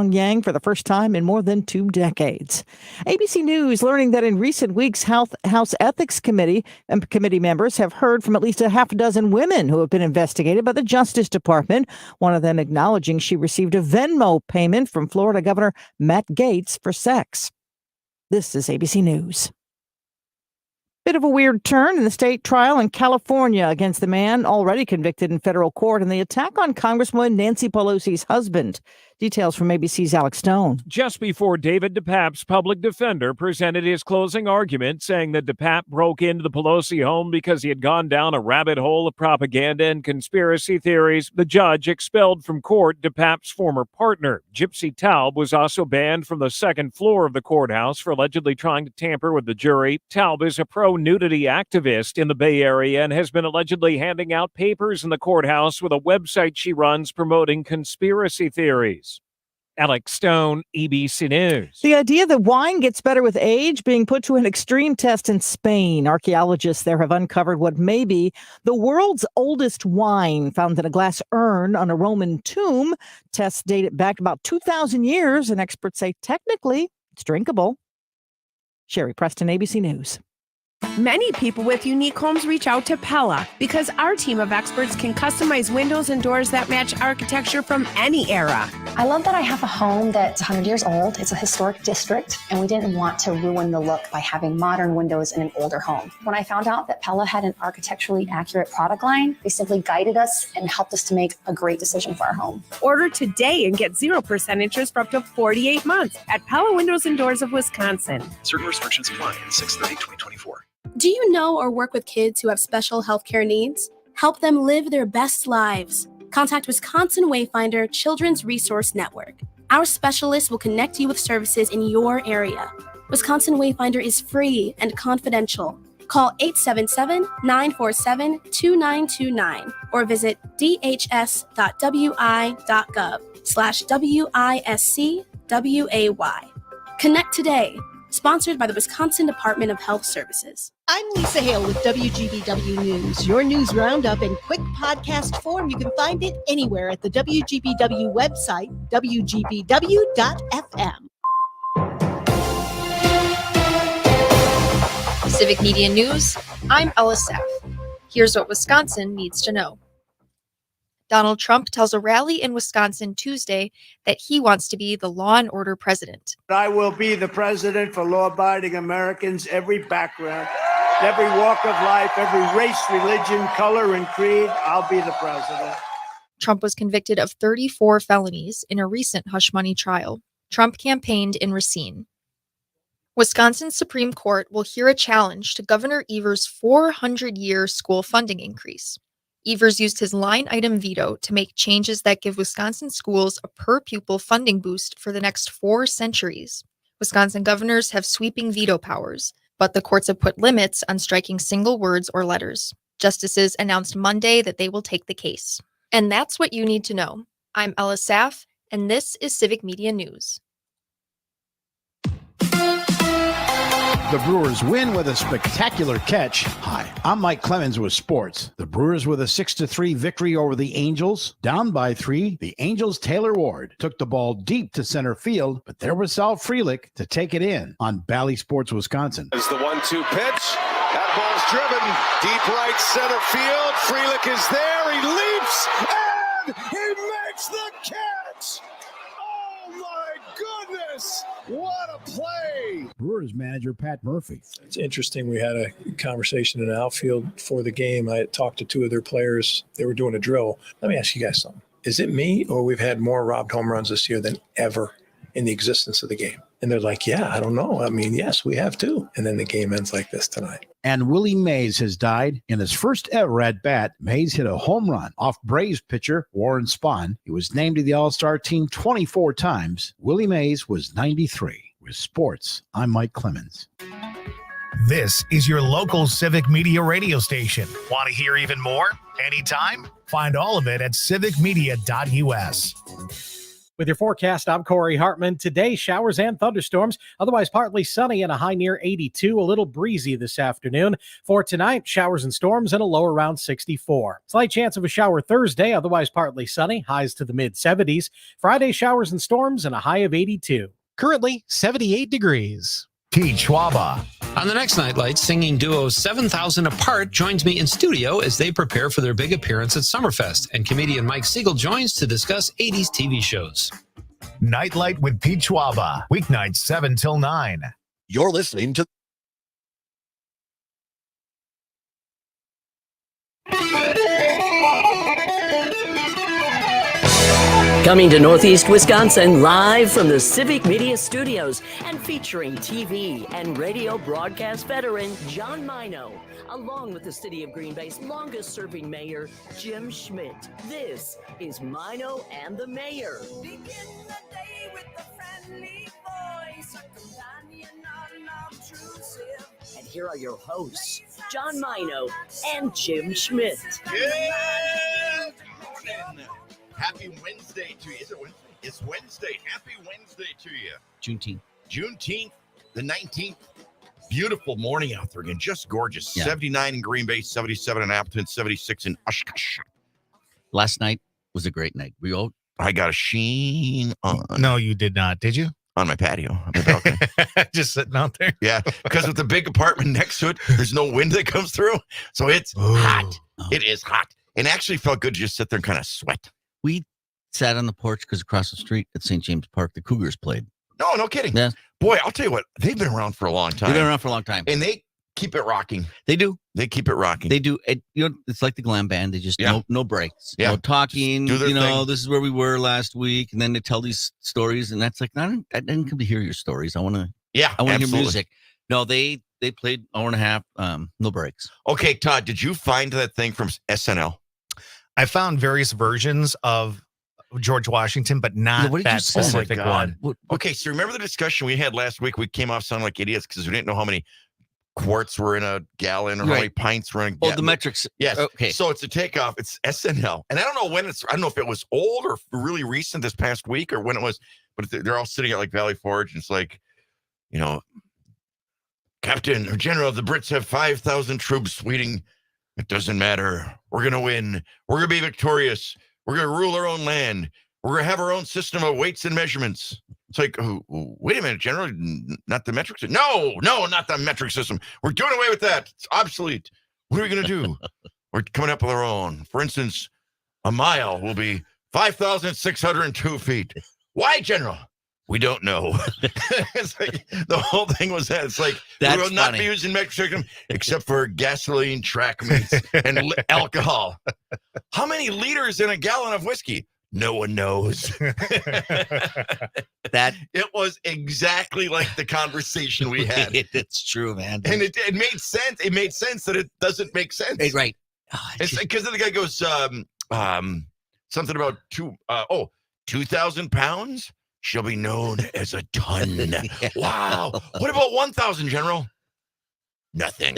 Yang for the first time in more than 2 decades. ABC News learning that in recent weeks, House Ethics Committee and committee members have heard from at least a half a dozen women who have been investigated by the Justice Department, one of them acknowledging she received a Venmo payment from Florida Governor Matt Gaetz for sex. This is ABC News. Bit of a weird turn in the state trial in California against the man already convicted in federal court in the attack on Congresswoman Nancy Pelosi's husband. Details from ABC's Alex Stone. Just before David DePape's public defender presented his closing argument, saying that DePape broke into the Pelosi home because he had gone down a rabbit hole of propaganda and conspiracy theories, the judge expelled from court DePape's former partner. Gypsy Taub was also banned from the second floor of the courthouse for allegedly trying to tamper with the jury. Taub is a pro-nudity activist in the Bay Area and has been allegedly handing out papers in the courthouse with a website she runs promoting conspiracy theories. Alex Stone, ABC News. The idea that wine gets better with age being put to an extreme test in Spain. Archaeologists there have uncovered what may be the world's oldest wine found in a glass urn on a Roman tomb. Tests date it back about 2,000 years, and experts say technically it's drinkable. Sherry Preston, ABC News. Many people with unique homes reach out to Pella because our team of experts can customize windows and doors that match architecture from any era. I love that I have a home that's 100 years old. It's a historic district, and we didn't want to ruin the look by having modern windows in an older home. When I found out that Pella had an architecturally accurate product line, they simply guided us and helped us to make a great decision for our home. Order today and get 0% interest for up to 48 months at Pella Windows and Doors of Wisconsin. Certain restrictions apply. 6/30/2024. Do you know or work with kids who have special healthcare needs? Help them live their best lives. Contact Wisconsin Wayfinder Children's Resource Network. Our specialists will connect you with services in your area. Wisconsin Wayfinder is free and confidential. Call 877-947-2929 or visit dhs.wi.gov/WISCWAY. Connect today. Sponsored by the Wisconsin Department of Health Services. I'm Lisa Hale with WGBW News, your news roundup in quick podcast form. You can find it anywhere at the WGBW website, WGBW.fm. Civic Media News, I'm Ella Saff. Here's what Wisconsin needs to know. Donald Trump tells a rally in Wisconsin Tuesday that he wants to be the law and order president. I will be the president for law-abiding Americans, every background, every walk of life, every race, religion, color, and creed. I'll be the president. Trump was convicted of 34 felonies in a recent hush money trial. Trump campaigned in Racine. Wisconsin's Supreme Court will hear a challenge to Governor Evers' 400-year school funding increase. Evers used his line item veto to make changes that give Wisconsin schools a per-pupil funding boost for the next 4 centuries. Wisconsin governors have sweeping veto powers, but the courts have put limits on striking single words or letters. Justices announced Monday that they will take the case. And that's what you need to know. I'm Ella Saff, and this is Civic Media News. The Brewers win with a spectacular catch. Hi, I'm Mike Clemens with sports. The Brewers with a 6-3 victory over the Angels. Down by 3, the Angels' Taylor Ward took the ball deep to center field, but there was Sal Frelick to take it in on Bally Sports Wisconsin. As the 1-2 pitch, that ball's driven deep right center field. Frelick is there, he leaps, and he makes the catch! Oh my goodness! What a play! Brewers manager Pat Murphy. It's interesting. We had a conversation in the outfield for the game. I talked to 2 of their players. They were doing a drill. Let me ask you guys something. Is it me or we've had more robbed home runs this year than ever in the existence of the game? And they're like, yeah, I don't know. I mean, yes, we have too. And then the game ends like this tonight. And Willie Mays has died. In his first ever at-bat, Mays hit a home run off Braves pitcher Warren Spahn. He was named to the All-Star team 24 times. Willie Mays was 93. With sports, I'm Mike Clemens. This is your local Civic Media radio station. Want to hear even more? Anytime? Find all of it at civicmedia.us. With your forecast, I'm Corey Hartman. Today, showers and thunderstorms, otherwise partly sunny and a high near 82, a little breezy this afternoon. For tonight, showers and storms and a low around 64. Slight chance of a shower Thursday, otherwise partly sunny, highs to the mid-70s. Friday, showers and storms and a high of 82. Currently, 78 degrees. Pete Schwaba. On the next Nightlight, singing duo 7,000 Apart joins me in studio as they prepare for their big appearance at Summerfest, and comedian Mike Siegel joins to discuss 80s TV shows. Nightlight with Pete Schwaba. Weeknights 7 till 9. You're listening to Coming to Northeast Wisconsin, live from the Civic Media Studios and featuring TV and radio broadcast veteran John Maino, along with the City of Green Bay's longest-serving mayor, Jim Schmidt. This is Maino and the Mayor. Begin the day with a friendly voice, a companion unobtrusive. And here are your hosts, John Maino and Jim Schmidt. Good morning. Happy Wednesday to you. Is it Wednesday? It's Wednesday. Happy Wednesday to you. Juneteenth, the 19th. Beautiful morning out there again. Just gorgeous. Yeah. 79 in Green Bay, 77 in Appleton, 76 in Oshkosh. Last night was a great night. I got a sheen on. No, you did not. Did you? On my patio. On my balcony. Just sitting out there? Yeah, because with the big apartment next to it, there's no wind that comes through. So it's hot. Oh. It is hot. And actually felt good to just sit there and kind of sweat. We sat on the porch because across the street at St. James Park, the Cougars played. No kidding. Yeah. Boy, I'll tell you what, they've been around for a long time. And they keep it rocking. They do. They keep it rocking. They do. It's like the glam band. They just no breaks. Yeah. No talking. Thing. This is where we were last week, and then they tell these stories, and that's like, I didn't come to hear your stories. I want to hear music. No, they played hour and a half. No breaks. Okay, Todd, did you find that thing from SNL? I found various versions of George Washington, but not that specific one. Okay, so remember the discussion we had last week? We came off sounding like idiots because we didn't know how many quarts were in a gallon or how many pints were in a gallon. Oh, the metrics. Yes. Okay. So it's a takeoff. It's SNL. And I don't know when I don't know if it was old or really recent this past week or when it was, but they're all sitting at like Valley Forge. And it's like, Captain or General, the Brits have 5,000 troops waiting. It doesn't matter. We're going to win. We're going to be victorious. We're going to rule our own land. We're going to have our own system of weights and measurements. It's like, wait a minute, General, not the metric system. No, not the metric system. We're doing away with that. It's obsolete. What are we going to do? We're coming up with our own. For instance, a mile will be 5,602 feet. Why, General? We don't know. It's like the whole thing was that. It's like we will not be using metric system except for gasoline, track meets, and alcohol. How many liters in a gallon of whiskey? No one knows. That it was exactly like the conversation we had. It's true, man. And it made sense. It made sense that it doesn't make sense. Right. It's because then the guy goes something about 2,000 pounds. Shall be known as a ton. Yeah. Wow. What about 1,000, General? Nothing.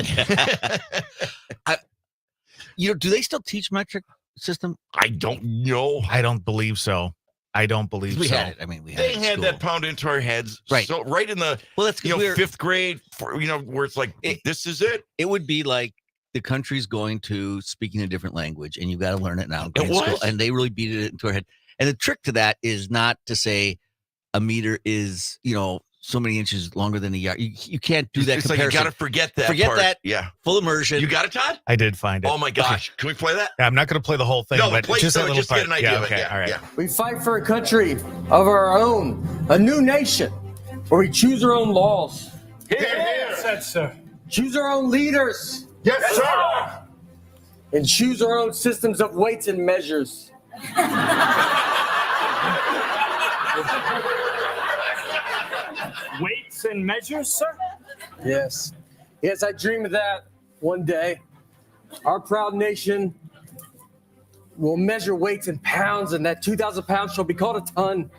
Do they still teach metric system? I don't know. I don't believe so. We had it. I mean, they had that pounded into our heads. Right. So right in the that's fifth grade, where it's like, this is it. It would be like the country's going to speaking a different language, and you've got to learn it now. It was. School, and they really beat it into our head. And the trick to that is not to say a meter is, so many inches longer than a yard. You can't do that comparison. Like you got to forget that part. That. Yeah. Full immersion. You got it, Todd? I did find it. Oh, my gosh. Okay. Can we play that? Yeah, I'm not going to play the whole thing, but just that little just part. Get an idea of it. Okay. Yeah. All right. Yeah. We fight for a country of our own, a new nation, where we choose our own laws. Here, said sir. Choose our own leaders. Yes, sir. And choose our own systems of weights and measures. Weights and measures, sir? Yes. Yes, I dream of that one day. Our proud nation will measure weights in pounds, and that 2,000 pounds shall be called a ton.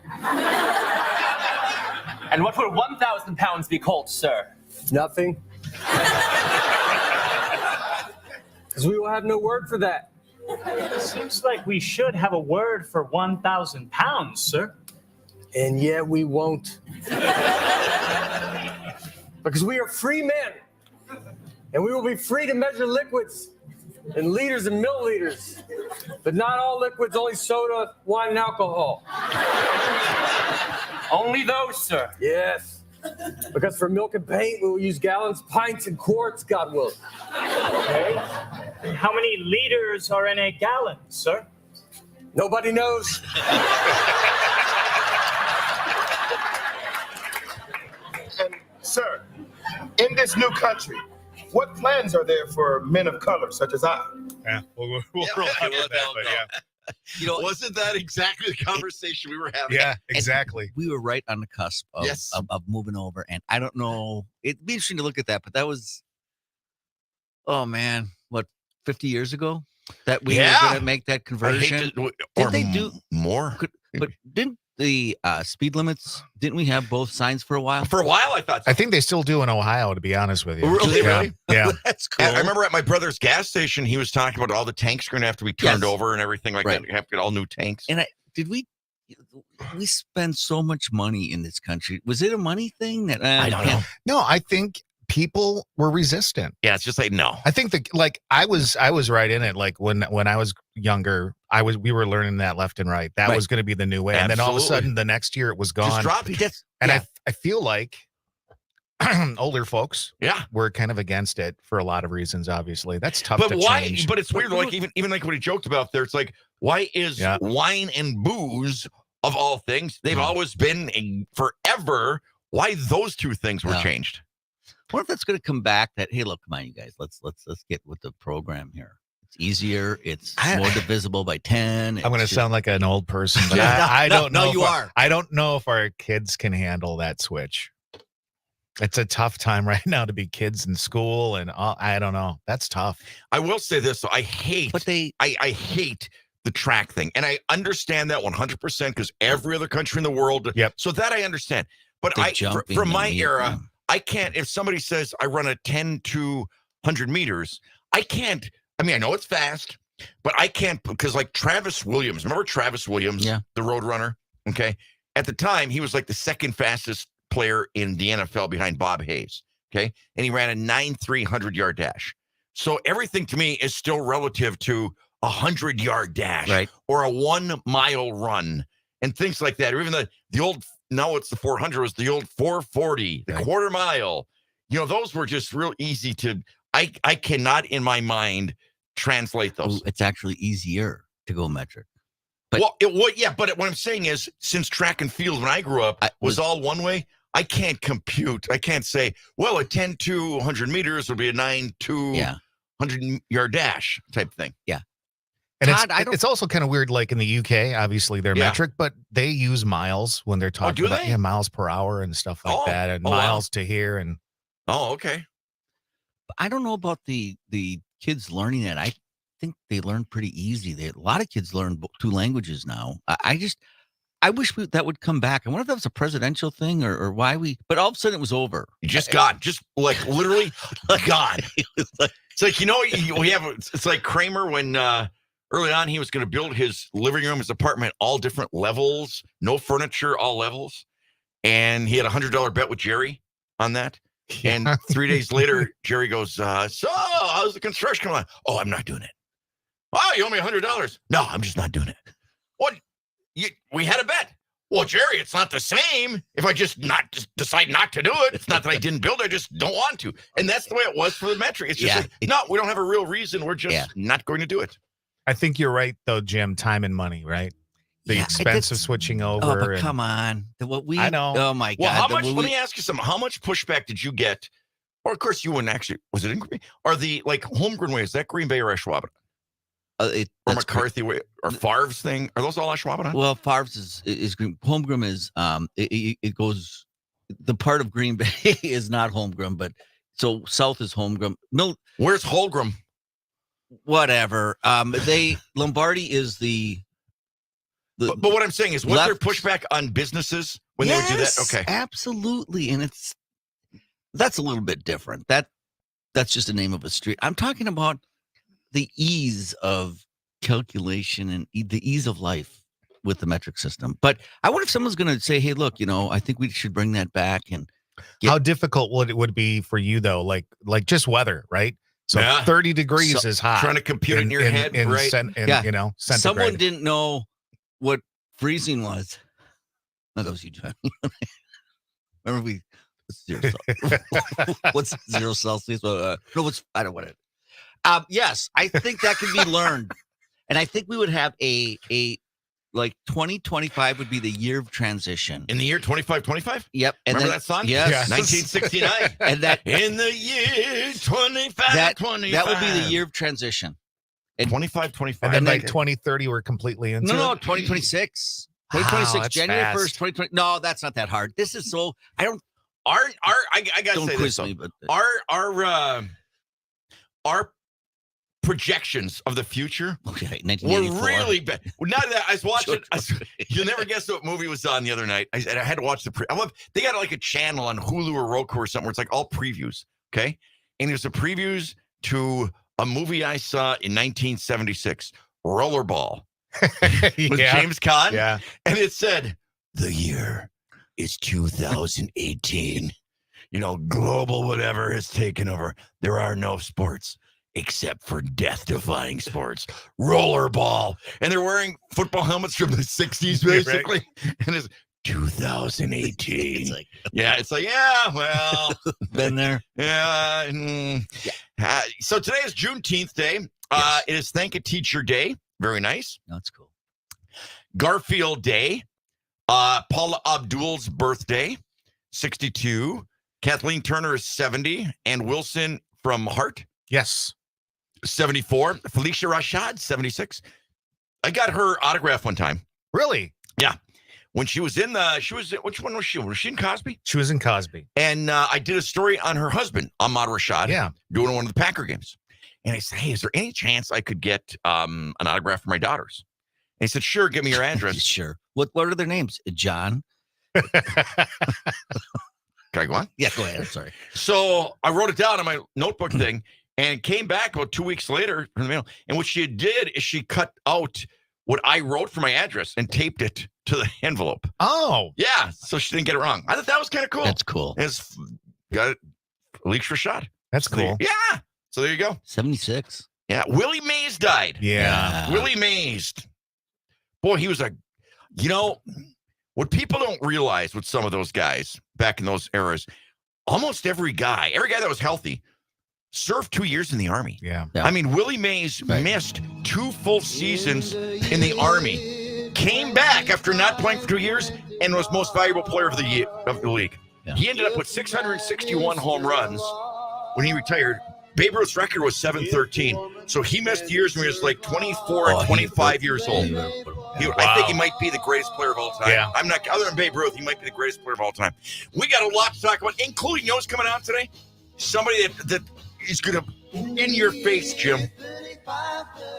And what would 1,000 pounds be called, sir? Nothing. Because we will have no word for that. Seems like we should have a word for 1,000 pounds, sir. And yet we won't. Because we are free men. And we will be free to measure liquids in liters and milliliters. But not all liquids, only soda, wine, and alcohol. Only those, sir. Yes. Because for milk and paint, we will use gallons, pints, and quarts, God willing. Okay. And how many liters are in a gallon, sir? Nobody knows. And, sir, in this new country, what plans are there for men of color such as I? Yeah, we'll roll out with that, but yeah. You know, Wasn't that exactly the conversation we were having? Yeah, exactly. We were right on the cusp of, Yes. of moving over. And I don't know. It'd be interesting to look at that, but that was, oh man, what, 50 years ago? That we were going to make that conversion? Did they do more? But didn't the speed limits, didn't we have both signs for a while? For a while, I thought so. I think they still do in Ohio, to be honest with you. Really? Yeah. Really? Yeah. That's cool. I remember at my brother's gas station, he was talking about all the tanks are going to have to be turned over and everything like that. You have to get all new tanks. And we spend so much money in this country. Was it a money thing? That I don't know. No, I think people were resistant. Yeah, it's just like no. I think I was right in it. Like when I was younger, we were learning that left and right. That was going to be the new way. And then all of a sudden, the next year it was gone. Just drop it. And I feel like older folks, were kind of against it for a lot of reasons. Obviously, that's tough. But to why? change. But it's weird. Like even like what he joked about there. It's like, why is wine and booze of all things? They've always been forever. Why those two things were changed? What if that's going to come back? That hey, look, come on, you guys, let's get with the program here. It's easier. It's more divisible by 10. I'm going to sound like an old person, but I don't know. I don't know if our kids can handle that switch. It's a tough time right now to be kids in school, and I don't know. That's tough. I will say this: though, I hate I hate the track thing, and I understand that 100% because every other country in the world. Yep. So that I understand, but from my era. I can't, if somebody says I run a 10 to 100 meters, I can't, I mean, I know it's fast, but I can't, because like Travis Williams, remember Travis Williams, the road runner? Okay. At the time, he was like the second fastest player in the NFL behind Bob Hayes. Okay. And he ran a 9.3 100-yard dash. So everything to me is still relative to a 100-yard dash or a 1 mile run and things like that. Or even the old, now it's the 400, was the old 440, the quarter mile. You know, those were just real easy to, I cannot in my mind translate those. It's actually easier to go metric. But but what I'm saying is, since track and field when I grew up was all one way, I can't compute. I can't say, well, a 10 to 100 meters would be a 9 to 100-yard dash type thing. Yeah. And it's also kind of weird, like in the UK, obviously they're metric, but they use miles when they're talking about miles per hour and stuff like that, and miles to here. And okay. I don't know about the kids learning it. I think they learn pretty easy. A lot of kids learn 2 languages now. I wish that would come back. I wonder if that was a presidential thing or why but all of a sudden it was over. Just like literally gone. It's like, we have, it's like Kramer when, early on, he was going to build his living room, his apartment, all different levels, no furniture, all levels. And he had a $100 bet with Jerry on that. And 3 days later, Jerry goes, so how's the construction going? Oh, I'm not doing it. Oh, you owe me $100. No, I'm just not doing it. What? We had a bet. Well, Jerry, it's not the same if I just decide not to do it. It's not that I didn't build it. I just don't want to. And that's the way it was for the metric. It's just no, we don't have a real reason. We're just not going to do it. I think you're right, though, Jim. Time and money, right? The expense of switching over. Oh, but come on. I know. Oh, my God. Well, how much, let me ask you something. How much pushback did you get? Or, of course, you wouldn't actually. Was it in Green Bay? Or the, Holmgren way, is that Green Bay or Ashwaubenon? Or McCarthy way? Or Favre's thing? Are those all Ashwaubenon? Well, Favre's is Green. Holmgren is, it goes, the part of Green Bay is not Holmgren, but so south is Holmgren. Where's Holmgren? Whatever. Lombardi is the but what I'm saying is, was there pushback on businesses when they would do that? Okay, absolutely, and that's a little bit different. That's just the name of a street. I'm talking about the ease of calculation and the ease of life with the metric system. But I wonder if someone's going to say, hey, look, I think we should bring that back. And how difficult would it be for you, though? Like just weather, right? So 30 degrees is hot. Trying to compute it in your head, right? Centigrade. Someone didn't know what freezing was. No, that was you, John. Remember what's 0 Celsius? No, I don't want it. Yes, I think that can be learned. And I think we would have a 2025 would be the year of transition. In the year 2525? Yep. And remember that song? Yes. 1969. And that in the year 2525. That would be the year of transition. And 2525. And then like 2030, we're completely into No, it. 2026. Wow, 2026, that's January fast. 1st, 2020. No, that's not that hard. This is so I don't I gotta don't say quiz this, me, but our projections of the future were 1984. Really bad. Not that I was watching. You'll never guess what movie was on the other night. I had to watch they got like a channel on Hulu or Roku or something where it's like all previews. Okay, and there's the previews to a movie I saw in 1976, Rollerball, with James Caan. Yeah, and it said the year is 2018. Global whatever has taken over. There are no sports except for death-defying sports. Rollerball. And they're wearing football helmets from the 60s, basically. Right. And it's 2018. It's like, well. Been there. So today is Juneteenth Day. Yes. It is Thank a Teacher Day. Very nice. That's cool. Garfield Day. Paula Abdul's birthday, 62. Kathleen Turner is 70. And Wilson from Heart. Yes. 74. Felicia Rashad, 76. I got her autograph one time. Really? Yeah. When she was which one was she? Was she in Cosby? She was in Cosby. And I did a story on her husband, Ahmad Rashad, doing one of the Packer games. And I said, hey, is there any chance I could get an autograph for my daughters? And he said, sure, give me your address. Sure. What are their names? John? Can I go on? Yeah, go ahead. I'm sorry. So I wrote it down on my notebook thing and came back about 2 weeks later from the mail. And what she did is she cut out what I wrote for my address and taped it to the envelope. Oh. Yeah. So she didn't get it wrong. I thought that was kind of cool. That's cool. It's got it leaked for shot. That's cool. Yeah. So there you go. 76. Yeah. Willie Mays died. Yeah. Willie Mays. Boy, he was what people don't realize with some of those guys back in those eras, almost every guy that was healthy served 2 years in the Army. Yeah. I mean, Willie Mays missed 2 full seasons in the Army, came back after not playing for 2 years, and was most valuable player of the league. Yeah. He ended up with 661 home runs when he retired. Babe Ruth's record was 713. So he missed years when he was like 24 and 25 years old. I think he might be the greatest player of all time. Yeah. I'm not, other than Babe Ruth, he might be the greatest player of all time. We got a lot to talk about, including, what's coming out today? Somebody that is going to, in your face, Jim.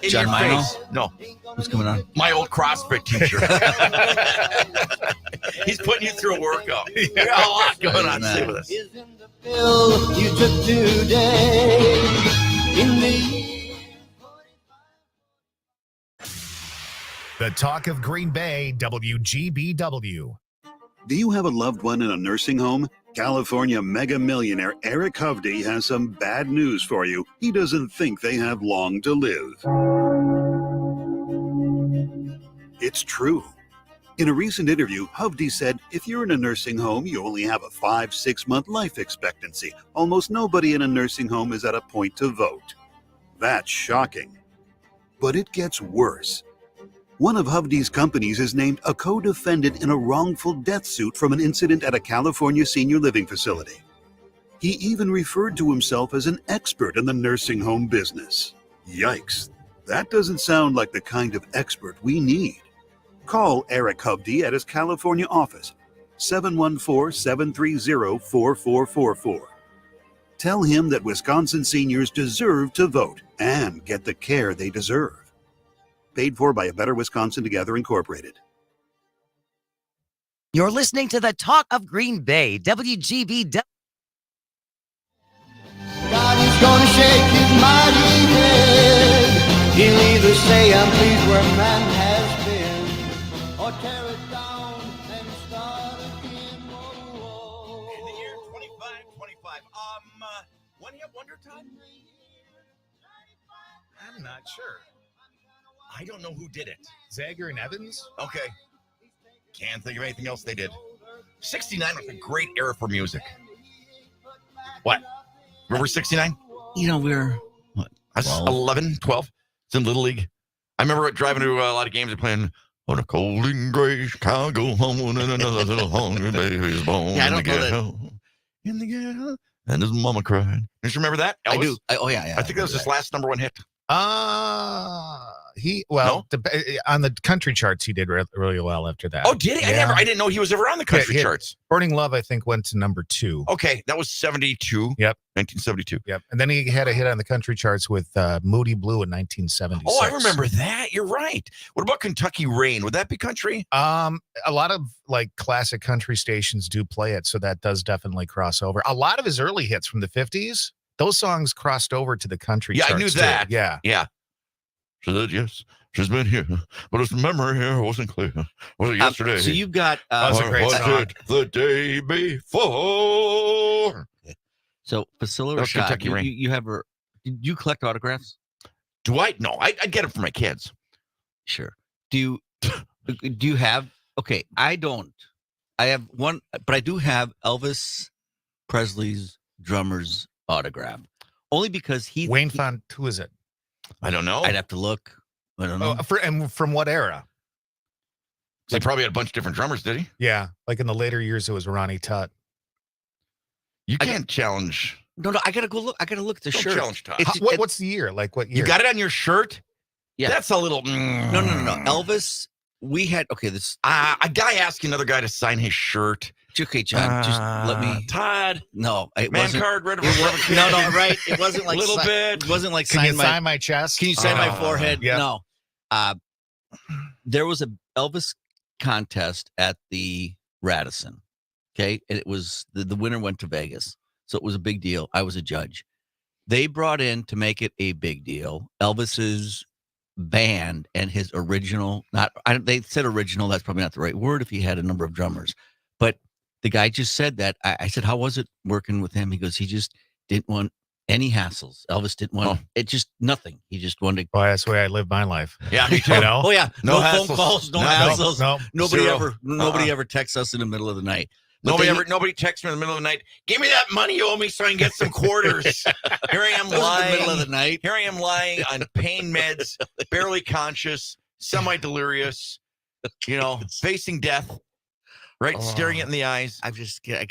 In John your Maino? face. No. What's coming on? My old CrossFit teacher. He's putting you through a workout. We got a lot going on. Stay with us. You took today in The Talk of Green Bay, WGBW. Do you have a loved one in a nursing home? California mega millionaire Eric Hovde has some bad news for you. He doesn't think they have long to live. It's true. In a recent interview, Hovde said, if you're in a nursing home, you only have a 5-6 month life expectancy. Almost nobody in a nursing home is at a point to vote. That's shocking. But it gets worse. One of Hovde's companies is named a co-defendant in a wrongful death suit from an incident at a California senior living facility. He even referred to himself as an expert in the nursing home business. Yikes. That doesn't sound like the kind of expert we need. Call Eric Hovde at his California office, 714-730-4444. Tell him that Wisconsin seniors deserve to vote and get the care they deserve. Paid for by A Better Wisconsin Together, Incorporated. You're listening to the Talk of Green Bay, WGBW. God is gonna shake his mighty head. He'll either say I'm pleased where man has been, or I'm not sure. I don't know who did it. Zager and Evans? Okay. Can't think of anything else they did. 69 was a great era for music. What? Remember 69? You know, we're what? I was 11, 12. It's in Little League. I remember driving to a lot of games and playing on a cold and gray Chicago home and another little hungry baby's born. Yeah, I don't know that. In the ghetto, and his mama cried. Don't you remember that? Elvis? I do. Yeah. I think that was his last number one hit. On the country charts, he did really well after that. Oh, did he? Yeah. I didn't know he was ever on the country charts. Burning Love, I think, went to number 2. Okay, that was 72. Yep. 1972. Yep. And then he had a hit on the country charts with Moody Blue in 1976. Oh, I remember that. You're right. What about Kentucky Rain? Would that be country? A lot of like classic country stations do play it, so that does definitely cross over. A lot of his early hits from the 50s, those songs crossed over to the country charts. Yeah, I knew that. Too. Yeah. She said, yes, she's been here, but his memory here wasn't clear. Was it yesterday? So you've got... That's a great song. It the day before? So, Priscilla Rashad, you have her... Did you collect autographs? Do I? No, I get it for my kids. Sure. Do you have... Okay, I don't. I have one, but I do have Elvis Presley's drummer's autograph. Only because Wayne Font, who is it? I don't know. I'd have to look. I don't know. And from what era? So he probably had a bunch of different drummers, did he? Yeah. Like in the later years, it was Ronnie Tutt. You can't challenge. No, I gotta go look. I gotta look at the Don't shirt. challenge Tutt. What's the year? Like what year? You got it on your shirt? Yeah. That's a little. No. Elvis, we had. Okay, this. A guy asking another guy to sign his shirt. Okay, John, just let me. Todd. No, it Man wasn't. card, red No, right. It wasn't like a little bit. It wasn't like Can you sign my chest? Can you sign my forehead? Yeah. No. There was a Elvis contest at the Radisson. Okay, and it was the winner went to Vegas, so it was a big deal. I was a judge. They brought in to make it a big deal Elvis's band and his original. They said original. That's probably not the right word if he had a number of drummers, but the guy just said that. I said, how was it working with him? He goes, he just didn't want any hassles. Elvis didn't want it, just nothing. He just wanted to. Well, that's the way I live my life. Yeah, me too. You know? Oh yeah, no phone hassles. calls, no hassles. No. Nobody ever texts us in the middle of the night. But Nobody texts me in the middle of the night. Give me that money you owe me so I can get some quarters. Here I am lying. In the middle of the night. Here I am lying on pain meds, barely conscious, semi-delirious. Facing death. Right, staring it in the eyes.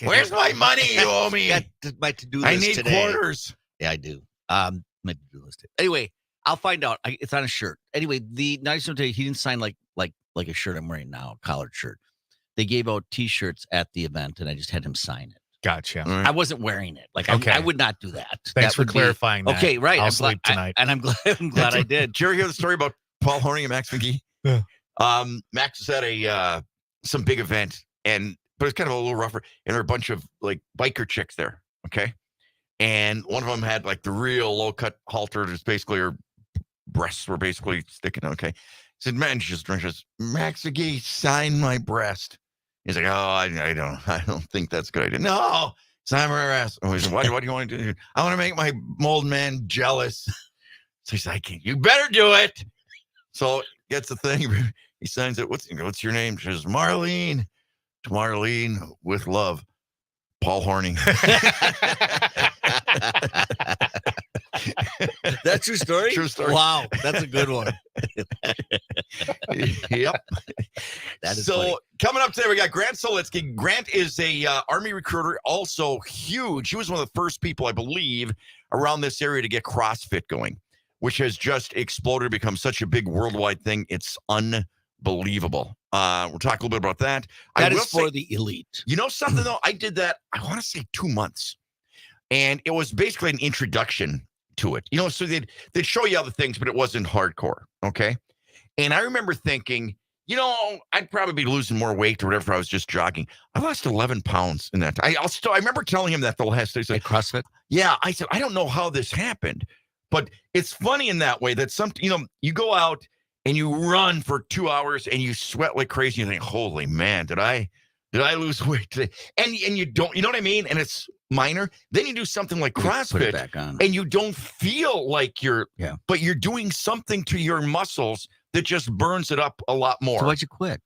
Where's my money you owe me? Got my to-do list I need today. quarters. Yeah, I do. My to-do list. Anyway, I'll find out. It's on a shirt. Anyway, the nice one today, he didn't sign like a shirt I'm wearing now, a collared shirt. They gave out T-shirts at the event, and I just had him sign it. Gotcha. I wasn't wearing it. Like I would not do that. Thanks That for would be- clarifying that. Okay, right. I'll sleep tonight. I'm glad I did. Did you ever hear the story about Paul Horning and Max McGee? Yeah. Max was at some big event, but it's kind of a little rougher, and there were a bunch of like biker chicks there. Okay, and one of them had like the real low cut halter, just basically her breasts were basically sticking. Okay, said, man, she just Max McGee, sign my breast. He's like, oh, I don't think that's a good idea. No, sign my breast. Oh, he said, what do you want to do? I want to make my old man jealous. So he's like, you better do it. So gets the thing. He signs it. What's your name? She says, Marlene. To Marlene with love, Paul Horning. That's true story? True story. Wow, that's a good one. Yep. That is so funny. coming up today, we got Grant Solitsky. Grant is a Army recruiter, also huge. He was one of the first people, I believe, around this area to get CrossFit going, which has just exploded, become such a big worldwide thing. It's unbelievable. We'll talk a little bit about that. That is for the elite. You know something, though? I did that, I want to say 2 months. And it was basically an introduction to it. So they'd show you other things, but it wasn't hardcore, okay? And I remember thinking, I'd probably be losing more weight or whatever if I was just jogging. I lost 11 pounds in that time. I remember telling him that the last day. At CrossFit? Yeah, I said, I don't know how this happened. But it's funny in that way that you go out and you run for 2 hours and you sweat like crazy. And you think, holy man, did I lose weight today? And you don't, you know what I mean? And it's minor. Then you do something like Put it CrossFit back on. and you don't feel like but you're doing something to your muscles that just burns it up a lot more. So why'd you quit?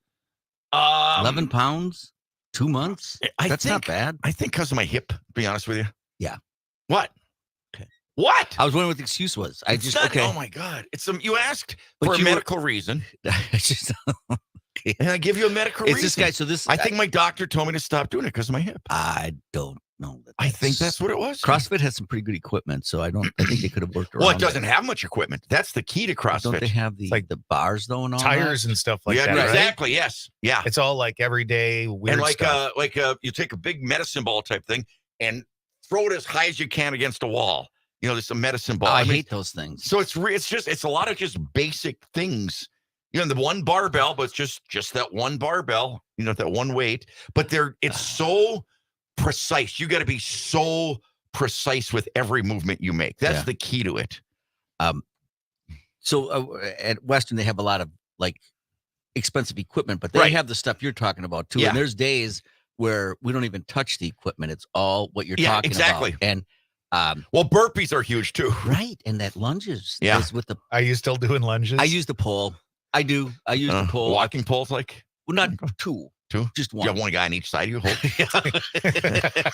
11 pounds, 2 months? That's not bad. I think because of my hip, to be honest with you. Yeah. What? Okay. What? I was wondering what the excuse was. Oh my God. You asked But for a you medical reason. Okay. And I give you a medical It's reason. this guy. I think my doctor told me to stop doing it because of my hip. I don't know. I think that's what it was. CrossFit has some pretty good equipment, so I think they could have worked around. Well, it doesn't have much equipment. That's the key to CrossFit. Don't they have the bars though and all tires that? and stuff like that? Exactly. Right? Yes. Yeah. It's all like everyday weird and stuff. You take a big medicine ball type thing and throw it as high as you can against a wall. There's a medicine ball. Oh, I hate those things. So it's a lot of just basic things. The one barbell, but it's just that one barbell. That one weight. But it's so precise. You got to be so precise with every movement you make. That's the key to it. So at Western, they have a lot of expensive equipment, but they have the stuff you're talking about too. Yeah. And there's days where we don't even touch the equipment. It's all what you're talking exactly. about. And well, burpees are huge too. Right. And that lunges. Yeah. Is with the. Are you still doing lunges? I use the pole. I do. I use the pole. Walking poles, Well, not two. Two? Just one. You have one guy on each side. You hold.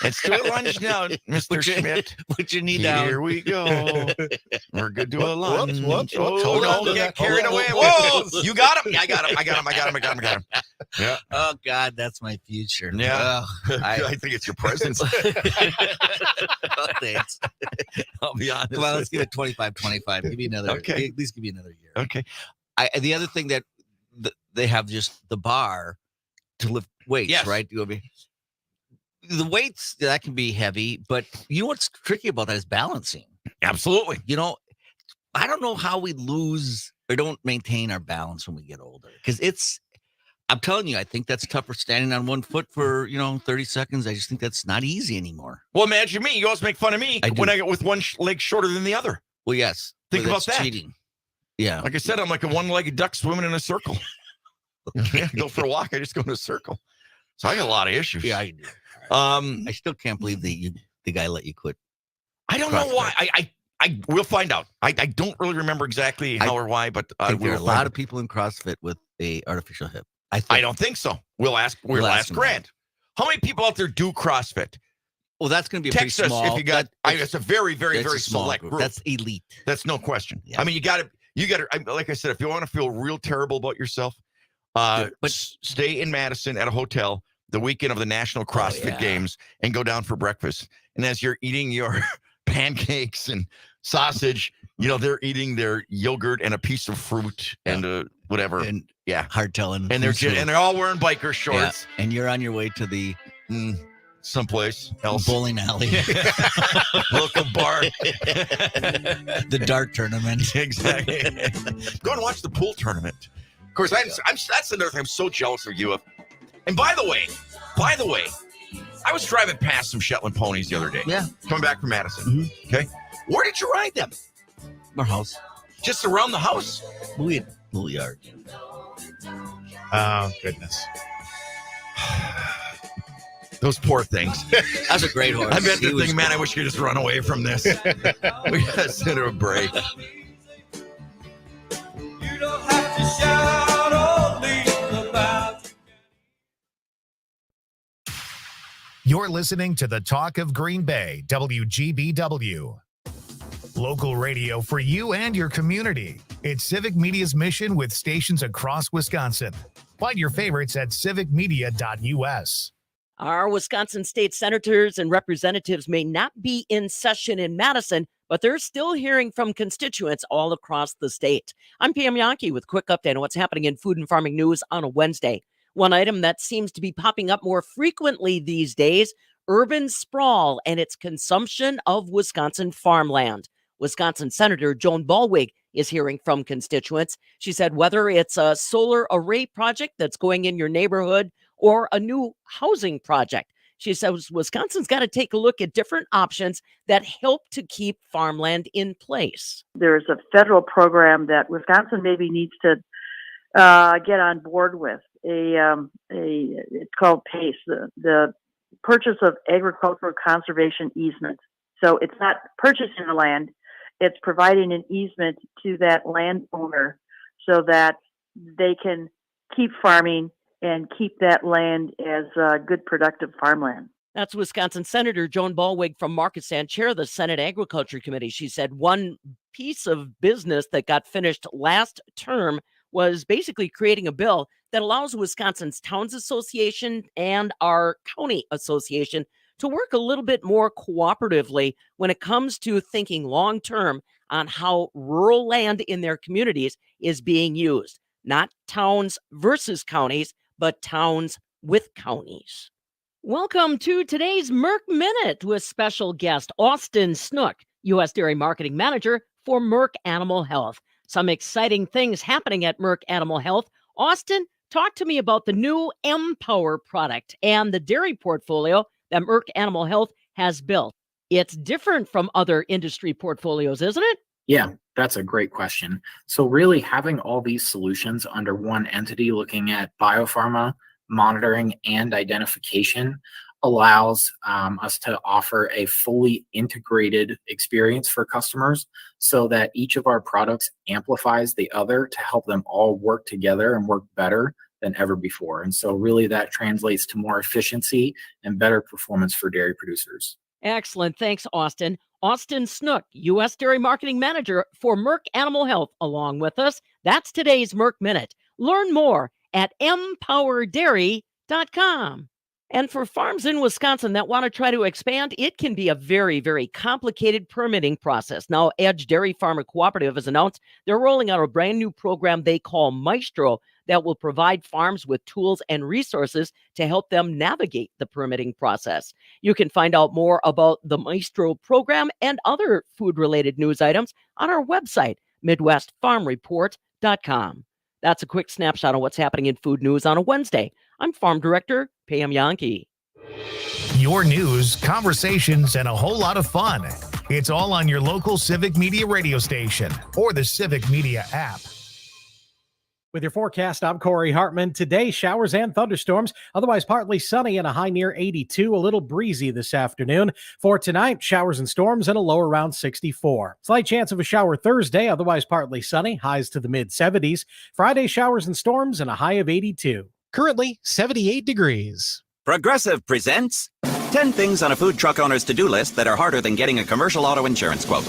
Let's do a lunge now, Mr. Schmidt. Put your knee down. Here we go. We're good to a lunge. Whoops. Hold on. Don't get carried away. Whoa. You got him. Yeah, I got him. Yeah. Oh, God, that's my future. Yeah. Ugh, I think it's your presence. Oh, thanks. I'll be honest. Well, let's give it 25-25. Give me another. Okay. At least give me another year. Okay. The other thing that they have just the bar to lift weights, right? The weights, that can be heavy, but you know what's tricky about that is balancing. Absolutely. I don't know how we lose or don't maintain our balance when we get older. Because I'm telling you, I think that's tougher standing on one foot for, 30 seconds. I just think that's not easy anymore. Well, imagine me. You always make fun of me when I get with one leg shorter than the other. Well, yes. Think about that. Cheating. Yeah. Like I said, I'm like a one-legged duck swimming in a circle. Go for a walk. I just go in a circle. So I got a lot of issues. Yeah, I do. I still can't believe that the guy let you quit. I don't know why. I will find out. I don't really remember exactly how or why, but I think there are a lot of people in CrossFit with a artificial hip. I don't think so. We'll ask Grant. How many people out there do CrossFit? Well, that's going to be Text pretty us small. if you got. It's a very, very, very select group. That's elite. That's no question. Yeah. I mean, you got to. Like I said, if you want to feel real terrible about yourself, stay in Madison at a hotel the weekend of the National CrossFit Games and go down for breakfast. And as you're eating your pancakes and sausage, they're eating their yogurt and a piece of fruit and whatever. And hardtail and they're all wearing biker shorts. Yeah. And you're on your way to the someplace else, bowling alley, local bar, the dart tournament. Exactly. Go and watch the pool tournament. Of course, that's another thing I'm so jealous of you. And by the way, I was driving past some Shetland ponies the other day. Yeah, coming back from Madison. Okay, where did you ride them? Our house. Just around the house. We had a little yard. Oh goodness. Those poor things. That's a great horse. I bet the thing, man, I wish you could just run away from this. We got to send her a break. You don't have to shout only about. You're listening to the Talk of Green Bay, WGBW. Local radio for you and your community. It's Civic Media's mission with stations across Wisconsin. Find your favorites at civicmedia.us. Our Wisconsin state senators and representatives may not be in session in Madison, but they're still hearing from constituents all across the state. I'm Pam Yankee with a quick update on what's happening in food and farming news on a Wednesday. One item that seems to be popping up more frequently these days, urban sprawl and its consumption of Wisconsin farmland. Wisconsin Senator Joan Ballwig is hearing from constituents. She said whether it's a solar array project that's going in your neighborhood or a new housing project, she says Wisconsin's got to take a look at different options that help to keep farmland in place. There's a federal program that Wisconsin maybe needs to get on board with. It's called PACE, the purchase of agricultural conservation easement. So it's not purchasing the land, it's providing an easement to that landowner so that they can keep farming and keep that land as good productive farmland. That's Wisconsin Senator Joan Ballweg from Markesan, chair of the Senate Agriculture Committee. She said one piece of business that got finished last term was basically creating a bill that allows Wisconsin's Towns Association and our county association to work a little bit more cooperatively when it comes to thinking long term on how rural land in their communities is being used. Not towns versus counties, but towns with counties. Welcome to today's Merck Minute with special guest Austin Snook, U.S. Dairy Marketing Manager for Merck Animal Health. Some exciting things happening at Merck Animal Health. Austin, talk to me about the new Empower product and the dairy portfolio that Merck Animal Health has built. It's different from other industry portfolios, isn't it? Yeah, that's a great question. So really having all these solutions under one entity looking at biopharma, monitoring, and identification allows us to offer a fully integrated experience for customers so that each of our products amplifies the other to help them all work together and work better than ever before. And so really that translates to more efficiency and better performance for dairy producers. Excellent. Thanks, Austin. Austin Snook, U.S. Dairy Marketing Manager for Merck Animal Health, along with us. That's today's Merck Minute. Learn more at empowerdairy.com. And for farms in Wisconsin that want to try to expand, it can be a very, very complicated permitting process. Now, Edge Dairy Farmer Cooperative has announced they're rolling out a brand new program they call Maestro that will provide farms with tools and resources to help them navigate the permitting process. You can find out more about the Maestro program and other food-related news items on our website, MidwestFarmReport.com. That's a quick snapshot of what's happening in food news on a Wednesday. I'm Farm Director Pam Yankee. Your news, conversations, and a whole lot of fun. It's all on your local Civic Media radio station or the Civic Media app. With your forecast, I'm Corey Hartman. Today, showers and thunderstorms, otherwise partly sunny and a high near 82, a little breezy this afternoon. For tonight, showers and storms and a low around 64. Slight chance of a shower Thursday, otherwise partly sunny, highs to the mid-70s. Friday, showers and storms and a high of 82. Currently 78 degrees. Progressive presents 10 things on a food truck owner's to-do list that are harder than getting a commercial auto insurance quote.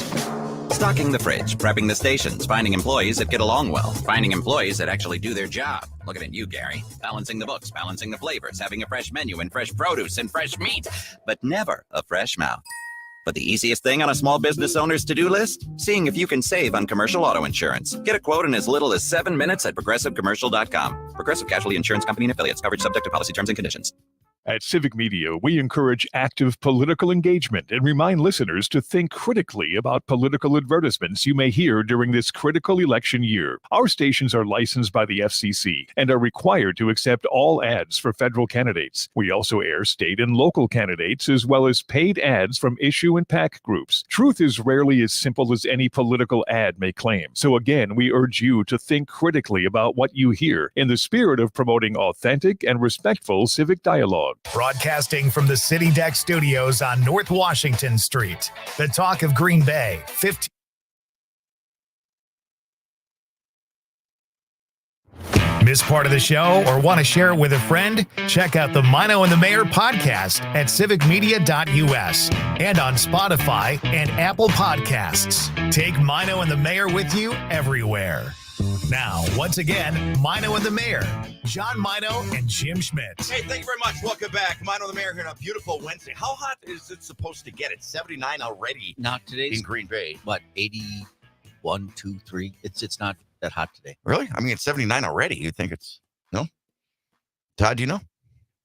Stocking the fridge, prepping the stations, finding employees that get along well, finding employees that actually do their job. Looking at you, Gary. Balancing the books, balancing the flavors, having a fresh menu and fresh produce and fresh meat, but never a fresh mouth. But the easiest thing on a small business owner's to-do list? Seeing if you can save on commercial auto insurance. Get a quote in as little as 7 minutes at progressivecommercial.com. Progressive Casualty Insurance Company and Affiliates. Coverage subject to policy terms and conditions. At Civic Media, we encourage active political engagement and remind listeners to think critically about political advertisements you may hear during this critical election year. Our stations are licensed by the FCC and are required to accept all ads for federal candidates. We also air state and local candidates as well as paid ads from issue and PAC groups. Truth is rarely as simple as any political ad may claim. So again, we urge you to think critically about what you hear in the spirit of promoting authentic and respectful civic dialogue. Broadcasting from the City Deck Studios on North Washington Street. The Talk of Green Bay. 15. Miss part of the show or want to share it with a friend? Check out the Maino and the Mayor podcast at civicmedia.us and on Spotify and Apple Podcasts. Take Maino and the Mayor with you everywhere. Now, once again, Maino and the Mayor, John Maino and Jim Schmidt. Hey, thank you very much. Welcome back. Maino and the Mayor here on a beautiful Wednesday. How hot is it supposed to get? It's 79 already. Not today. In Green Bay. What, 81, 2, 3? It's not that hot today. Really? I mean, it's 79 already. You think it's, no? Todd, do you know?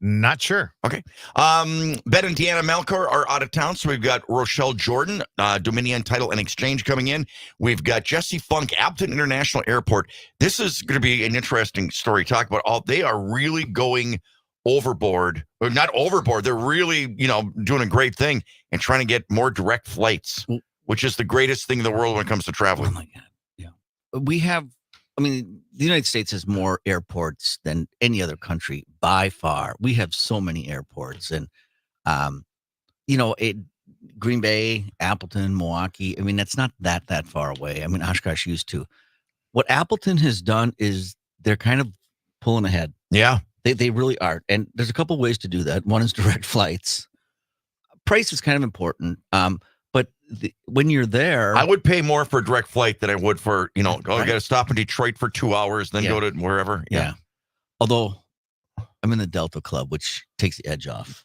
Not sure. Okay. Ben and Deanna Melkor are out of town, so we've got Rochelle Jordan, Dominion Title and Exchange coming in. We've got Jesse Funk, Appleton International Airport. This is going to be an interesting story. Talk about they are really going overboard. Or not overboard. They're really, doing a great thing and trying to get more direct flights, which is the greatest thing in the world when it comes to traveling. Oh my God. Yeah. We have, the United States has more airports than any other country by far. We have so many airports, and Green Bay, Appleton, Milwaukee. I mean, that's not that far away. I mean, Oshkosh used to. What Appleton has done is they're kind of pulling ahead. Yeah. They really are. And there's a couple ways to do that. One is direct flights. Price is kind of important. But when you're there, I would pay more for a direct flight than I would for, I got to stop in Detroit for 2 hours, then go to wherever. Yeah. Although I'm in the Delta Club, which takes the edge off.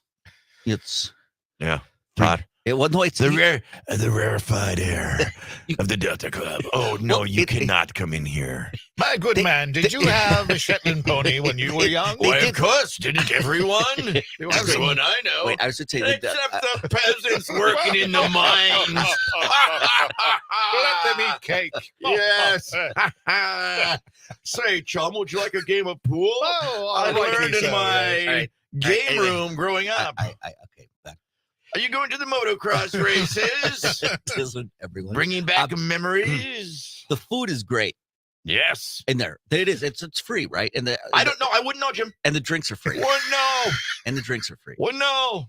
It's Todd. It's the rarefied air of the Delta Club. Oh no, you cannot come in here. My good man, did you have a Shetland pony when you were young? Why, of course, didn't everyone? Everyone I know. Wait, I was to tell you except the peasants working in the mines. Let them eat cake. Yes. Say, chum, would you like a game of pool? Oh, I learned in so. my game room growing up. Are you going to the motocross races? Everyone. Bringing back memories. The food is great. Yes. And there it is. It's free, right? And I don't know. I wouldn't know, Jim. And the drinks are free. Well, no. And the drinks are free. Well, no.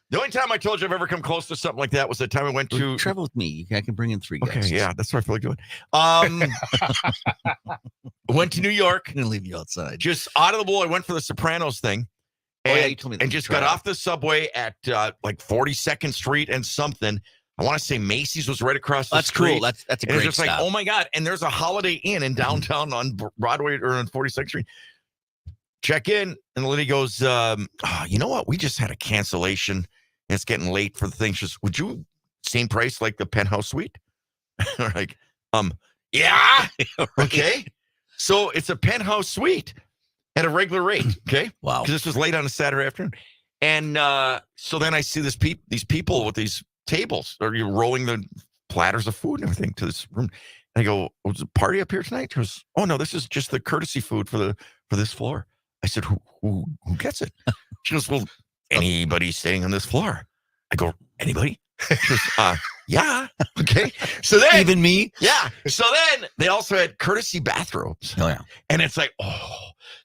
The only time I told you I've ever come close to something like that was the time I went to travel with me. I can bring in 3 guests. Okay, yeah, that's what I feel like doing. Went to New York. I'm gonna leave you outside. Just out of the blue, I went for the Sopranos thing. And, you told me that. And just got off the subway at like 42nd Street and something. I want to say Macy's was right across the street. That's cool. That's a and great it's just stop. like, oh my God. And there's a Holiday Inn in downtown on Broadway or on 42nd Street. Check in. And the lady goes, you know what? We just had a cancellation. It's getting late for the thing. She says, would you same price like the penthouse suite? Like, yeah. Okay. So it's a penthouse suite at a regular rate. Okay. Wow. Because this was late on a Saturday afternoon. And so then I see these people with these tables, or you're rolling the platters of food and everything to this room. And I go, was a party up here tonight? She goes, oh no, this is just the courtesy food for this floor. I said, who gets it? She goes, well, anybody staying on this floor. I go, anybody? She goes, yeah. Okay. So then even me? Yeah. So then they also had courtesy bathrobes. Oh yeah. And it's like,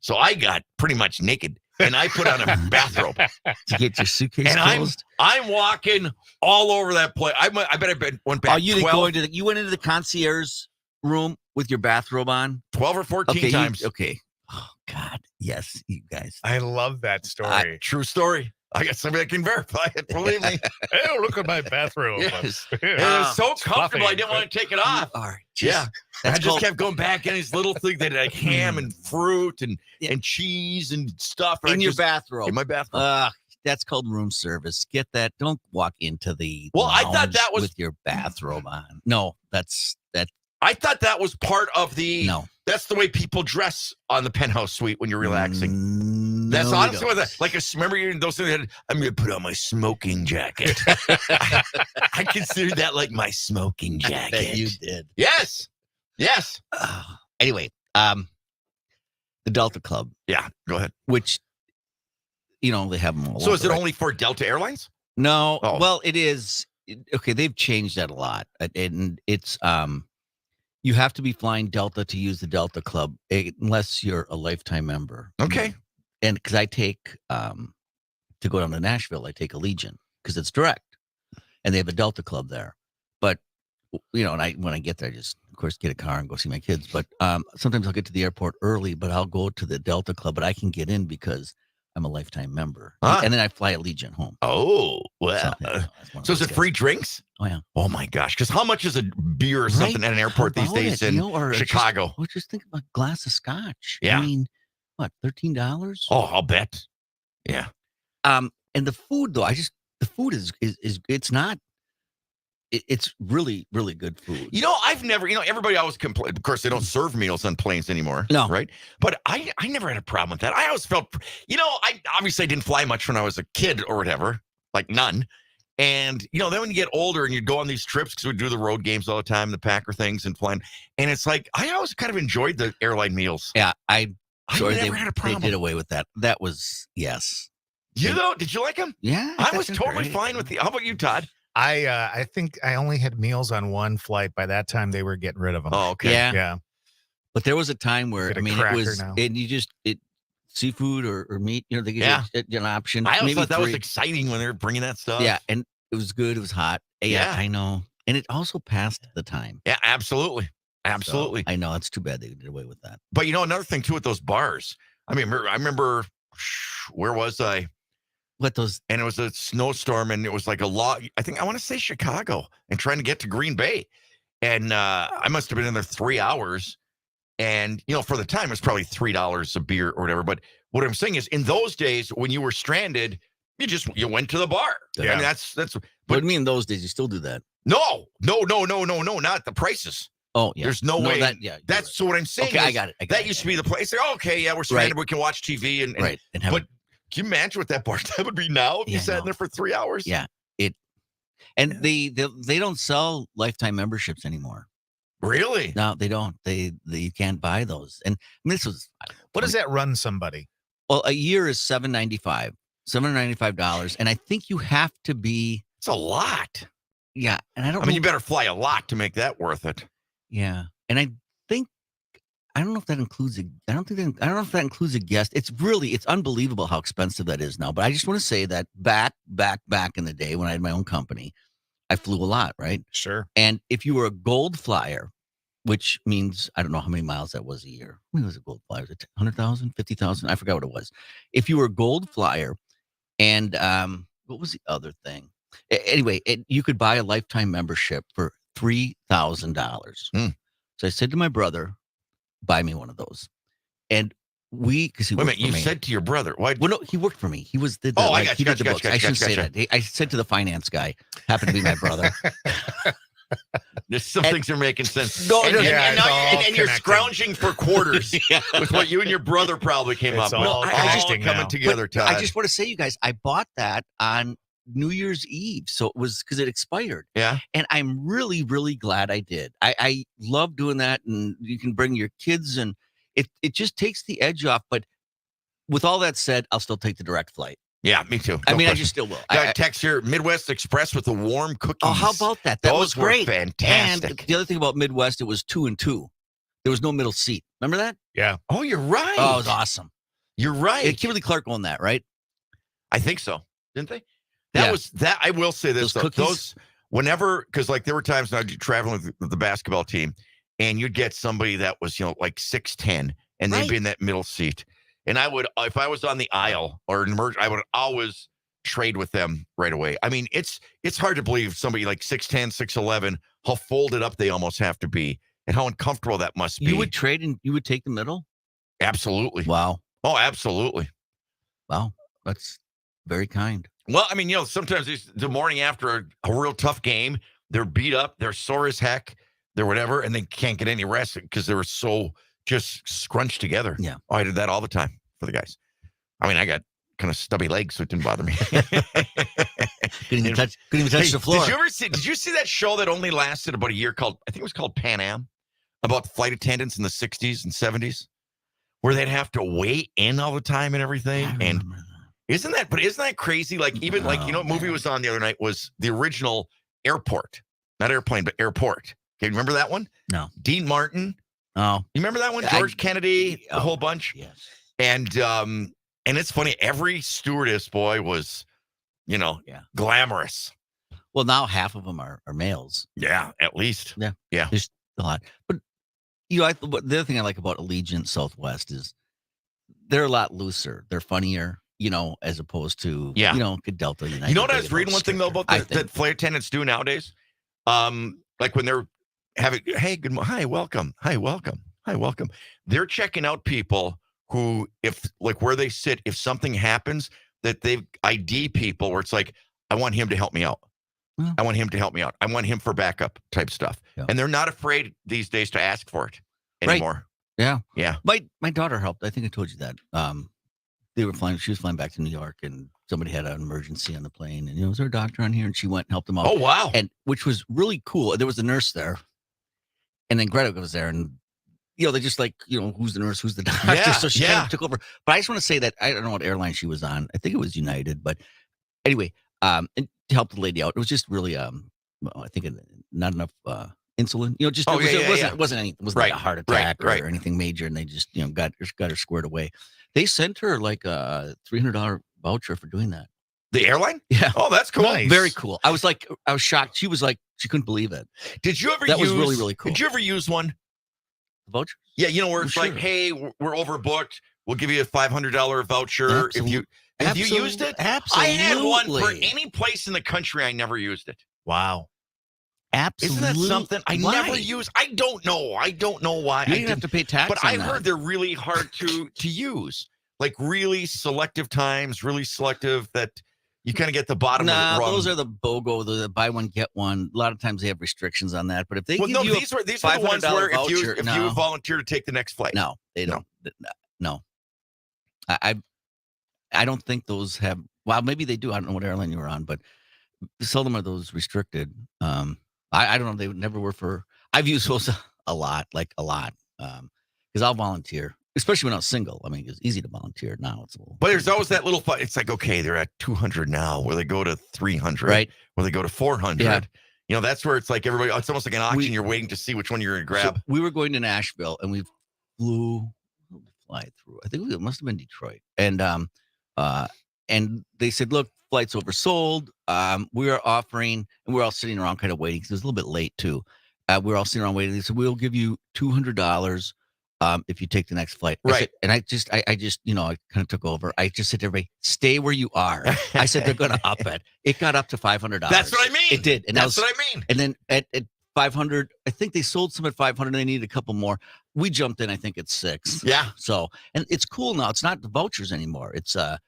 so I got pretty much naked and I put on a bathrobe to get your suitcase and closed. I'm walking all over that place. I bet I went back. Oh, you didn't go into you went into the concierge room with your bathrobe on 12 or 14 times. Okay. Oh God. Yes, you guys. I love that story. True story. I got somebody that can verify it. Believe me. Oh, look at my bathroom. Yes. It was so comfortable. I didn't want to take it off. Yeah. I just kept going back in these little things that had like ham and fruit and cheese and stuff. In your bathrobe. In my bathrobe. That's called room service. Get that. Don't walk into the I thought that was with your bathrobe on. No, that's that. I thought that was part of the. No. That's the way people dress on the penthouse suite when you're relaxing. That's honestly what remember those things that I'm going to put on my smoking jacket. I considered that like my smoking jacket. You did. Yes. Yes. Anyway, the Delta Club. Yeah, go ahead. Which, they have them all. So is it only for Delta Airlines? No. Oh. Well, it is. Okay, they've changed that a lot. And it's you have to be flying Delta to use the Delta Club unless you're a lifetime member. Okay. And because I take, to go down to Nashville, I take Allegiant because it's direct. And they have a Delta Club there. But, and when I get there, I just, of course, get a car and go see my kids. But sometimes I'll get to the airport early, but I'll go to the Delta Club. But I can get in because I'm a lifetime member. And then I fly Allegiant home. Oh, well. So is it free drinks? Oh, yeah. Oh, my gosh. Because how much is a beer or something at an airport these days in Chicago? Just think about a glass of scotch. Yeah. I mean, what, $13? Oh, I'll bet. Yeah. And the food, though, the food is it's not. It's really, really good food. I've never, everybody always complains. Of course, they don't serve meals on planes anymore. No. Right? But I never had a problem with that. I always felt, I obviously didn't fly much when I was a kid or whatever, like none. And, then when you get older and you go on these trips, because we do the road games all the time, the Packer things and flying. And it's like, I always kind of enjoyed the airline meals. Yeah. I never had a problem. They did away with that. That was, yes. Did you like them? Yeah. I was totally fine with how about you, Todd? I think I only had meals on one flight. By that time, they were getting rid of them. Oh, okay. Yeah. But there was a time where, it was, and seafood or meat. You know, they give you an option. I always maybe thought that was 3. exciting when they were bringing that stuff. Yeah, and it was good. It was hot. Yeah, I know. And it also passed the time. Yeah, absolutely. Absolutely. So, I know. It's too bad they did away with that. But, another thing, too, with those bars. I remember, where was I? What those? And it was a snowstorm, and it was like a lot. I want to say Chicago, and trying to get to Green Bay. And I must have been in there 3 hours. And, for the time, it was probably $3 a beer or whatever. But what I'm saying is, in those days, when you were stranded, you went to the bar. Yeah. I mean, that's. But what do you mean in those days? You still do that? No, not the prices. Oh, yeah. There's no way. That's what I'm saying. Okay, I got it. That used to be the place. Okay, yeah, we're stranded. We can watch TV and right. But can you imagine what that bar time would be now if you sat in there for 3 hours? Yeah, they don't sell lifetime memberships anymore. Really? No, they don't. You can't buy those. And this was what does that run somebody? Well, a year is $795, and I think you have to be. It's a lot. Yeah, and I don't. I mean, you better fly a lot to make that worth it. Yeah, and I don't know if that includes I don't know if that includes a guest. It's unbelievable how expensive that is now. But I just want to say that back in the day when I had my own company, I flew a lot, right? Sure. And if you were a gold flyer, which means I don't know how many miles that was a year. When was a gold flyer? Was it 100,000, 50,000? I forgot what it was. If you were a gold flyer, and what was the other thing? Anyway, you could buy a lifetime membership for $3,000. So I said to my brother, buy me one of those. And because he wait a minute, you said to your brother, why? Well, no, he worked for me. He was the I got he did the books. I shouldn't say that. I said to the finance guy, happened to be my brother. Some things are making sense. No, and you're scrounging for quarters with what you and your brother probably came up with. All coming together, Todd. I just want to say, you guys, I bought that on New Year's Eve. So it was because it expired. Yeah. And I'm really, really glad I did. I love doing that. And you can bring your kids, and it just takes the edge off. But with all that said, I'll still take the direct flight. Yeah, me too. I just still will. Got a text here, Midwest Express with the warm cookies. Oh, how about that? That was great. Fantastic. And the other thing about Midwest, it was 2 and 2. There was no middle seat. Remember that? Yeah. Oh, you're right. Oh, it was awesome. You're right. Kimberly Clark owned that, right? I think so. Didn't they? That was that. I will say this, those whenever, because like there were times when I'd be traveling with the basketball team, and you'd get somebody that was, like 6'10", and they'd be in that middle seat. And I would, if I was on the aisle or emerge, I would always trade with them right away. I mean, it's hard to believe somebody like 6'10", 6'11", how folded up they almost have to be, and how uncomfortable that must be. You would trade and you would take the middle? Absolutely. Wow. Oh, absolutely. Wow. That's very kind. Well, I mean, sometimes it's the morning after a real tough game, they're beat up, they're sore as heck, they're whatever, and they can't get any rest because they were so just scrunched together. Yeah. Oh, I did that all the time for the guys. I mean, I got kind of stubby legs, so it didn't bother me. couldn't even touch the floor. Did you see that show that only lasted about a year I think it was called Pan Am, about flight attendants in the 60s and 70s, where they'd have to weigh in all the time and everything? And isn't that crazy? Like, even what movie was on the other night was the original Airport, not Airplane, but Airport. Okay, remember that one? No. Dean Martin. Oh, you remember that one? George Kennedy, the whole bunch. Yes. And it's funny. Every stewardess boy was, glamorous. Well, now half of them are males. Yeah, at least. Yeah. Yeah. There's a lot. But the other thing I like about Allegiant Southwest is they're a lot looser. They're funnier, as opposed to Delta United. You know what I was reading one thing though about that flight attendants do nowadays? Like when they're having, hey, good morning, hi, welcome. They're checking out people who, if like where they sit, if something happens, that they've ID people where it's like, I want him to help me out. I want him to help me out. I want him for backup type stuff. Yeah. And they're not afraid these days to ask for it anymore. Right. Yeah. Yeah. My daughter helped. I think I told you that. She was flying back to New York, and somebody had an emergency on the plane, and was there a doctor on here? And she went and helped them out. Oh, wow. And which was really cool. There was a nurse there. And then Greta was there, and they just like, who's the nurse, who's the doctor. Yeah, so she kind of took over. But I just want to say that I don't know what airline she was on. I think it was United. But anyway, and to help the lady out, it was just really, I think not enough insulin. Just it wasn't like a heart attack or anything major, and they just got her squared away. They sent her like a $300 voucher for doing that. The airline? Yeah. Oh, that's cool. Nice. Very cool. I was shocked. She was like, she couldn't believe it. Did you ever That was really, really cool. Did you ever use one? The voucher? Yeah, where it's like, hey, we're overbooked. We'll give you a $500 voucher if you used it. Absolutely. I had one for any place in the country. I never used it. Wow. Absolutely. Isn't that something I Why? never use? I don't know. I don't know why. You didn't have to pay tax But on I that. heard they're really hard to use. Like really selective times, really selective that you kind of get the bottom of it wrong. Those are the BOGO, the buy one, get one. A lot of times they have restrictions on that. But if they give you these are the ones where if you volunteer to take the next flight. No, they don't. No. I don't think those have. Well, maybe they do. I don't know what airline you were on, but seldom are those restricted. I don't know. They never were for. I've used those a lot. Because I'll volunteer, especially when I was single. I mean, it's easy to volunteer now. It's a little. But there's always that little. It's like, okay, they're at 200 now, where they go to 300, right? Where they go to 400. Yeah. That's where it's like everybody. It's almost like an auction. You're waiting to see which one you're going to grab. So we were going to Nashville, and we fly through. I think it must have been Detroit, and they said, "Look, flight's oversold. We are offering," and we're all sitting around kind of waiting because it was a little bit late too. We're all sitting around waiting. They said, "We'll give you $200 if you take the next flight." Right. And I just I kind of took over. I just said to everybody, "Stay where you are." I said they're going to up it. It got up to $500. That's what I mean. It did, and that's what I mean. And then at 500, I think they sold some at 500. They needed a couple more. We jumped in, I think, at 6. Yeah. So, and it's cool now. It's not the vouchers anymore. It's a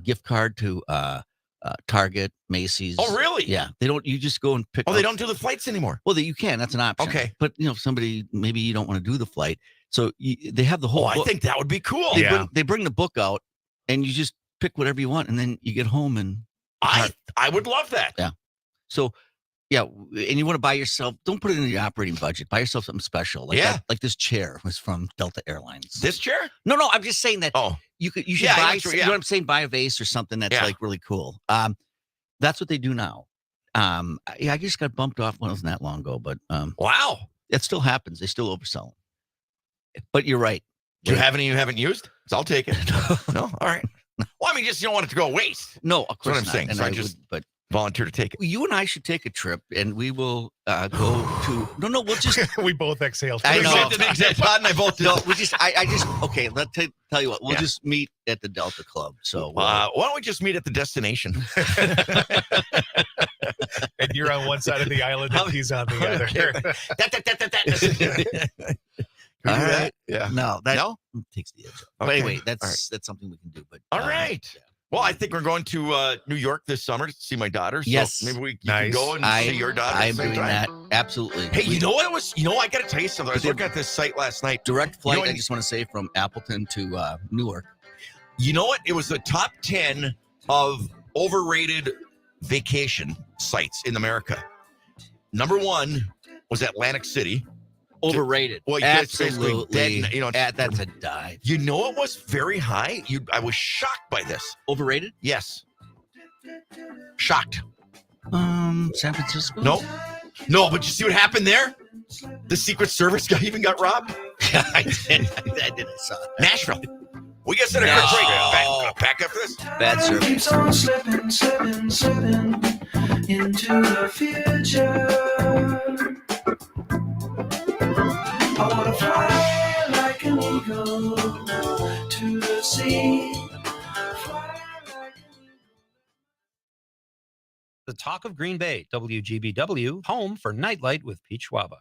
gift card to Target, Macy's. Oh, really? Yeah. They don't. You just go and pick. Oh, they don't do the flights anymore. Well, you can. That's an option. Okay. But somebody maybe you don't want to do the flight, so they have the whole. I think that would be cool. They bring the book out, and you just pick whatever you want, and then you get home and. I would love that. Yeah. So. Yeah, and you want to buy yourself, don't put it in your operating budget. Buy yourself something special. Like this chair was from Delta Airlines. This chair? No, I'm just saying that you should buy, you know what I'm saying? Buy a vase or something that's like really cool. That's what they do now. I just got bumped off when it wasn't that long ago, but wow. It still happens. They still oversell them. But you're right. Do you have any you haven't used? So I'll take it. No? All right. Well, I mean, just you don't want it to go waste. No, of course That's what I'm saying. And So but volunteer to take it. You and I should take a trip, and we will go to. No, we'll just. We both exhaled. I know. Todd and I both did. No, we just. I just. Okay, let's tell you what. We'll just meet at the Delta Club. So why don't we just meet at the destination? And you're on one side of the island, and he's on the other. All right. Yeah. No, that takes the edge off. But anyway, that's something we can do. But all right. Yeah. Well, I think we're going to New York this summer to see my daughter. So yes. maybe you can go and see your daughter. I'm doing that. Absolutely. Hey, you know what it was? I got to tell you something. I was looking at this site last night. Direct flight, I just want to say, from Appleton to Newark. You know what? It was the top 10 of overrated vacation sites in America. Number 1 was Atlantic City. Overrated. Well, absolutely. Dead, that's a dive. You know it was very high? I was shocked by this. Overrated? Yes. Shocked. San Francisco? No, but you see what happened there? The Secret Service guy even got robbed. Yeah, I did. I saw that. Nashville. We got to set a quick break. Back after this. Bad service. Keeps on slipping into the future. I wanna fly like an eagle to the sea. The Talk of Green Bay, WGBW, home for Nightlight with Pete Schwaba.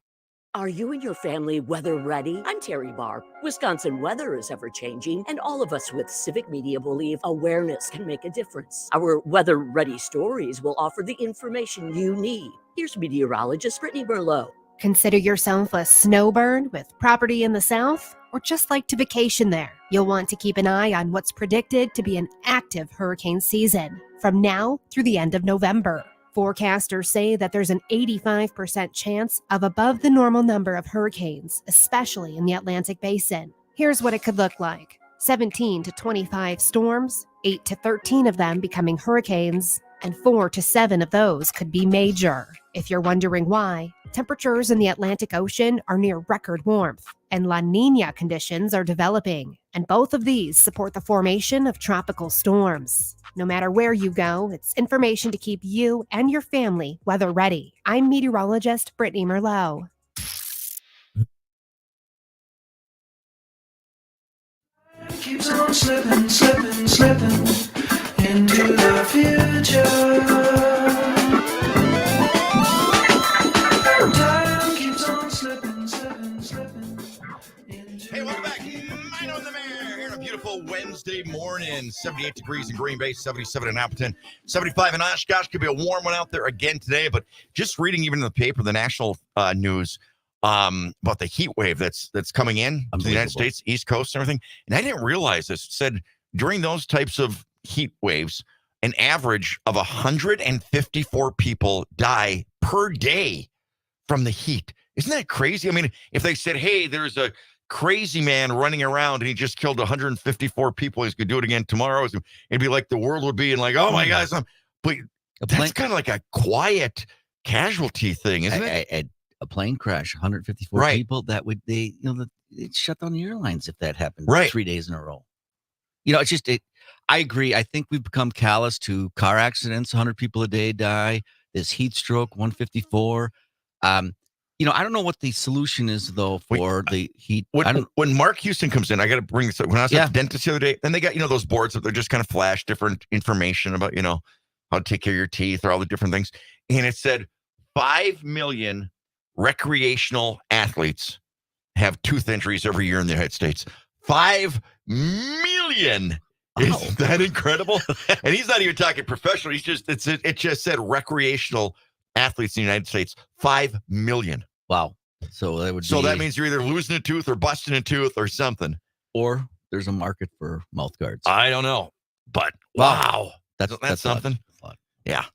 Are you and your family weather ready? I'm Terry Barr. Wisconsin weather is ever changing, and all of us with Civic Media believe awareness can make a difference. Our weather ready stories will offer the information you need. Here's meteorologist Brittany Berlow. Consider yourself a snowbird with property in the south, or just like to vacation there. You'll want to keep an eye on what's predicted to be an active hurricane season from now through the end of November. Forecasters say that there's an 85% chance of above the normal number of hurricanes, especially in the Atlantic Basin. Here's what it could look like. 17 to 25 storms, 8 to 13 of them becoming hurricanes, and 4 to 7 of those could be major. If you're wondering why, temperatures in the Atlantic Ocean are near record warmth, and La Niña conditions are developing, and both of these support the formation of tropical storms. No matter where you go, it's information to keep you and your family weather ready. I'm meteorologist Brittany Merlot. Keeps on slipping, slipping, slipping into the future. Time keeps on slipping, slipping, slipping. Hey, welcome back. Maino in the Mayor here on a beautiful Wednesday morning. 78 degrees in Green Bay, 77 in Appleton, 75 in Oshkosh. Could be a warm one out there again today, but just reading even in the paper, the national news about the heat wave that's coming in to the United States, East Coast and everything. And I didn't realize this. It said during those types of heat waves, an average of 154 people die per day from the heat. Isn't that crazy? I mean, if they said, hey, there's a crazy man running around and he just killed 154 people, he's going to do it again tomorrow, it'd be like the world would be in like, oh my gosh. But that's kind of like a quiet casualty thing, isn't it? A plane crash, 154 people, that would, they'd shut down the airlines if that happened 3 days in a row. It's just, I agree. I think we've become callous to car accidents. 100 people a day die. This heat stroke, 154. I don't know what the solution is, though, for the heat. When Mark Houston comes in, I got to bring this up. When I was at the dentist the other day, then they got, those boards that they're just kind of flash different information about, how to take care of your teeth or all the different things. And it said 5 million recreational athletes have tooth injuries every year in the United States. 5 million. Isn't that incredible? And he's not even talking professional. It just said recreational athletes in the United States. 5 million. Wow. So that means you're either losing a tooth or busting a tooth or something. Or there's a market for mouth guards. I don't know. But wow. That's something. Yeah.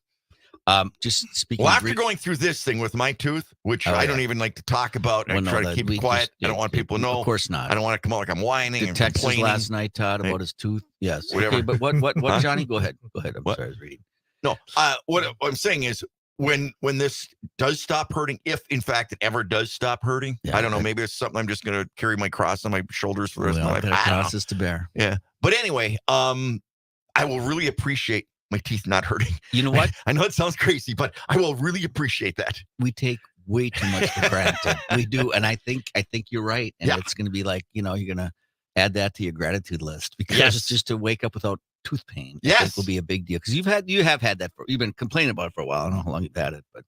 Just speaking. Well, after going through this thing with my tooth, which I don't even like to talk about, I try to keep it quiet. I don't want people to know. Of course not. I don't want to come out like I'm whining and Texas complaining. last night, Todd, about his tooth. Yes. Whatever. Okay, but what, Johnny? Go ahead. I'm sorry, I was reading. No. What I'm saying is, when this does stop hurting, if in fact it ever does stop hurting, I don't know. Maybe it's something I'm just going to carry my cross on my shoulders for the rest of my life. Crosses to bear. Yeah. But anyway, I will really appreciate my teeth not hurting. You know what? I know it sounds crazy, but I will really appreciate that. We take way too much for granted. We do, and I think you're right. And it's going to be like, you're going to add that to your gratitude list, because it's just to wake up without tooth pain. I think will be a big deal, because you have had that you've been complaining about it for a while. I don't know how long you've had it, but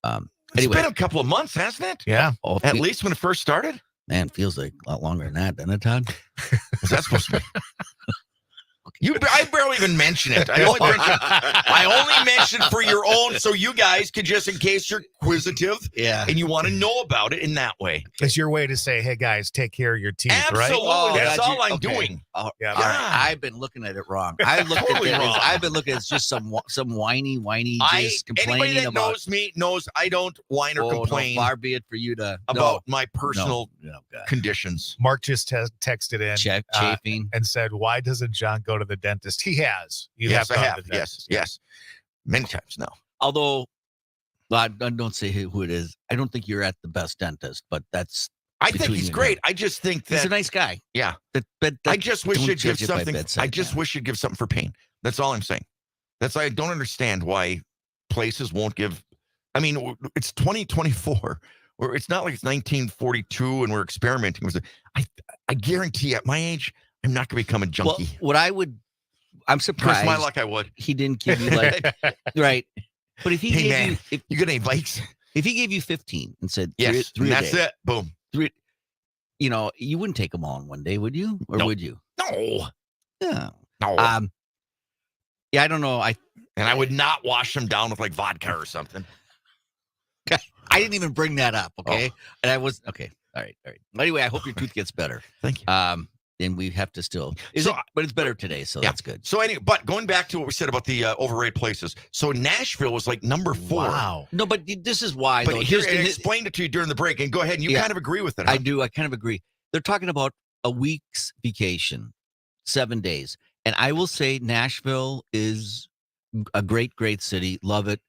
anyway, it's been a couple of months, hasn't it? Yeah, at least when it first started. Man, it feels like a lot longer than that, doesn't it, Todd? Is that supposed to be? I barely even mention it. I only mention for your own, so you guys could just, in case you're inquisitive, and you want to know about it in that way. It's your way to say, "Hey guys, take care of your teeth." Absolutely, right? That's all I'm doing. I've been looking at it wrong. I've been looking at it's just some whiny, just complaining. Anybody that knows me knows I don't whine or complain. No, far be it for you to about my personal conditions. Mark just texted in, chafing, and said, "Why doesn't John go to the dentist?" He has. Yes, I have. Yes, many times now. Although, I don't say who it is. I don't think you're at the best dentist, but that's. I think he's great. I just think that he's a nice guy. Yeah, but I just wish you'd give something. I just wish you'd give something for pain. That's all I'm saying. I don't understand why places won't give. I mean, it's 2024. Or it's not like it's 1942 and we're experimenting with it. I guarantee at my age, I'm not going to become a junkie. Well, I'm surprised. Chris, my luck, I would. He didn't give you right. But if he gave you, if you got any bikes, if he gave you 15 and said, yes, three that's it. Boom. 3, you wouldn't take them all in one day, would you? Or would you? No. Yeah. No. I don't know. I would not wash them down with like vodka or something. I didn't even bring that up. Okay. And I was okay. All right. Anyway, I hope your tooth gets better. Thank you. And we have to still, but it's better today, so that's good. So anyway, but going back to what we said about the overrated places. So Nashville was like number 4. Wow. No, but this is why. But I explained it to you during the break, and go ahead, and you kind of agree with it. Huh? I do. I kind of agree. They're talking about a week's vacation, 7 days, and I will say Nashville is a great, great city. Love it.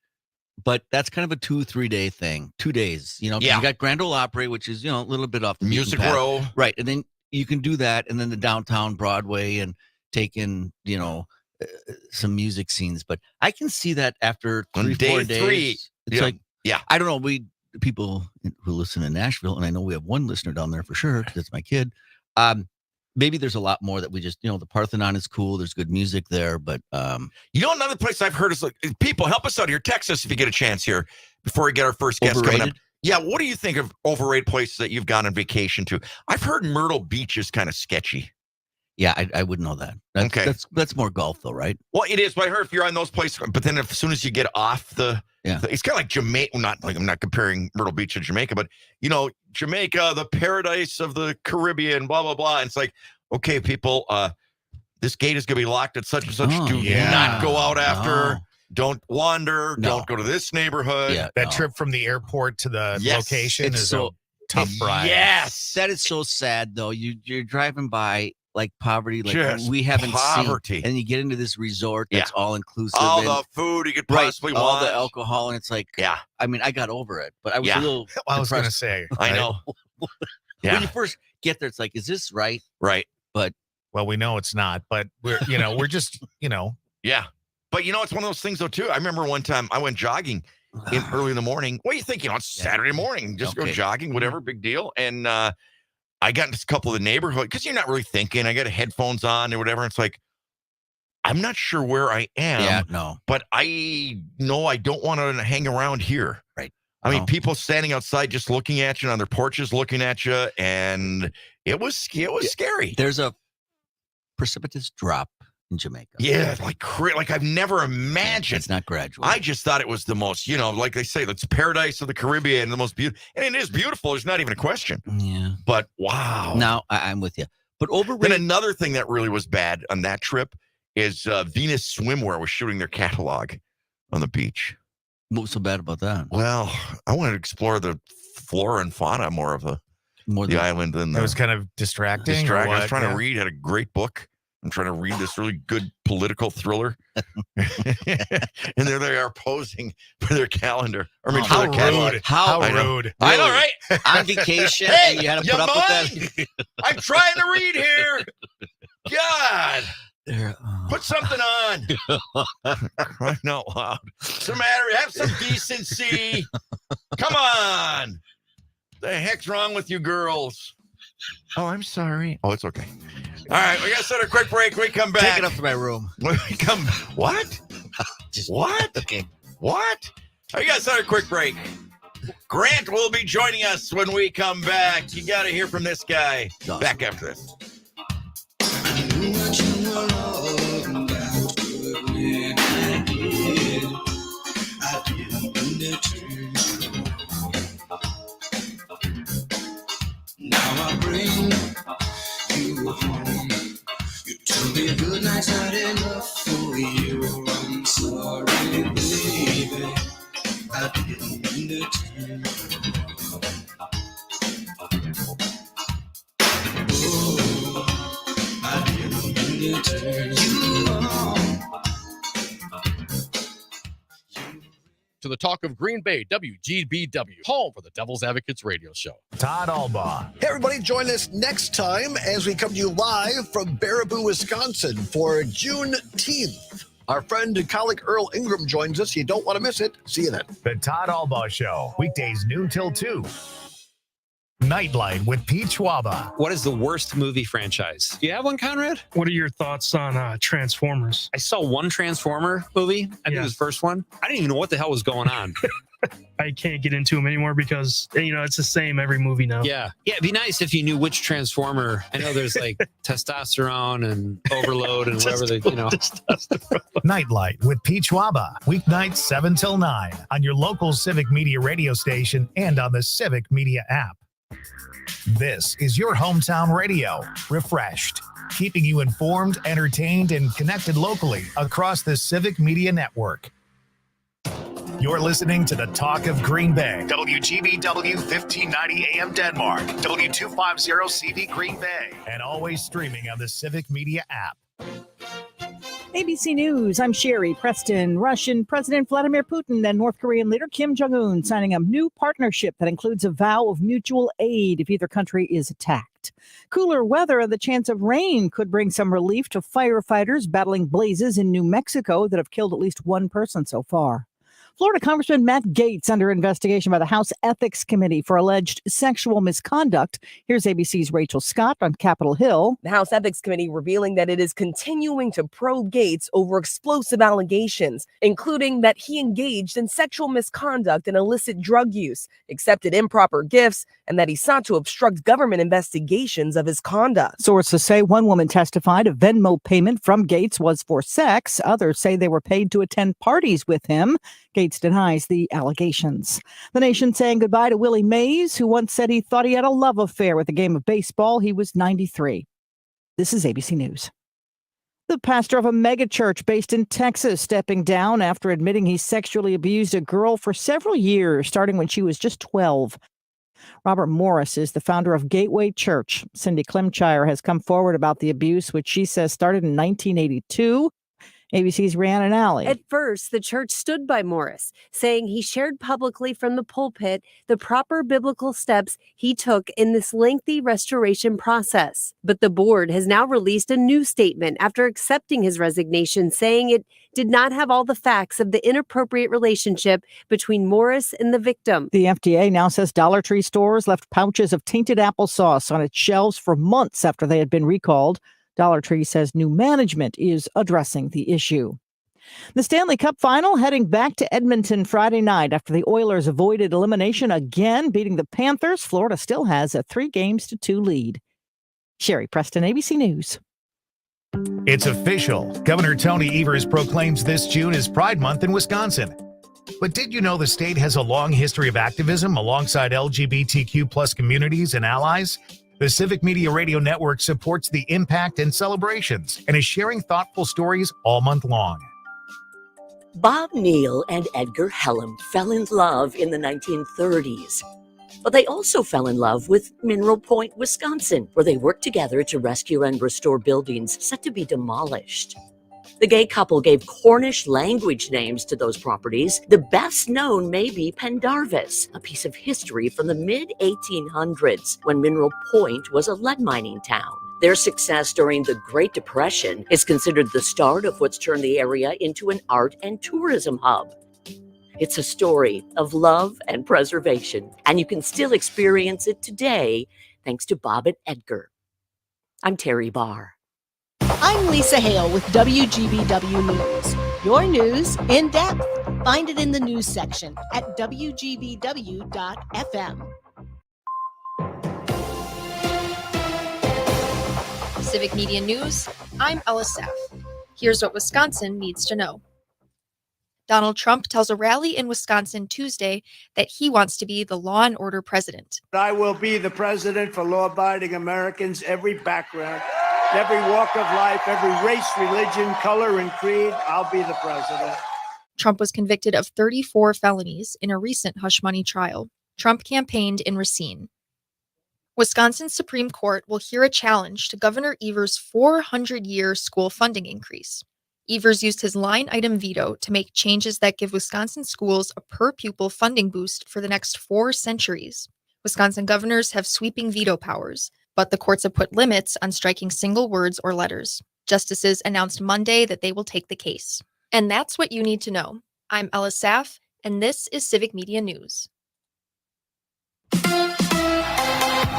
But that's kind of a 2-3 day thing. 2 days, you got Grand Ole Opry, which is, a little bit off the Music beaten path. Row. Right. And then you can do that. And then the downtown Broadway and take in, some music scenes. But I can see that after 3-4 days. It's like, I don't know. People who listen in Nashville, and I know we have one listener down there for sure, because it's my kid. Maybe there's a lot more that we just, the Parthenon is cool. There's good music there, but another place I've heard is like, people help us out here. Text us if you get a chance here before we get our first guest coming up. Yeah, what do you think of overrated places that you've gone on vacation to? I've heard Myrtle Beach is kind of sketchy. Yeah, I wouldn't know that. That's more golf though, right? Well, it is. But I heard if you're on those places, but then as soon as you get off it's kind of like Jamaica. I'm not comparing Myrtle Beach to Jamaica, but Jamaica, the paradise of the Caribbean, blah blah blah. And it's like, okay, people, this gate is going to be locked at such and such. Do not go out after. No. Don't wander. No. Don't go to this neighborhood. Yeah, that trip from the airport to the location is a tough ride. Yes, that is so sad though. You're driving by. Like poverty, like just we haven't poverty. seen. And you get into this resort that's all inclusive. All the food you could possibly want. All the alcohol. And it's like, I mean, I got over it, but I was a little I was going to say. I know. When you first get there, it's like, is this right? Right. But. Well, we know it's not, but we're, we're just, Yeah. But it's one of those things though, too. I remember one time I went jogging early in the morning. What do you think? It's Saturday morning. Just go jogging, whatever, big deal. And, I got into a couple of the neighborhood because you're not really thinking. I got headphones on or whatever. It's like, I'm not sure where I am. Yeah, no. But I know I don't want to hang around here. Right. I mean, people standing outside just looking at you on their porches, looking at you, and it was scary. There's a precipitous drop in Jamaica. Yeah, like I've never imagined. It's not gradual. I just thought it was the most, like they say, it's paradise of the Caribbean, the most beautiful. And it is beautiful. There's not even a question. Yeah. But wow. Now, I'm with you. But overrated. Then another thing that really was bad on that trip is Venus Swimwear was shooting their catalog on the beach. What was so bad about that? Well, I wanted to explore the flora and fauna more of the island than it was kind of distracting. I was trying to read, had a great book. I'm trying to read this really good political thriller. And there they are posing for their calendar. for their catalog. How rude. I know, right? On vacation, and you had to put up with that. I'm trying to read here. God. Put something on. Crying out loud. What's the matter? Have some decency. Come on. The heck's wrong with you girls? Oh, I'm sorry. Oh, it's okay. All right, we got to set a quick break. We come back. Take it up to my room. When we come, what? What? Okay. What? We got to set a quick break. Grant will be joining us when we come back. You got to hear from this guy. Awesome. Back after this. Now I bring you home. You told me good night's not enough for you. I'm sorry, baby. I didn't mean to turn. Oh, I didn't mean to turn you on. To the talk of Green Bay, WGBW, home for the Devil's Advocates radio show. Todd Albaugh. Hey, everybody, join us next time as we come to you live from Baraboo, Wisconsin for Juneteenth. Our friend and colleague Earl Ingram joins us. You don't want to miss it. See you then. The Todd Albaugh Show, weekdays noon till 2. Nightlight with Pete Schwaba. What is the worst movie franchise? Do you have one, Conrad? What are your thoughts on Transformers? I saw one Transformer movie. I think it was the first one. I didn't even know what the hell was going on. I can't get into them anymore because, it's the same every movie now. Yeah. Yeah, it'd be nice if you knew which Transformer. I know there's like testosterone and overload and whatever Nightlight with Pete Schwaba. Weeknights 7 till 9 on your local Civic Media radio station and on the Civic Media app. This is your hometown radio, refreshed, keeping you informed, entertained, and connected locally across the Civic Media Network. You're listening to the Talk of Green Bay, WGBW 1590 AM Denmark, W250 CV Green Bay, and always streaming on the Civic Media app. ABC News, I'm Sherry Preston. Russian President Vladimir Putin and North Korean leader Kim Jong-un signing a new partnership that includes a vow of mutual aid if either country is attacked. Cooler weather and the chance of rain could bring some relief to firefighters battling blazes in New Mexico that have killed at least one person so far. Florida Congressman Matt Gaetz under investigation by the House Ethics Committee for alleged sexual misconduct. Here's ABC's Rachel Scott on Capitol Hill. The House Ethics Committee revealing that it is continuing to probe Gaetz over explosive allegations, including that he engaged in sexual misconduct and illicit drug use, accepted improper gifts, and that he sought to obstruct government investigations of his conduct. Sources say one woman testified a Venmo payment from Gaetz was for sex. Others say they were paid to attend parties with him. Gaetz denies the allegations. The Nation saying goodbye to Willie Mays, who once said he thought he had a love affair with the game of baseball. He was 93. This is ABC News. The pastor of a megachurch based in Texas stepping down after admitting he sexually abused a girl for several years, starting when she was just 12. Robert Morris is the founder of Gateway Church. Cindy Klimchire has come forward about the abuse, which she says started in 1982. ABC's Rhiannon Alley. At first, the church stood by Morris, saying he shared publicly from the pulpit the proper biblical steps he took in this lengthy restoration process. But the board has now released a new statement after accepting his resignation, saying it did not have all the facts of the inappropriate relationship between Morris and the victim. The FDA now says Dollar Tree stores left pouches of tainted applesauce on its shelves for months after they had been recalled. Dollar Tree says new management is addressing the issue. The Stanley Cup final heading back to Edmonton Friday night after the Oilers avoided elimination again, beating the Panthers. Florida still has a 3-2 lead. Sherry Preston, ABC News. It's official. Governor Tony Evers proclaims this June is Pride Month in Wisconsin. But did you know the state has a long history of activism alongside LGBTQ plus communities and allies? The Civic Media Radio Network supports the impact and celebrations and is sharing thoughtful stories all month long. Bob Neal and Edgar Hellam fell in love in the 1930s. But they also fell in love with Mineral Point, Wisconsin, where they worked together to rescue and restore buildings set to be demolished. The gay couple gave Cornish language names to those properties. The best known may be Pendarvis, a piece of history from the mid-1800s when Mineral Point was a lead mining town. Their success during the Great Depression is considered the start of what's turned the area into an art and tourism hub. It's a story of love and preservation, and you can still experience it today thanks to Bob and Edgar. I'm Terry Barr. I'm Lisa Hale with WGBW News. Your news in depth. Find it in the news section at WGBW.FM. Civic Media News, I'm Ella Saff. Here's what Wisconsin needs to know. Donald Trump tells a rally in Wisconsin Tuesday that he wants to be the law and order president. I will be the president for law-abiding Americans, every background, every walk of life, every race, religion, color, and creed. I'll be the president. Trump was convicted of 34 felonies in a recent hush money trial. Trump campaigned in Racine. Wisconsin's Supreme Court will hear a challenge to Governor Evers' 400-year school funding increase. Evers used his line item veto to make changes that give Wisconsin schools a per-pupil funding boost for the next 4 centuries. Wisconsin governors have sweeping veto powers, but the courts have put limits on striking single words or letters. Justices announced Monday that they will take the case. And that's what you need to know. I'm Ella Saff, and this is Civic Media News.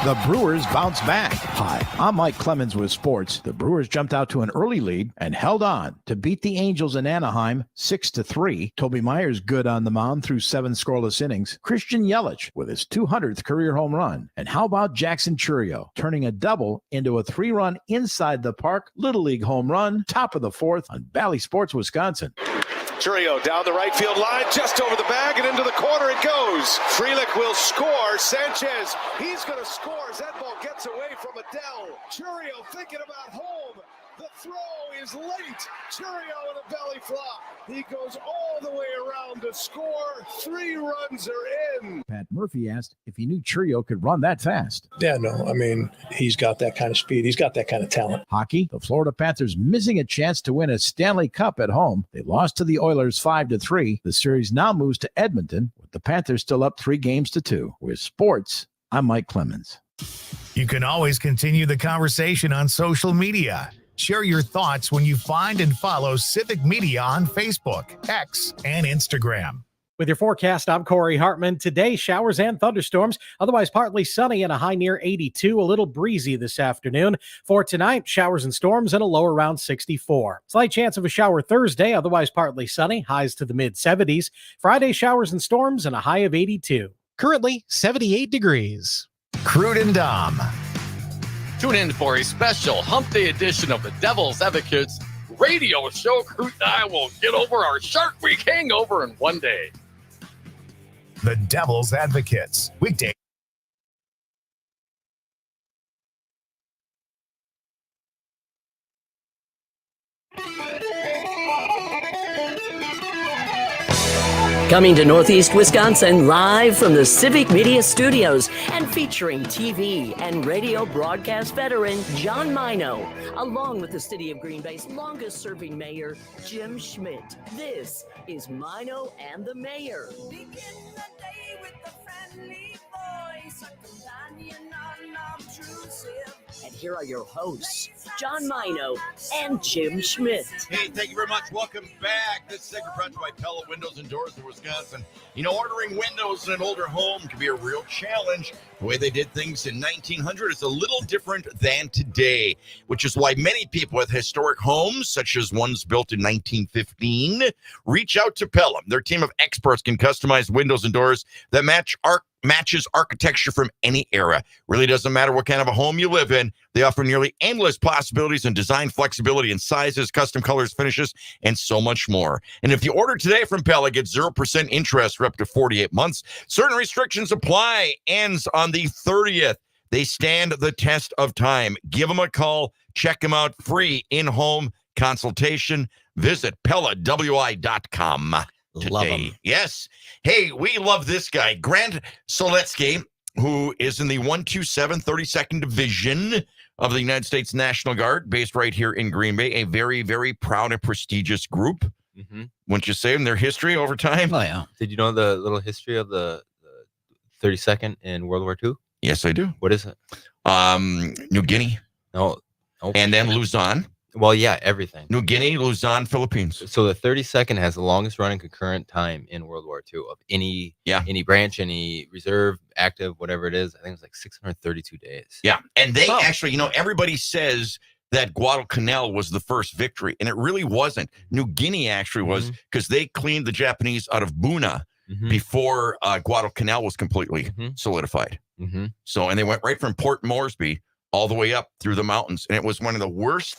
The Brewers bounce back. Hi, I'm Mike Clemens with sports. The Brewers jumped out to an early lead and held on to beat the Angels in Anaheim 6-3. Toby Myers good on the mound through 7 scoreless innings. Christian Yelich with his 200th career home run. And how about Jackson Chourio turning a double into a 3-run inside the park Little League home run, top of the 4th on Bally Sports, Wisconsin. Chourio down the right field line, just over the bag, and into the corner it goes. Frelick will score. Sanchez, he's going to score as that ball gets away from Adele. Chourio thinking about home. The throw is late. Churio with a belly flop. He goes all the way around to score. 3 runs are in. Pat Murphy asked if he knew Churio could run that fast. Yeah, no, I mean, he's got that kind of speed. He's got that kind of talent. Hockey, the Florida Panthers missing a chance to win a Stanley Cup at home. They lost to the Oilers 5-3. The series now moves to Edmonton, with the Panthers still up 3-2. With sports, I'm Mike Clemens. You can always continue the conversation on social media. Share your thoughts when you find and follow Civic Media on Facebook, X, and Instagram. With your forecast, I'm Corey Hartman. Today, showers and thunderstorms, otherwise partly sunny and a high near 82, a little breezy this afternoon. For tonight, showers and storms and a low around 64. Slight chance of a shower Thursday, otherwise partly sunny, highs to the mid-70s. Friday, showers and storms and a high of 82. Currently, 78 degrees. Crude and Dom. Tune in for a special hump day edition of the Devil's Advocates radio show. Crude and I will get over our Shark Week hangover in one day. The Devil's Advocates. Weekday. Coming to Northeast Wisconsin live from the Civic Media Studios and featuring TV and radio broadcast veteran John Maino, along with the City of Green Bay's longest serving mayor, Jim Schmidt. This is Maino and the Mayor. Begin the day with a friendly voice, a companion unobtrusive. And here are your hosts, John Maino and Jim Schmidt. Hey, thank you very much. Welcome back. This segment brought to you by Pella Windows and Doors in Wisconsin. You know, ordering windows in an older home can be a real challenge. The way they did things in 1900 is a little different than today, which is why many people with historic homes, such as ones built in 1915, reach out to Pella. Their team of experts can customize windows and doors that matches architecture from any era. Really doesn't matter what kind of a home you live in. They offer nearly endless possibilities and design flexibility in sizes, custom colors, finishes, and so much more. And if you order today from Pella, get 0% interest for up to 48 months. Certain restrictions apply. Ends on the 30th. They stand the test of time. Give them a call. Check them out. Free in-home consultation. Visit PellaWI.com. Today. Love him. Yes. Hey, we love this guy, Grant Soletsky, who is in the 127 32nd Division of the United States National Guard, based right here in Green Bay. A very, very proud and prestigious group. Mm-hmm. Wouldn't you say, in their history over time? Oh, yeah. Did you know the little history of the 32nd in World War II? Yes, I do. What is it? New Guinea. No. And then Luzon. Well, yeah, everything. New Guinea, Luzon, Philippines. So the 32nd has the longest running concurrent time in World War II of any branch, any reserve, active, whatever it is. I think it's like 632 days. Yeah. And they actually, you know, everybody says that Guadalcanal was the first victory, and it really wasn't. New Guinea actually was, because they cleaned the Japanese out of Buna before Guadalcanal was completely solidified. So, and they went right from Port Moresby all the way up through the mountains. And it was one of the worst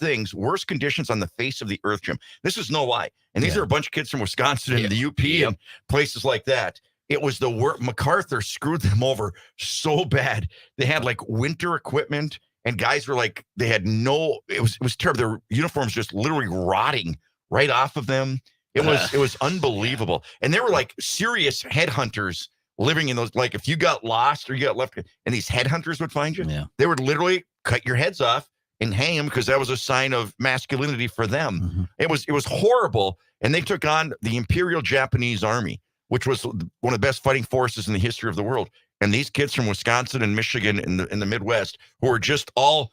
conditions on the face of the earth, Jim. This is no lie. And these are a bunch of kids from Wisconsin and the UP and places like that. It was the work. MacArthur screwed them over so bad. They had like winter equipment, and guys were like, they had it was terrible. Their uniforms just literally rotting right off of them. It was unbelievable. And they were like serious headhunters living in those, like if you got lost or you got left, and these headhunters would find you, they would literally cut your heads off and hang them, because that was a sign of masculinity for them. It was horrible. And they took on the Imperial Japanese Army, which was one of the best fighting forces in the history of the world. And these kids from Wisconsin and Michigan in the Midwest, who were just all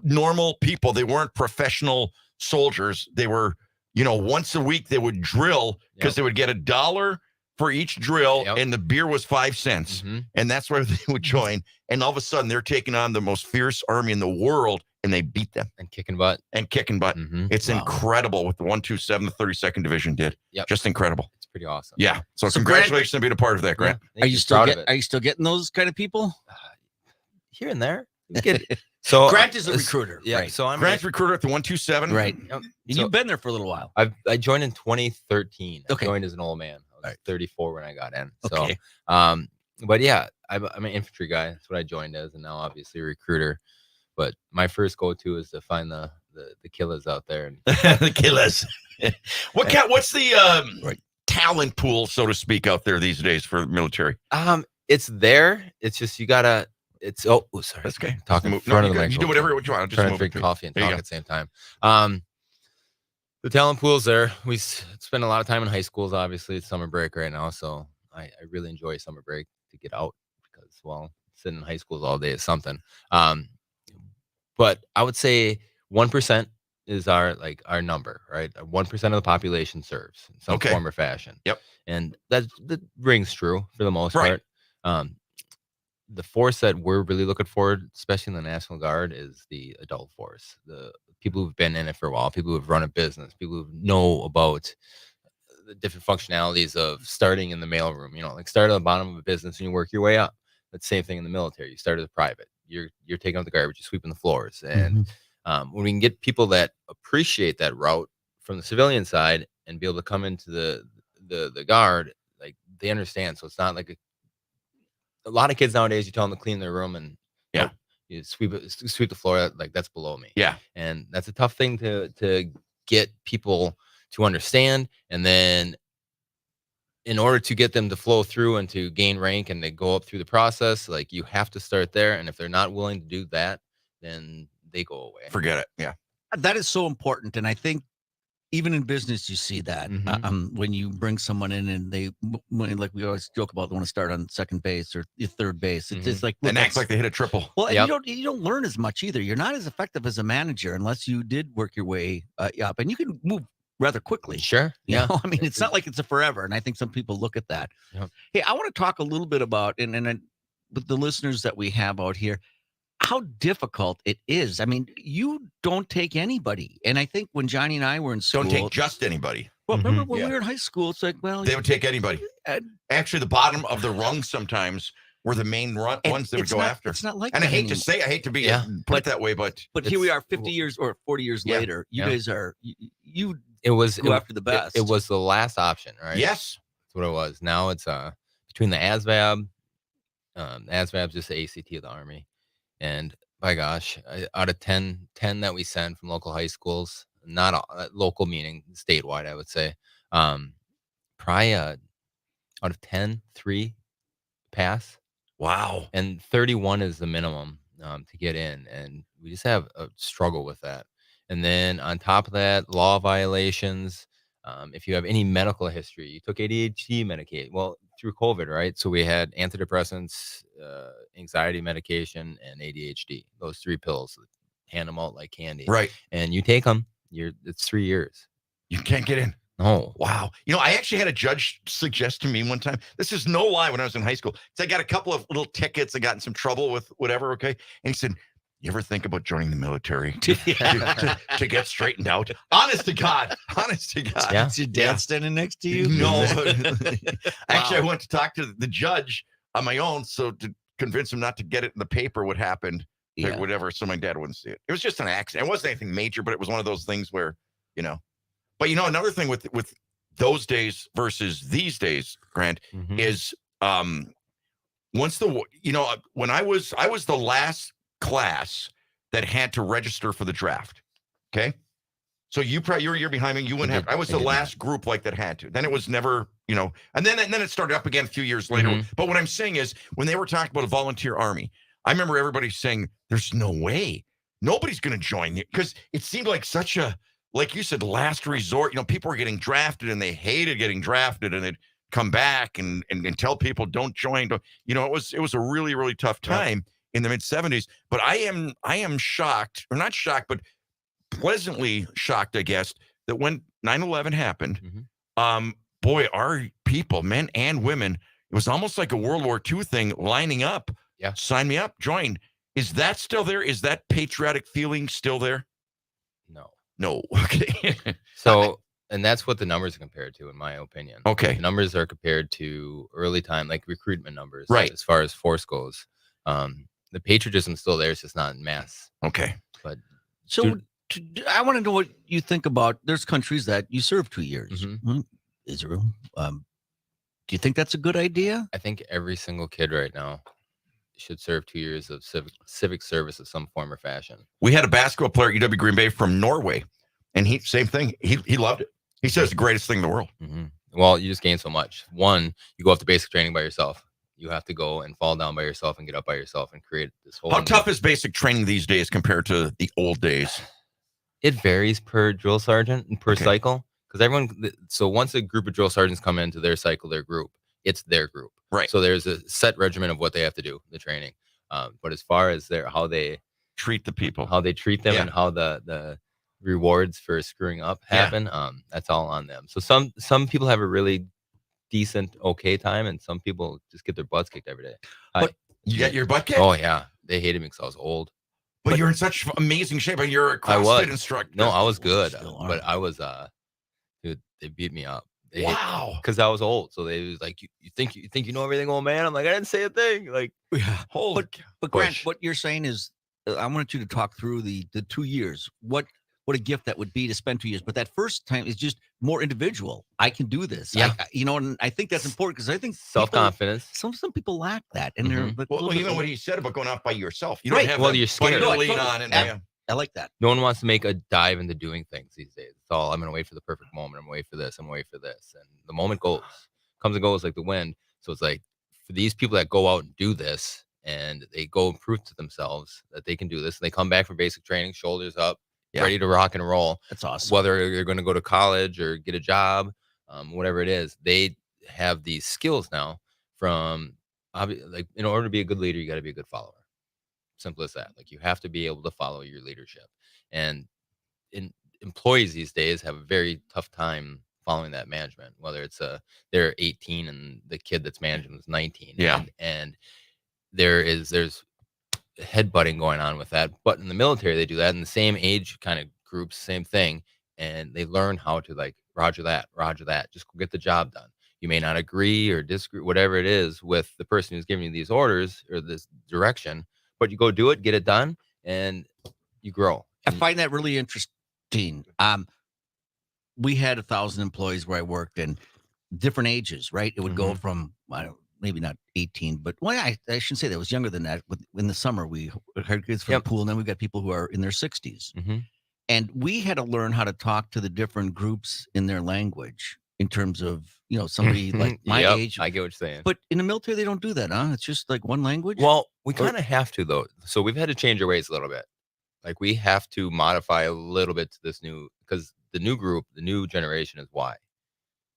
normal people, they weren't professional soldiers. They were, you know, once a week they would drill, because they would get $1 for each drill, and the beer was 5 cents. And that's where they would join. And all of a sudden, they're taking on the most fierce army in the world, and they beat them. And kicking butt. It's incredible what the 127, the 32nd Division did. Just incredible. It's pretty awesome. Yeah. So congratulations on being a part of that, Grant. Are you still getting those kind of people? Here and there. So Grant is a recruiter. Yeah. Right. So I'm Grant's recruiter at the 127. Right. And you've been there for a little while. I joined in 2013. Okay. I joined as an old man. I was 34 when I got in. Okay. So, but yeah, I'm an infantry guy. That's what I joined as, and now obviously a recruiter. But my first go-to is to find the the killers out there. And the killers. What's the talent pool, so to speak, out there these days for the military? It's there. It's just you gotta. It's sorry. That's okay. Talking in front of the You microphone. do whatever you want. Just trying to move drink it coffee and There you talk go. at the same time. The talent pool's there. We spend a lot of time in high schools. Obviously, it's summer break right now, so I really enjoy summer break to get out because, well, sitting in high schools all day is something. But I would say 1% is our number, right? 1% of the population serves in some form or fashion. Yep. And that rings true for the most part. The force that we're really looking forward, especially in the National Guard, is the adult force. The people who've been in it for a while, people who've run a business, people who know about the different functionalities of starting in the mailroom. Like start at the bottom of a business and you work your way up. That's the same thing in the military. You start as a private. You're taking out the garbage, you're sweeping the floors. And when we can get people that appreciate that route from the civilian side and be able to come into the Guard, like they understand. So it's not like a lot of kids nowadays, you tell them to clean their room and you sweep the floor, like that's below me. Yeah. And that's a tough thing to get people to understand. And then in order to get them to flow through and to gain rank and to go up through the process, like you have to start there. And if they're not willing to do that, then they go away. Forget it. Yeah. That is so important. And I think even in business, you see that when you bring someone in and like we always joke about, they want to start on second base or third base. It's just like, and act like they hit a triple. Well, and you don't learn as much either. You're not as effective as a manager unless you did work your way up, and you can move rather quickly. Sure. You know? I mean, it's not like it's a forever. And I think some people look at that. Yep. Hey, I want to talk a little bit about, and with the listeners that we have out here, how difficult it is. I mean, you don't take anybody. And I think when Johnny and I were in school. Don't take just anybody. Well, remember when we were in high school, it's like, well. They would take anybody. Actually, the bottom of the rung sometimes were the main ones they would go after. It's not like and that I hate anymore. to say, I hate to be put it that way, but here we are 50 years or 40 years later. You guys are, you go after the best. It was the last option, right? Yes. That's what it was. Now it's between the ASVAB, ASVAB's just the ACT of the Army. And by gosh, out of 10 that we send from local high schools, not all, local meaning statewide, I would say, probably out of 10, 3 pass. Wow. And 31 is the minimum to get in. And we just have a struggle with that. And then on top of that, law violations. If you have any medical history, you took ADHD medication. Well, through COVID, right? So we had antidepressants, anxiety medication, and ADHD. Those 3 pills, hand them out like candy. Right. And you take them, it's 3 years. You can't get in. No. Wow. I actually had a judge suggest to me one time, this is no lie, when I was in high school. So I got a couple of little tickets. I got in some trouble with whatever. Okay. And he said, you ever think about joining the military to get straightened out? Honest to God. Yeah. Is your dad standing next to you? No. Actually, I went to talk to the judge on my own, so to convince him not to get it in the paper what happened, or whatever, so my dad wouldn't see it. It was just an accident. It wasn't anything major, but it was one of those things where, But another thing with those days versus these days, Grant, is once when I was the last class that had to register for the draft. Okay. So you're a year behind me. You wouldn't have. I was the last group like that had to. Then it was never, and then it started up again a few years later. But what I'm saying is, when they were talking about a volunteer army, I remember everybody saying, "There's no way, nobody's going to join you," because it seemed like such a, like you said, last resort. People were getting drafted and they hated getting drafted, and they'd come back and tell people don't join. It was a really, really tough time in the mid 70s. But I am shocked, or not shocked, but pleasantly shocked, I guess, that when 9/11 happened, boy, our people, men and women, it was almost like a World War II thing, lining up. Yeah. Sign me up, join. Is that still there? Is that patriotic feeling still there? No. Okay. So, and that's what the numbers are compared to, in my opinion. Okay. The numbers are compared to early time, like recruitment numbers, right? As far as force goes, the patriotism's still there. It's just not in mass. Okay. But so I want to know what you think about. There's countries that you serve 2 years. Israel. Do you think that's a good idea? I think every single kid right now should serve 2 years of civic service of some form or fashion. We had a basketball player at UW Green Bay from Norway, and same thing. He loved it. He says it's the greatest thing in the world. Mm-hmm. Well, you just gain so much. One, you go off to basic training by yourself. You have to go and fall down by yourself and get up by yourself and create this whole. How tough is basic training these days compared to the old days? It varies per drill sergeant and per cycle, because everyone. So once a group of drill sergeants come into their cycle, their group, it's their group. Right. So there's a set regimen of what they have to do, the training. But as far as how they treat the people, how they treat them, and how the rewards for screwing up happen, that's all on them. So some people have a really decent, okay time, and some people just get their butts kicked every day. But you get your butt kicked? Oh yeah, they hated me because I was old. But you're in such amazing shape, and you're a CrossFit instructor. No, I was good, but I was dude, they beat me up. Wow, because I was old. So they was like, you think you know everything, old man? I'm like, I didn't say a thing. Like, But Grant, what you're saying is, I want you to talk through the 2 years. What a gift that would be to spend 2 years. But that first time is just more individual. I can do this. Yeah. And I think that's important, because I think self-confidence. Some people lack that, and they're like, well, you know what he said about going off by yourself. You don't have you're scared. to lean on. And I like that. No one wants to make a dive into doing things these days. It's all, I'm going to wait for the perfect moment. I'm going to wait for this. I'm going to wait for this. And the moment comes and goes like the wind. So it's like, for these people that go out and do this, and they go and prove to themselves that they can do this, and they come back from basic training, shoulders up, ready to rock and roll. That's awesome. Whether you're going to go to college or get a job, whatever it is, they have these skills now from, like, in order to be a good leader, you got to be a good follower. Simple as that. Like, you have to be able to follow your leadership, and employees these days have a very tough time following that management, whether it's they're 18 and the kid that's managing is 19. And there's headbutting going on with that. But in the military, they do that in the same age kind of groups, same thing. And they learn how to, like, roger that, just go get the job done. You may not agree or disagree, whatever it is, with the person who's giving you these orders or this direction, but you go do it, get it done, and you grow. I find that really interesting. We had 1,000 employees where I worked, and different ages, right? It would go from, maybe not 18, but I shouldn't say that. It was younger than that. In the summer, we had kids from the pool, and then we got people who are in their 60s. And we had to learn how to talk to the different groups in their language, in terms of, somebody like my age. I get what you're saying. But in the military, they don't do that, huh? It's just like one language? Well, we kind of have to, though. So we've had to change our ways a little bit. Like, we have to modify a little bit to this new, because the new group, the new generation is why.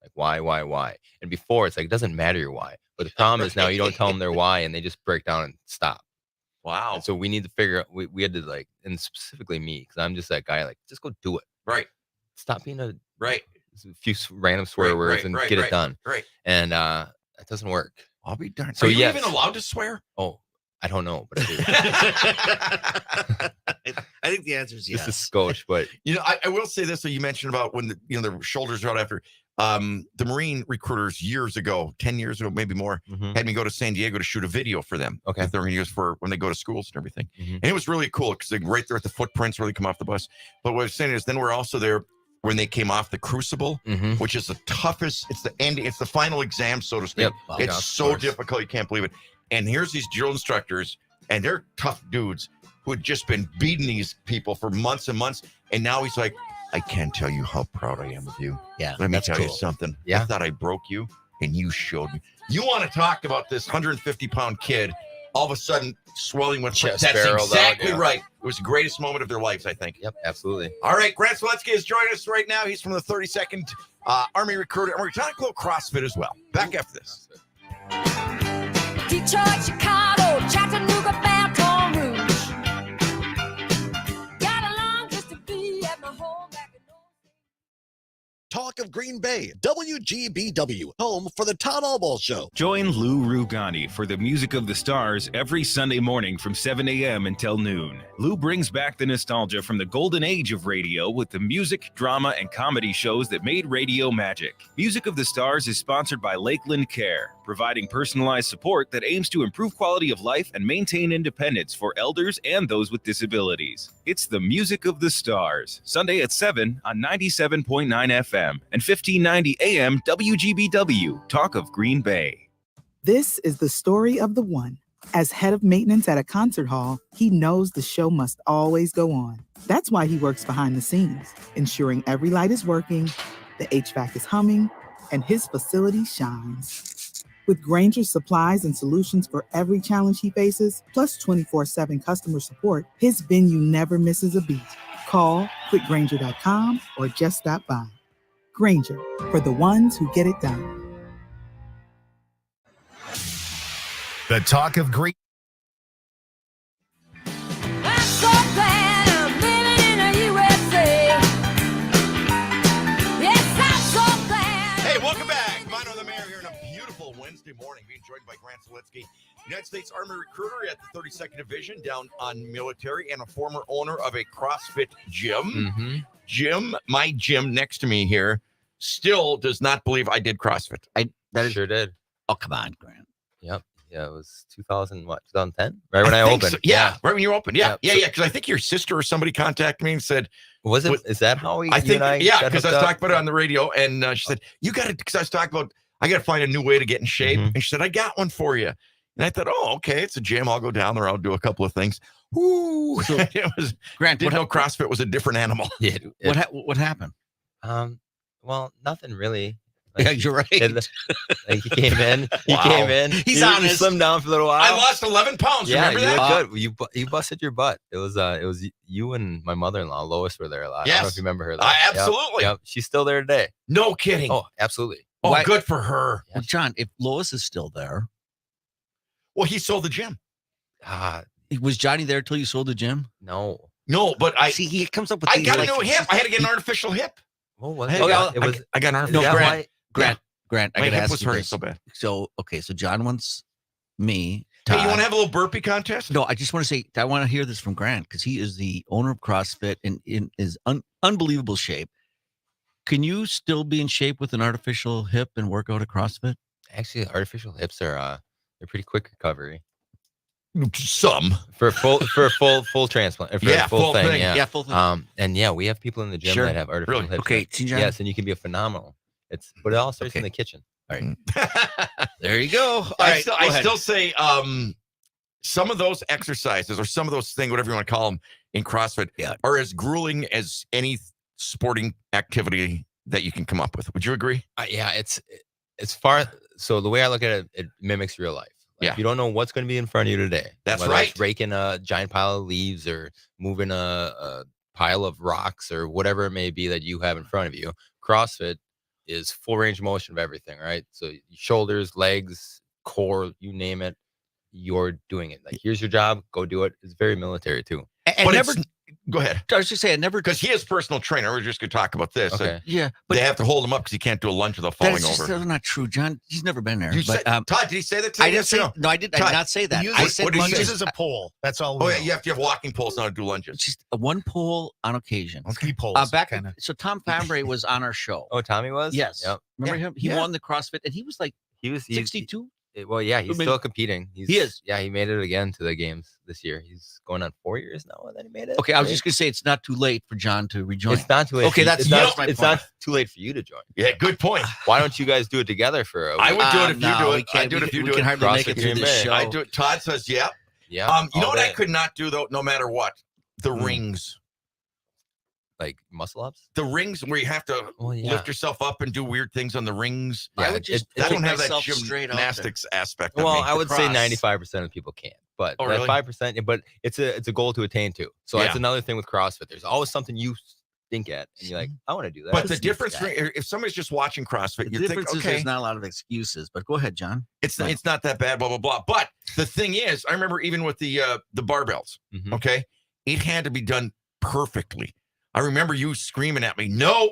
Like, why? And before, it's like, it doesn't matter your why. But the problem is now you don't tell them their why, and they just break down and stop. Wow. And so we need to figure out, we had to, like, and specifically me, because I'm just that guy, like, just go do it. Right. Stop being a few random swear words and get it done. Right. And it doesn't work. I'll be darned. So are you even allowed to swear? Oh, I don't know, but I do. I think the answer is yes. This is skosh, but I will say this. So you mentioned about when the shoulders are out after. The Marine recruiters years ago, 10 years ago, maybe more, had me go to San Diego to shoot a video for them. Okay. That they're going to use for when they go to schools and everything. And it was really cool, because they're right there at the footprints where they come off the bus. But what I was saying is, then we're also there when they came off the Crucible, which is the toughest. It's the end. It's the final exam, so to speak. Yep. It's so difficult. You can't believe it. And here's these drill instructors, and they're tough dudes who had just been beating these people for months and months. And now he's like, I can't tell you how proud I am of you. Yeah. Let me tell you something. Yeah. I thought I broke you, and you showed me. You want to talk about this 150-pound kid all of a sudden swelling with chest. That's barreled exactly out, right. It was the greatest moment of their lives, I think. Yep, absolutely. All right, Grant Swolensky is joining us right now. He's from the 32nd Army Recruiter, and we're talking a little CrossFit as well. Back after this. Detroit, Chicago, Chattanooga, Baton Rouge. Got along just to be at my home back in Talk of Green Bay, WGBW, home for the Todd Albaugh Show. Join Lou Rugani for the Music of the Stars every Sunday morning from 7 a.m. until noon. Lou brings back the nostalgia from the golden age of radio with the music, drama, and comedy shows that made radio magic. Music of the Stars is sponsored by Lakeland Care, providing personalized support that aims to improve quality of life and maintain independence for elders and those with disabilities. It's the Music of the Stars, Sunday at 7 on 97.9 FM and 1590 AM WGBW, Talk of Green Bay. This is the story of the one. As head of maintenance at a concert hall, he knows the show must always go on. That's why he works behind the scenes, ensuring every light is working, the HVAC is humming, and his facility shines. With Grainger's supplies and solutions for every challenge he faces, plus 24/7 customer support, his venue never misses a beat. Call quickgrainger.com or just stop by. Grainger, for the ones who get it done. The talk of Green. Hey, welcome back. Maino the Mayor here on a beautiful Wednesday morning, being joined by Grant Seletsky, United States Army recruiter at the 32nd Division down on military and a former owner of a CrossFit gym. Jim, my gym next to me here, still does not believe I did CrossFit. Sure did. Oh, come on, Grant. Yep. Yeah, it was 2010? Right when I opened. So. Yeah, right when you opened. Yeah. Because I think your sister or somebody contacted me and said, is that how we? I think, got because I was hooked up? talking about it on the radio, and she said, you got it, because I was talking about, I got to find a new way to get in shape. And she said, I got one for you. And I thought, oh, okay, it's a gym. I'll go down there. I'll do a couple of things. Ooh, so it was. Grant, didn't know CrossFit was a different animal. Yeah. What happened? Well, nothing really. Yeah, you're right. Like he came in. He's honest. Slimmed down for a little while. I lost 11 pounds. Yeah, remember you that? look good. You busted your butt. It was you and my mother-in-law Lois were there a lot. Yes. I don't know if you remember her. Though. Absolutely. Yep. She's still there today. No kidding. Oh, absolutely. Oh, good for her. Well, John, if Lois is still there, well, he sold the gym. Was Johnny there till you sold the gym? No, but see. He comes up with. I got a new hip. I had to get an artificial hip. What was it? I got an artificial. No, Grant, I my gotta hip ask was you hurting this. so bad. So John wants me. Hey, you want to have a little burpee contest? No, I just want to say I want to hear this from Grant because he is the owner of CrossFit and in is unbelievable shape. Can you still be in shape with an artificial hip and work out at CrossFit? Actually, artificial hips are they're pretty quick recovery. Some for a full transplant. For a full thing. thing. Yeah, full thing. And yeah, we have people in the gym Sure. that have artificial Really? hips. Okay, John? Yes, and you can be a phenomenal. But it all starts in the kitchen. All right. There you go. All I right, still say some of those exercises or some of those things, whatever you want to call them, in CrossFit are as grueling as any sporting activity that you can come up with. Would you agree? Yeah, it's far. So the way I look at it, it mimics real life. Like, if you don't know what's going to be in front of you today. That's whether right. It's raking a giant pile of leaves or moving a pile of rocks or whatever it may be that you have in front of you. CrossFit is full range of motion of everything, right? So shoulders, legs, core, you name it, you're doing it. Like, here's your job, go do it. It's very military too. And never go ahead. I was just saying, never, because he is personal trainer. We're just going to talk about this. Okay. Yeah, but they have to hold him up because he can't do a lunge without falling over. That's not true, John. He's never been there. You but, said, Todd, did he say that to you? I didn't say. No, I did. I did not say that. I said he lunges uses a pole. That's all. Oh yeah, you have to have walking poles now to do lunges. Just one pole on occasion. Ski poles. So Tom Fambre was on our show. Oh, Tommy was? Yes. Yep. Remember him? He won the CrossFit, and he was like he was 62. Well, yeah, he's still competing. He is. Yeah, he made it again to the games this year. He's going on 4 years now, and then he made it. Okay, I was just gonna say it's not too late for John to rejoin. It's not too late. Okay, it's not too late for you to join. Yeah, good point. Why don't you guys do it together for a week? I would do it if you do it. Can't, I do it if you do we it. can hardly make it through this show. I do it. Todd says, yeah. Yeah. You know what I could not do though, no matter what? The rings. Like muscle ups? The rings where you have to lift yourself up and do weird things on the rings. Yeah, I would just I don't have that myself straight out gymnastics aspect. Well, of me. I would say 95% of people can't, but Oh, that really? 5%. But it's a goal to attain too. So that's Yeah. another thing with CrossFit. There's always something you think at, and you're like, I want to do that. But the difference, if somebody's just watching CrossFit, The you think, difference is okay, there's not a lot of excuses. But go ahead, John. it's not that bad, blah blah blah. But the thing is, I remember even with the barbells, Mhm. okay, it had to be done perfectly. I remember you screaming at me, no.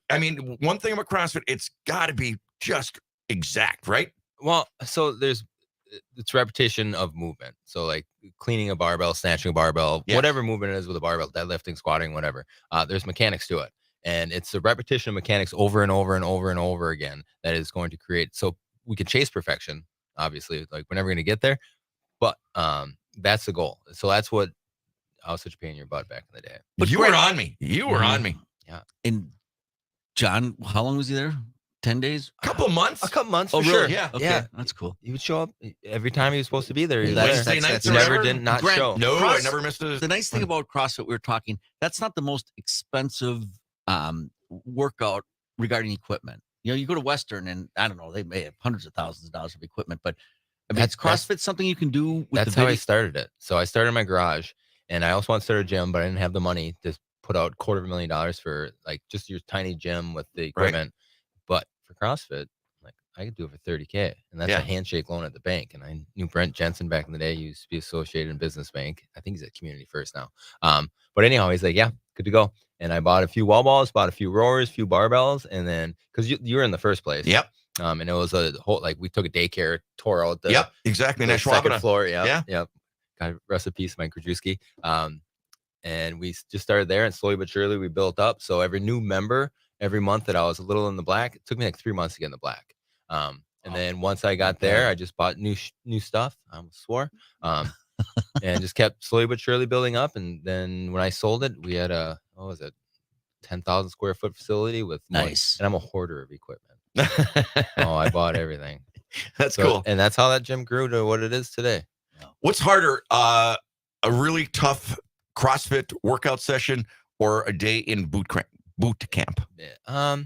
I mean, one thing about CrossFit, it's got to be just exact, right? Well, so it's repetition of movement. So like cleaning a barbell, snatching a barbell, whatever movement it is with a barbell, deadlifting, squatting, whatever. There's mechanics to it. And it's a repetition of mechanics over and over and over and over again that is going to create. So we can chase perfection, obviously, like we're never going to get there, but that's the goal. So that's what I was such a pain in your butt back in the day. But you were on me. You were on me. Yeah. And John, how long was he there? 10 days? A couple months. Oh, for really? sure. Yeah. Okay, Yeah. that's cool. He would show up every time he was supposed to be there. He was Wednesday there. nights He or never whatever? did not Grant, show. No, I Cross- never missed a. The nice thing about CrossFit, we were talking, that's not the most expensive workout regarding equipment. You know, you go to Western and I don't know, they may have hundreds of thousands of dollars of equipment, but I mean, That's- it's CrossFit something you can do with That's the how I video? started it. So I started in my garage, and I also wanted to start a gym, but I didn't have the money to put out $250,000 for like just your tiny gym with the equipment. But for CrossFit, like I could do it for $30K, and that's Yeah. a handshake loan at the bank. And I knew Brent Jensen back in the day. He used to be associated in Business Bank. I think he's at Community First now. But anyhow, he's like, yeah, good to go. And I bought a few wall balls, bought a few rowers, a few barbells, and then because you were in the first place. Yep. And it was a whole like we took a daycare, tore out the Yep. Exactly. the second Nashwabana. floor. Yep, Yeah. Yep. God rest in peace, Mike Krajewski. And we just started there, and slowly but surely we built up. So every new member, every month that I was a little in the black, it took me like 3 months to get in the black. And then once I got there, I just bought new stuff. I almost swore. And just kept slowly but surely building up. And then when I sold it, we had a 10,000 square foot facility with more, Nice. and I'm a hoarder of equipment. I bought everything. That's cool. And that's how that gym grew to what it is today. What's harder, a really tough CrossFit workout session or a day in boot camp? Yeah.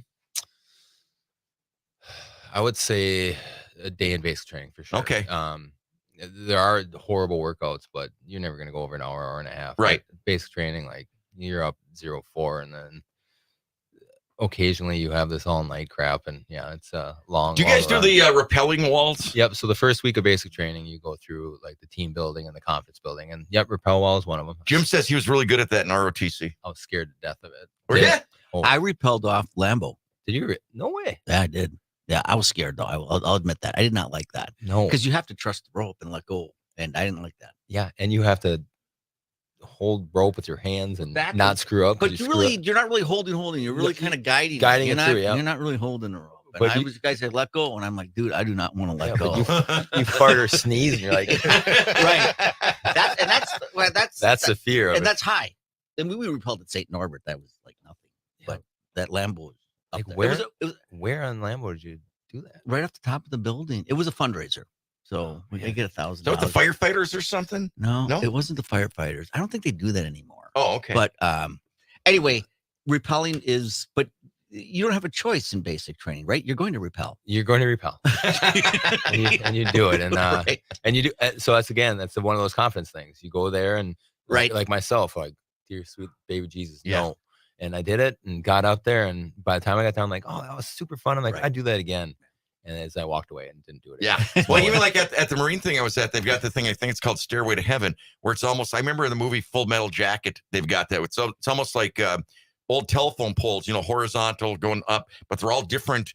I would say a day in basic training for sure. Okay. There are horrible workouts, but you're never going to go over an hour and a half. Right. Like basic training, like you're up 0-4, and then occasionally you have this all night crap, and yeah, it's a long. Do you guys do the rappelling walls? Yep. So the first week of basic training, you go through like the team building and the confidence building, and yep, rappel wall is one of them. Jim says he was really good at that in ROTC. I was scared to death of it. Were you? I repelled off Lambo. Did you? No way. Yeah, I did. Yeah, I was scared though. I'll admit that. I did not like that. No. Because you have to trust the rope and let go. And I didn't like that. Yeah, and you have to hold rope with your hands and not screw up. But you're not really holding. You're really kind of guiding it not, through. Yeah, you're not really holding the rope. And But guys said let go, and I'm like, dude, I do not want to let go. You fart or sneeze, and you're like, right. That's the fear of and it. that's high. And we repelled at St. Norbert. That was like nothing. But that Lambo was up Like there. where? It was Where on Lambo did you do that? right off the top of the building. It was a fundraiser, so we could get $1,000. Is that with the firefighters or something? No, No? it wasn't the firefighters. I don't think they do that anymore. Oh, okay. But anyway, repelling is, but you don't have a choice in basic training, right? You're going to repel. You're going to repel, and you do it, and Right. and you do. So that's one of those confidence things. You go there and like myself, like dear sweet baby Jesus, no. And I did it and got out there, and by the time I got down, I'm like, oh, that was super fun. I'm like, I'd do that again. And as I walked away and didn't do it again. Yeah. Well, even like at the Marine thing I was at, they've got the thing, I think it's called Stairway to Heaven, where it's almost, I remember in the movie Full Metal Jacket, they've got that. It's almost like old telephone poles, horizontal going up, but they're all different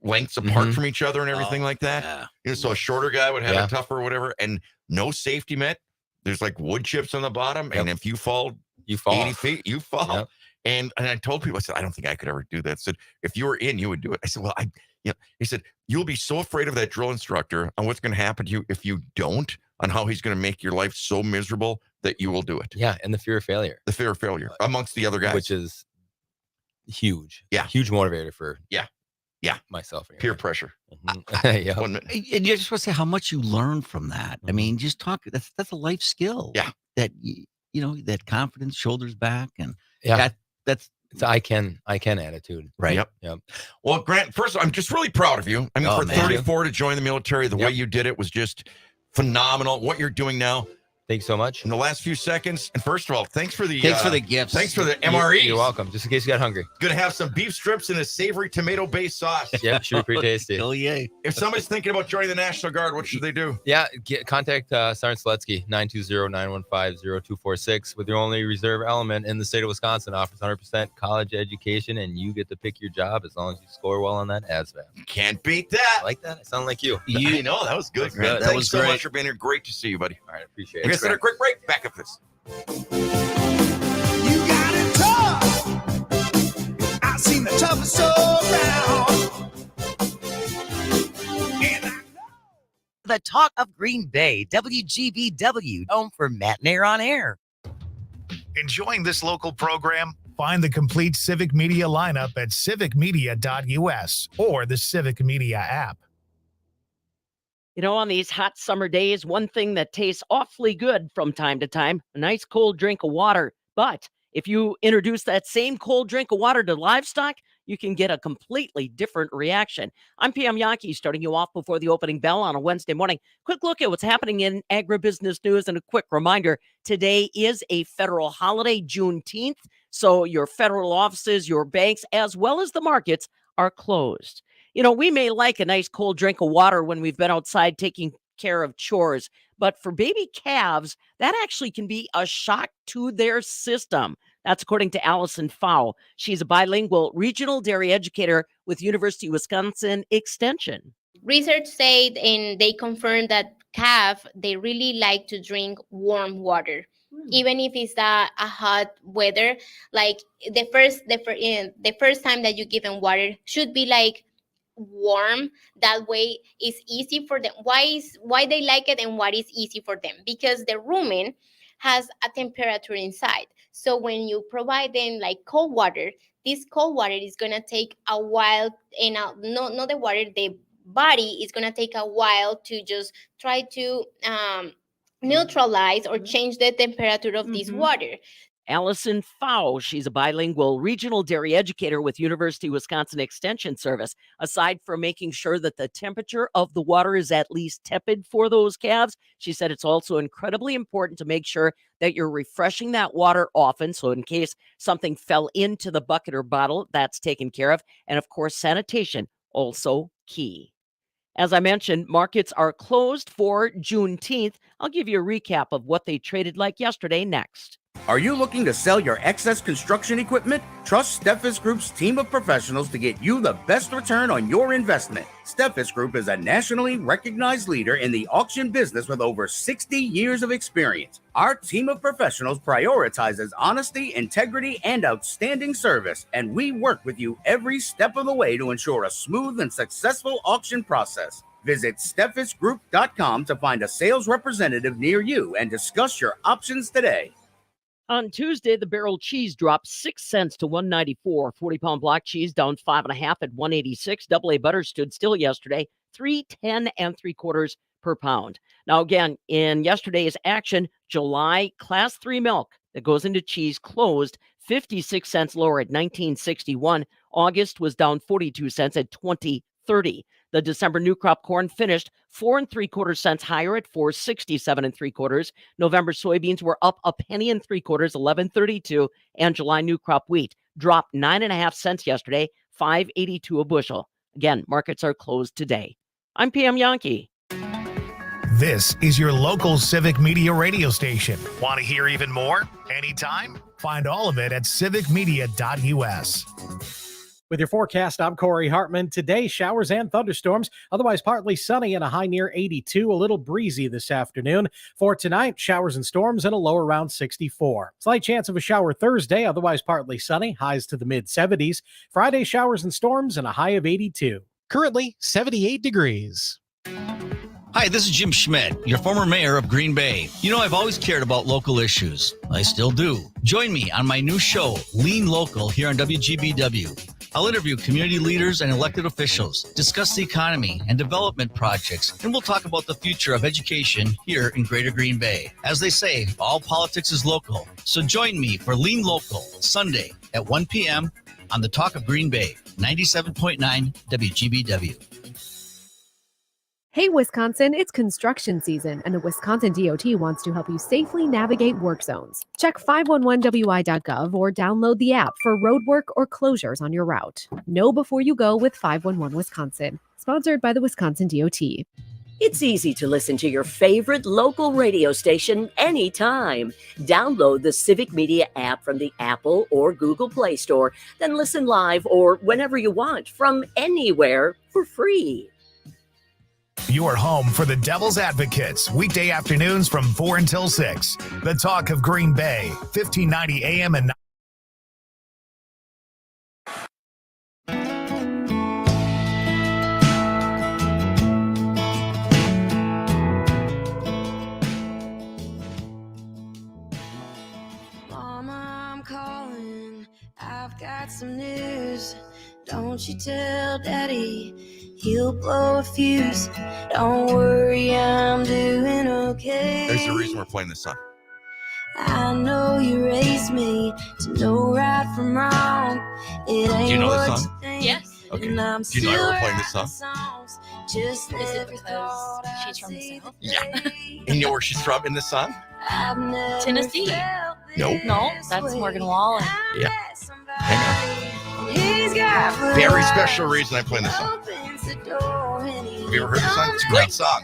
lengths apart from each other and everything like that. Yeah. So a shorter guy would have a tougher or whatever, and no safety net. There's like wood chips on the bottom, and if you fall 80 feet, you fall. Yep. And I told people, I said, I don't think I could ever do that. I said, if you were in, you would do it. I said, well, he said, you'll be so afraid of that drill instructor on what's going to happen to you if you don't, on how he's going to make your life so miserable that you will do it. Yeah, and the fear of failure. The fear of failure amongst the other guys. Which is huge. Yeah. Huge motivator for myself. Peer pressure. Yeah. And you just want to say how much you learn from that. I mean, just talk. That's a life skill. Yeah. That that confidence, shoulders back, and that's it's I can attitude. Right. Yep. Well, Grant, first of all, I'm just really proud of you. I mean, Oh, for man. 34 to join the military, the way you did it was just phenomenal. What you're doing now. Thanks so much. In the last few seconds. And first of all, thanks for the gifts. Thanks for the MREs. You're welcome. Just in case you got hungry. Gonna have some beef strips and a savory tomato-based sauce. Yeah, should be pretty tasty. Oh, yay. If somebody's thinking about joining the National Guard, what should they do? Yeah, contact Sergeant Seletsky, 920-915-0246. With your only reserve element in the state of Wisconsin, offers 100% college education, and you get to pick your job as long as you score well on that ASVAB. Can't beat that. I like that. I sound like you. You know, that was good. That Thanks was so great. much for being here. Great to see you, buddy. All right, appreciate We're it. going to take a quick break. Back up this. You got it tough. I've seen the toughest around. The talk of Green Bay, WGBW, home for Matinee on Air. Enjoying this local program? Find the complete Civic Media lineup at civicmedia.us or the Civic Media app. You know, on these hot summer days, one thing that tastes awfully good from time to time, a nice cold drink of water. But if you introduce that same cold drink of water to livestock, you can get a completely different reaction. I'm PM Yankee, starting you off before the opening bell on a Wednesday morning. Quick look at what's happening in agribusiness news and a quick reminder, today is a federal holiday, Juneteenth, so your federal offices, your banks, as well as the markets are closed. You know, we may like a nice cold drink of water when we've been outside taking care of chores, but for baby calves, that actually can be a shock to their system. That's according to Allison Pfau. She's a bilingual regional dairy educator with University of Wisconsin Extension. Research said and they confirmed that calf, they really like to drink warm water. Even if it's a hot weather, like the first time that you give them water should be like warm. That way it's easy for them. Why they like it and what is easy for them? Because the rumen has a temperature inside. So when you provide them like cold water, this cold water is gonna take a while, and not the water, the body is gonna take a while to just try to neutralize or change the temperature of this water. Allison Pfau, she's a bilingual regional dairy educator with University of Wisconsin Extension Service. Aside from making sure that the temperature of the water is at least tepid for those calves, she said it's also incredibly important to make sure that you're refreshing that water often. So in case something fell into the bucket or bottle, that's taken care of. And of course, sanitation, also key. As I mentioned, markets are closed for Juneteenth. I'll give you a recap of what they traded like yesterday next. Are you looking to sell your excess construction equipment? Trust Steffes Group's team of professionals to get you the best return on your investment. Steffes Group is a nationally recognized leader in the auction business with over 60 years of experience. Our team of professionals prioritizes honesty, integrity, and outstanding service, and we work with you every step of the way to ensure a smooth and successful auction process. Visit steffesgroup.com to find a sales representative near you and discuss your options today. On Tuesday, the barrel cheese dropped 6 cents to $1.94. 40-pound block cheese down 5.5 at $1.86. Double A butter stood still yesterday, $3.10 3/4 per pound. Now, again, in yesterday's action, July Class 3 milk that goes into cheese closed 56 cents lower at $19.61. August was down 42 cents at $20.30. The December new crop corn finished 4 3/4 cents higher at $4.67 3/4. November soybeans were up a penny and 3/4, $11.32, and July new crop wheat dropped 9.5 cents yesterday, $5.82 a bushel. Again, markets are closed today. I'm PM Yankee. This is your local Civic Media radio station. Want to hear even more? Anytime? Find all of it at civicmedia.us. With your forecast, I'm Corey Hartman. Today, showers and thunderstorms, otherwise partly sunny and a high near 82, a little breezy this afternoon. For tonight, showers and storms and a low around 64. Slight chance of a shower Thursday, otherwise partly sunny, highs to the mid-70s. Friday, showers and storms and a high of 82. Currently, 78 degrees. Hi, this is Jim Schmidt, your former mayor of Green Bay. You know, I've always cared about local issues. I still do. Join me on my new show, Lean Local, here on WGBW. I'll interview community leaders and elected officials, discuss the economy and development projects, and we'll talk about the future of education here in Greater Green Bay. As they say, all politics is local. So join me for Lean Local, Sunday at 1 p.m. on the Talk of Green Bay, 97.9 WGBW. Hey, Wisconsin, it's construction season, and the Wisconsin DOT wants to help you safely navigate work zones. Check 511wi.gov or download the app for road work or closures on your route. Know before you go with 511 Wisconsin, sponsored by the Wisconsin DOT. It's easy to listen to your favorite local radio station anytime. Download the Civic Media app from the Apple or Google Play Store, then listen live or whenever you want from anywhere for free. Your home for the Devil's Advocates, weekday afternoons from 4 until 6. The Talk of Green Bay, 1590 AM and Mama, I'm calling got some news. Don't you tell Daddy, he'll blow a fuse. Don't worry, I'm doing okay. There's the reason we're playing this song. I know you raised me to know right from wrong. It ain't Do you know this what song? you think. Yes. Okay. And I'm Do you know why we're playing this song? Just Is it because she's from the South? Yeah. And you know where she's from in this song? Tennessee. No. No, that's Morgan Wall. Yeah. Hang on. He's got Very special reason I'm playing this song. Have Have you ever heard this song? It's a great song.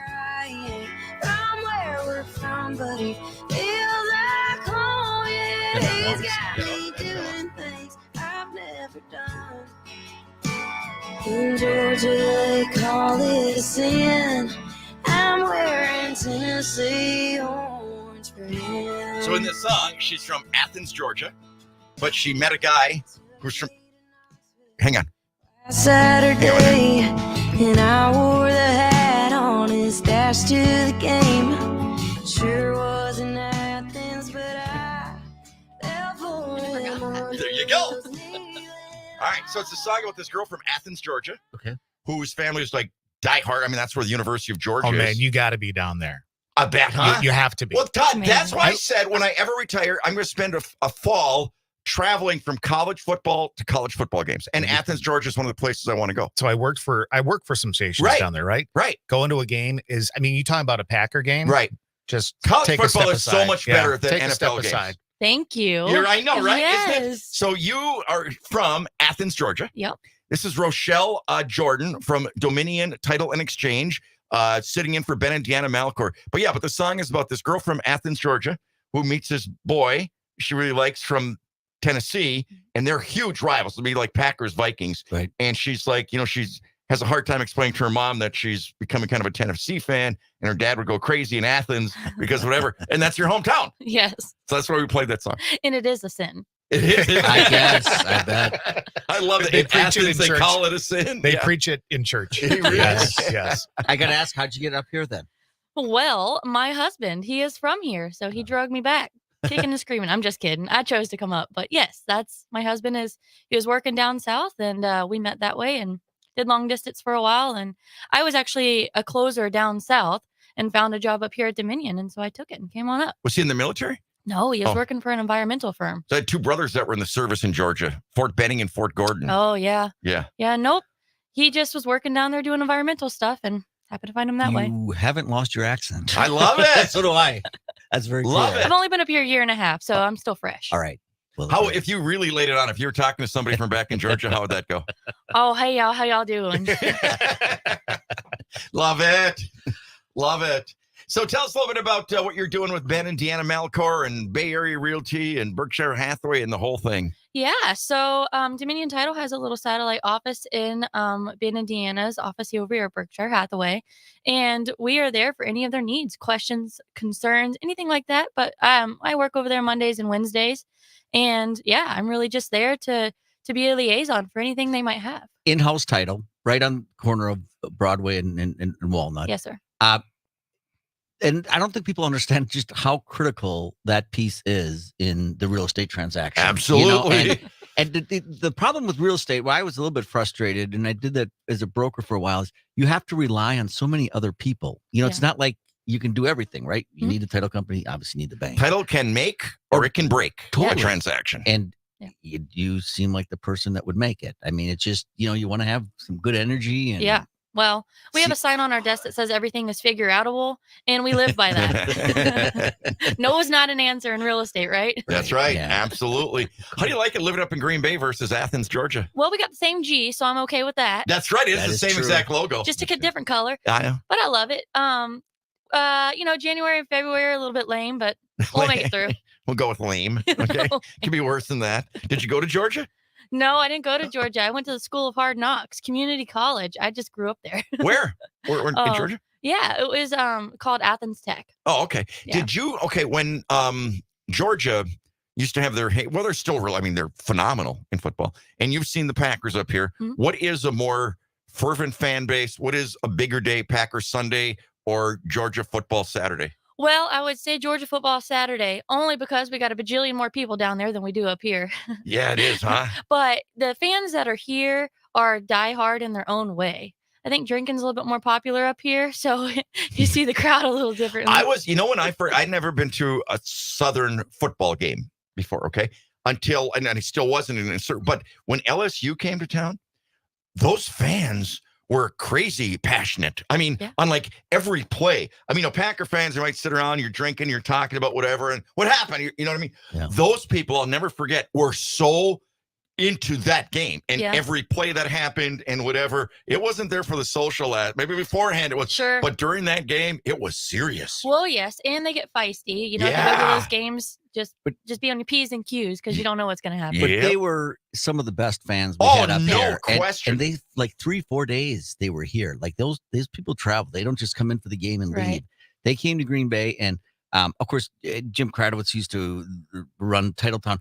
From where we're from, but he feels like home. Yeah, he's got me doing things I've never done. In Georgia, they call it a sin. I'm wearing Tennessee orange for him. So in this song, she's from Athens, Georgia, but she met a guy who's from. Hang on. Saturday, and I wore the hat on his dash to the game. Sure was in Athens, but I fell for him. There you go. All right, so it's a song about this girl from Athens, Georgia, Okay. whose family is like diehard. I mean, that's where the University of Georgia Oh, is. man, you got to be down there. I bet, huh? You have to be. Well, Todd, that's why I said when I ever retire, I'm going to spend a fall traveling from college football to college football games. And Athens, Georgia is one of the places I want to go. So I work for some stations Right. down there, right? Right. Going to a game is, I mean, you talking about a Packer game? Right. Just College take a football step is so aside. much Yeah, better than take a step NFL games. aside. Thank you. I know, right? Yes. Isn't it? So you are from Athens, Georgia. Yep. This is Rochelle Jordan from Dominion Title and Exchange, sitting in for Ben and Deanna Malcor. But the song is about this girl from Athens, Georgia, who meets this boy she really likes from Tennessee, and they're huge rivals. It'll be like Packers, Vikings. Right. And she's like, she's has a hard time explaining to her mom that she's becoming kind of a Tennessee fan, and her dad would go crazy in Athens because whatever. And that's your hometown. Yes. So that's why we played that song. And it is a sin. It is. I guess. I bet. I love it. They In preach it Athens, in they church. call it a sin. They Yeah. preach it in church. Yes. Yes. I got to ask, how'd you get up here then? Well, my husband, he is from here, so he drug me back, kicking and screaming. I'm just kidding. I chose to come up, but yes, that's my husband. He was working down south, and we met that way and did long distance for a while. And I was actually a closer down south and found a job up here at Dominion, and so I took it and came on up. Was he in the military? No, he was Oh. working for an environmental firm. So I had two brothers that were in the service in Georgia, Fort Benning and Fort Gordon. Oh yeah, Yeah. yeah. Nope, he just was working down there doing environmental stuff, and happened to find him that way. You haven't lost your accent. I love it. So do I. That's very Love cool. it. I've only been up here a year and a half, so I'm still fresh. All right. Well, How, if you really laid it on, if you were talking to somebody from back in Georgia, how would that go? Oh, hey y'all, how y'all doing? Love it. Love it. So tell us a little bit about what you're doing with Ben and Deanna Malcor and Bay Area Realty and Berkshire Hathaway and the whole thing. Yeah, so Dominion Title has a little satellite office in Ben and Deanna's office here over here at Berkshire Hathaway, and we are there for any of their needs, questions, concerns, anything like that. But I work over there Mondays and Wednesdays, and yeah, I'm really just there to be a liaison for anything they might have. in-house title, right on the corner of Broadway and Walnut. Yes, sir. And I don't think people understand just how critical that piece is in the real estate transaction. Absolutely. And the problem with real estate, where I was a little bit frustrated, and I did that as a broker for a while, is you have to rely on so many other people. It's not like you can do everything, right? You need a title company, obviously need the bank. Title can make or it can break a transaction. And you seem like the person that would make it. I mean, it's just, you want to have some good energy. And Yeah. Well, we have a sign on our desk that says everything is figure outable, and we live by that. No is not an answer in real estate, right? That's right. Absolutely. How do you like it living up in Green Bay versus Athens, Georgia? Well, we got the same G, so I'm okay with that. That's right. It's the same exact logo. Just a different color. I know. But I love it. January and February are a little bit lame, but we'll make it through. We'll go with lame. Okay. Could be worse than that. Did you go to Georgia? No, I didn't go to Georgia. I went to the School of Hard Knocks, community college. I just grew up there. Where? Where in Oh, Georgia? Yeah, it was called Athens Tech. Oh, okay. Yeah. Did you, when Georgia used to have their, they're still real, they're phenomenal in football. And you've seen the Packers up here. Mhm. What is a more fervent fan base? What is a bigger day, Packers Sunday or Georgia football Saturday? Well, I would say Georgia football Saturday, only because we got a bajillion more people down there than we do up here. Yeah, it is, huh? But the fans that are here are diehard in their own way. I think drinking's a little bit more popular up here, so you see the crowd a little differently. I'd never been to a Southern football game before, okay? And I still wasn't in a certain, but when LSU came to town, those fans were crazy passionate. I mean, on like every play. I mean, Packer fans, they might sit around, you're drinking, you're talking about whatever, and what happened? You know what I mean? Yeah. Those people, I'll never forget, were so into that game and every play that happened and whatever. It wasn't there for the social maybe beforehand it was, sure, but during that game, it was serious. Well, yes, and they get feisty. You know, if you go to those games, just be on your P's and Q's because you don't know what's going to happen. But they were some of the best fans we had up there. Question. And they, like 3-4 days, they were here. Like those people travel. They don't just come in for the game and leave. They came to Green Bay, and of course, Jim Kradowitz used to run Titletown.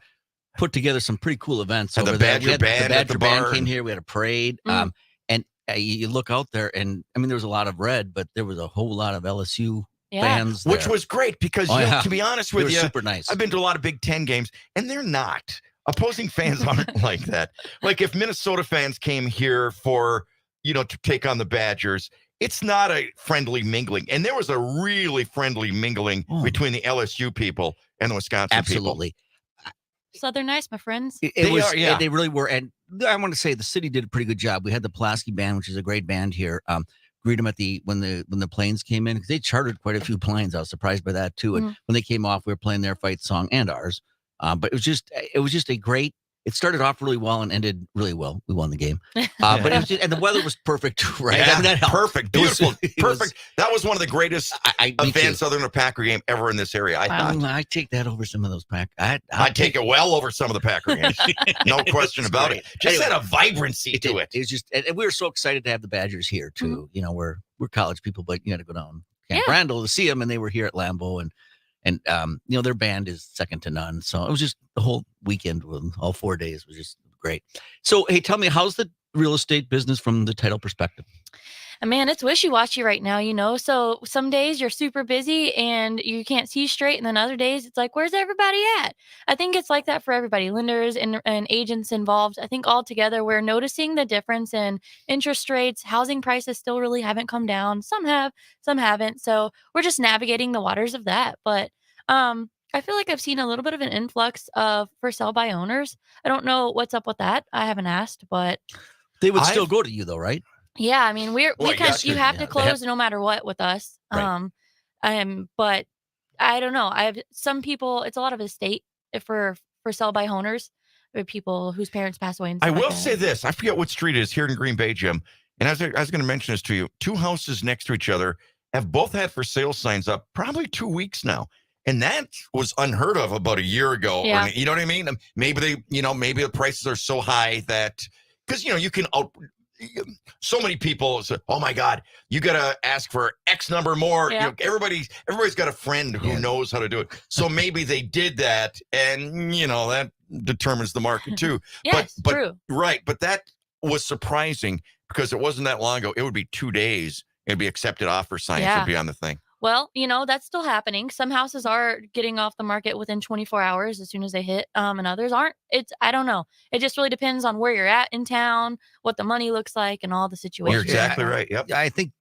Put together some pretty cool events. And the Badger Band the at the Badger bar. Band came here. We had a parade. And you look out there, and I mean, there was a lot of red, but there was a whole lot of LSU fans, which was great because to be honest with you, super nice. I've been to a lot of Big Ten games, and they're not. Opposing fans aren't like that. Like if Minnesota fans came here for to take on the Badgers, it's not a friendly mingling, and there was a really friendly mingling between the LSU people and the Wisconsin Absolutely. people. Southern nice, my friends. They really were. And I want to say the city did a pretty good job. We had the Pulaski Band, which is a great band here. Greet them at when the planes came in, because they chartered quite a few planes. I was surprised by that too. And when they came off, we were playing their fight song and ours. But it was just a great. It started off really well and ended really well. We won the game, but it was and the weather was perfect too, right? Yeah, I mean, that helped. perfect, beautiful, perfect. That was one of the greatest events other than a Packer game ever in this area. I thought. I take that over some of those Packer. I'd take it well over some of the Packer games. No question about it. Just had a vibrancy to it. It was just, and we were so excited to have the Badgers here too. You know, we're college people, but you got to go down Camp Randall to see them, and they were here at Lambeau, and their band is second to none. So it was just the whole weekend with all 4 days was just great. So, hey, tell me, how's the real estate business from the title perspective? Man, it's wishy-washy right now, so some days you're super busy and you can't see straight, and then other days it's like, where's everybody at? I think it's like that for everybody, lenders and agents involved. I think all together we're noticing the difference in interest rates. Housing prices still really haven't come down. Some have, some haven't. So we're just navigating the waters of that. But I feel like I've seen a little bit of an influx of for sale by owners. I don't know what's up with that. I haven't asked, but they would still go to you though, right? Yeah, I mean, you have to close no matter what with us. Right. But I don't know. I have some people. It's a lot of estate for sell by owners, or people whose parents pass away. And I stuff will like say this: I forget what street it is here in Green Bay, Jim. And I was going to mention this to you. 2 houses next to each other have both had for sale signs up probably 2 weeks now. And that was unheard of about a year ago. Yeah. Or, you know what I mean? Maybe maybe the prices are so high that because you can so many people say, oh my God, you got to ask for X number more. Yeah. Everybody's got a friend who knows how to do it. So maybe they did that, and that determines the market too. Yes, but true. Right. But that was surprising because it wasn't that long ago. It would be 2 days. It'd be accepted offer signs would be on the thing. Well, that's still happening. Some houses are getting off the market within 24 hours as soon as they hit, and others aren't. I don't know. It just really depends on where you're at in town, what the money looks like, and all the situations. You're exactly right. Yep. I think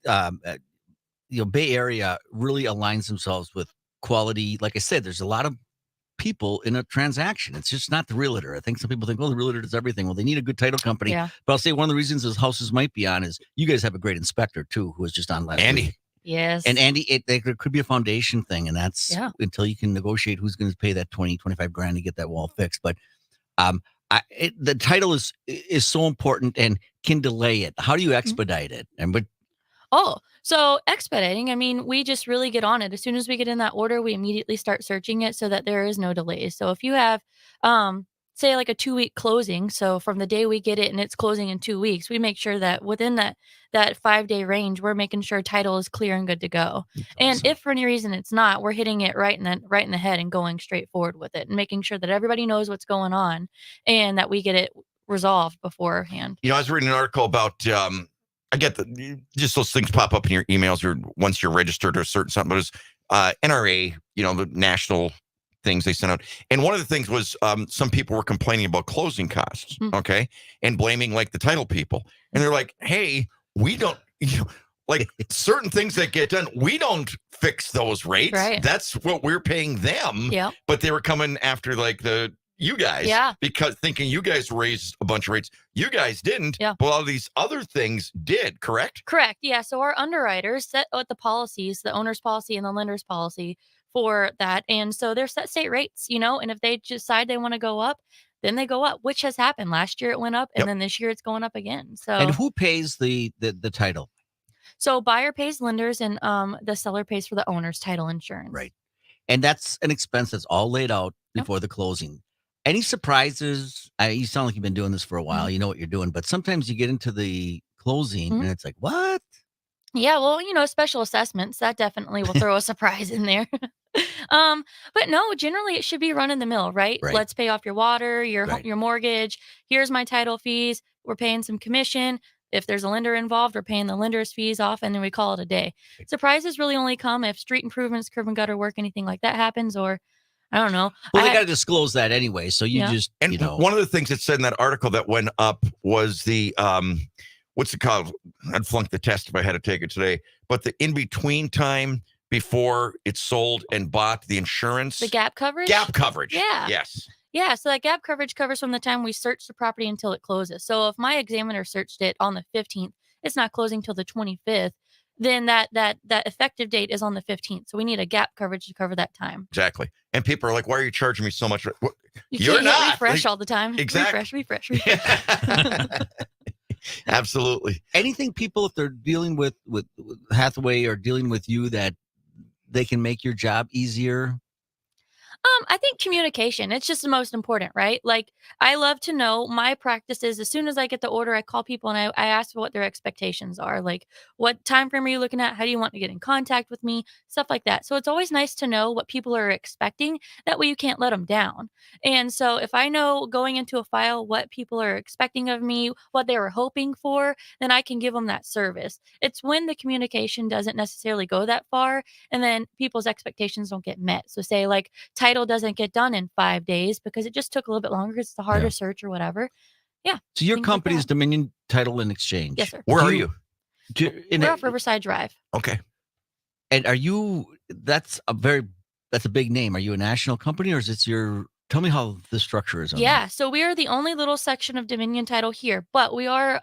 Bay Area really aligns themselves with quality. Like I said, there's a lot of people in a transaction. It's just not the realtor. I think some people think, the realtor does everything. Well, they need a good title company. Yeah. But I'll say one of the reasons those houses might be on is you guys have a great inspector too, who was just on last Andy. week. Yes. And Andy, there could be a foundation thing, and that's until you can negotiate who's going to pay that 20, 25 grand to get that wall fixed. But the title is so important and can delay it. How do you expedite it? So expediting, I mean, we just really get on it. As soon as we get in that order, we immediately start searching it so that there is no delays. So if you have, say like a 2-week closing, so from the day we get it and it's closing in 2 weeks, we make sure that within that 5-day range, we're making sure title is clear and good to go. And if for any reason it's not, we're hitting it right in the head and going straight forward with it and making sure that everybody knows what's going on and that we get it resolved beforehand. I was reading an article about I get just those things pop up in your emails or once you're registered or certain something, but it's NRA, the national things they sent out. And one of the things was some people were complaining about closing costs, okay, and blaming like the title people. And they're like, hey, we don't, like certain things that get done, we don't fix those rates. Right. That's what we're paying them. Yeah. But they were coming after like you guys, because thinking you guys raised a bunch of rates. You guys didn't. Yeah. But all these other things did, correct? Correct. Yeah. So our underwriters set what the policies, the owner's policy and the lender's policy for that. And so they're set state rates, and if they decide they want to go up, then they go up, which has happened. Last year it went up, and then this year it's going up again. So And who pays the title? So buyer pays lenders, and the seller pays for the owner's title insurance. Right. And that's an expense that's all laid out before the closing. Any surprises? You sound like you've been doing this for a while. You know what you're doing, but sometimes you get into the closing and it's like, what? Yeah, well, special assessments, that definitely will throw a surprise in there. But no, generally it should be run in the mill, right? Right. Let's pay off your water, your Right. your mortgage. Here's my title fees. We're paying some commission. If there's a lender involved, we're paying the lender's fees off, and then we call it a day. Surprises really only come if street improvements, curb and gutter work, anything like that happens, or I don't know. Well, they got to disclose that anyway. So you just, And one of the things that said in that article that went up was the what's it called? I'd flunk the test if I had to take it today. But the in-between time before it's sold and bought, the insurance. The gap coverage? Gap coverage. Yeah. Yes. Yeah, so that gap coverage covers from the time we search the property until it closes. So if my examiner searched it on the 15th, it's not closing till the 25th, then that effective date is on the 15th. So we need a gap coverage to cover that time. Exactly. And people are like, why are you charging me so much? You can't hit refresh all the time. Exactly. Refresh. Absolutely. Anything people, if they're dealing with Hathaway or dealing with you, that they can make your job easier? I think communication, it's just the most important, right? Like, I love to know, my practice is as soon as I get the order, I call people and I ask what their expectations are. Like, what time frame are you looking at? How do you want to get in contact with me? Stuff like that. So it's always nice to know what people are expecting. That way you can't let them down. And so if I know going into a file what people are expecting of me, what they were hoping for, then I can give them that service. It's when the communication doesn't necessarily go that far and then people's expectations don't get met. So say like title doesn't get done in 5 days because it just took a little bit longer because it's a harder search or whatever. Yeah. So your company is Dominion Title and Exchange. Yes, sir. Where are you? We're off Riverside Drive. Okay. And are you, that's a big name. Are you a national company or is it tell me how the structure is on Yeah, so we are the only little section of Dominion Title here, but we are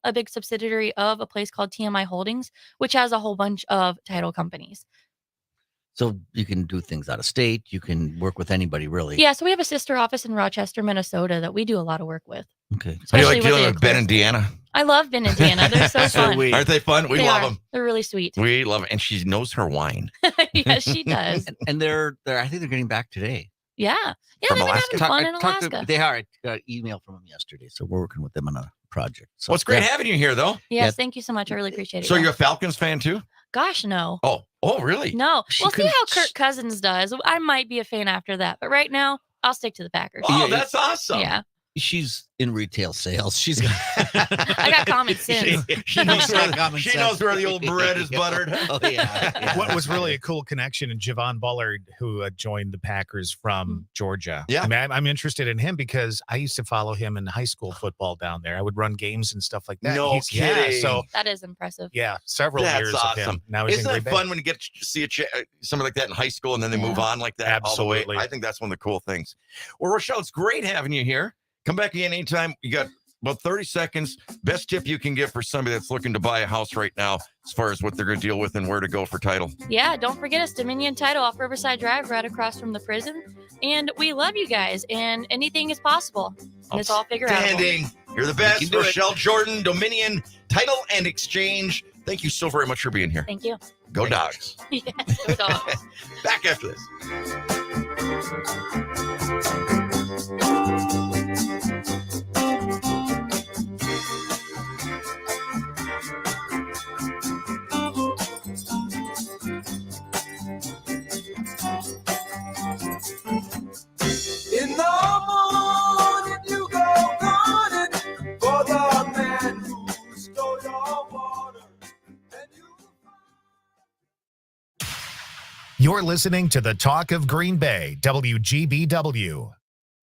a big subsidiary of a place called TMI Holdings, which has a whole bunch of title companies. So you can do things out of state. You can work with anybody, really. Yeah, so we have a sister office in Rochester, Minnesota that we do a lot of work with. Okay. How do you Especially like dealing the with Ben and Deanna? I love Ben and Deanna. They're so fun. Aren't they fun? We They love are. them. They're really sweet. We love it. And she knows her wine. Yes, she does. And they're I think they're getting back today. Yeah. Yeah, From they've been Alaska? having fun in Alaska. They are. I got an email from them yesterday. So we're working with them on a project. So Well, it's great having you here, though. Yes, thank you so much. I really appreciate it. So yeah. you're a Falcons fan, too? Gosh, no. Oh, really? No. She We'll see couldn't- how Kirk Cousins does. I might be a fan after that, but right now, I'll stick to the Packers. Oh, that's awesome. Yeah. She's in retail sales. She's I got common sense. She knows where the old bread is buttered. Oh, yeah. What was really a cool connection, and Javon Bullard, who joined the Packers from Georgia. Yeah. I mean, I'm interested in him because I used to follow him in high school football down there. I would run games and stuff like that. No kidding. So That is impressive. yeah, several That's years awesome. of him. Now he's Isn't in that Green Bay. fun when you get to see somebody like that in high school and then they move on like that all the way? Absolutely. I think that's one of the cool things. Well, Rochelle, it's great having you here. Come back again anytime. You got about 30 seconds. Best tip you can give for somebody that's looking to buy a house right now as far as what they're going to deal with and where to go for title. Yeah, don't forget us, Dominion Title off Riverside Drive, right across from the prison. And we love you guys, and anything is possible. And it's all figure out. Outstanding. You're the You best. can do it. Rochelle Jordan, Dominion Title and Exchange. Thank you so very much for being here. Thank you. Go Dogs. Yes, go Dogs. Back after this. In the morning you go running for the man who stole your water. You're listening to the Talk of Green Bay, WGBW.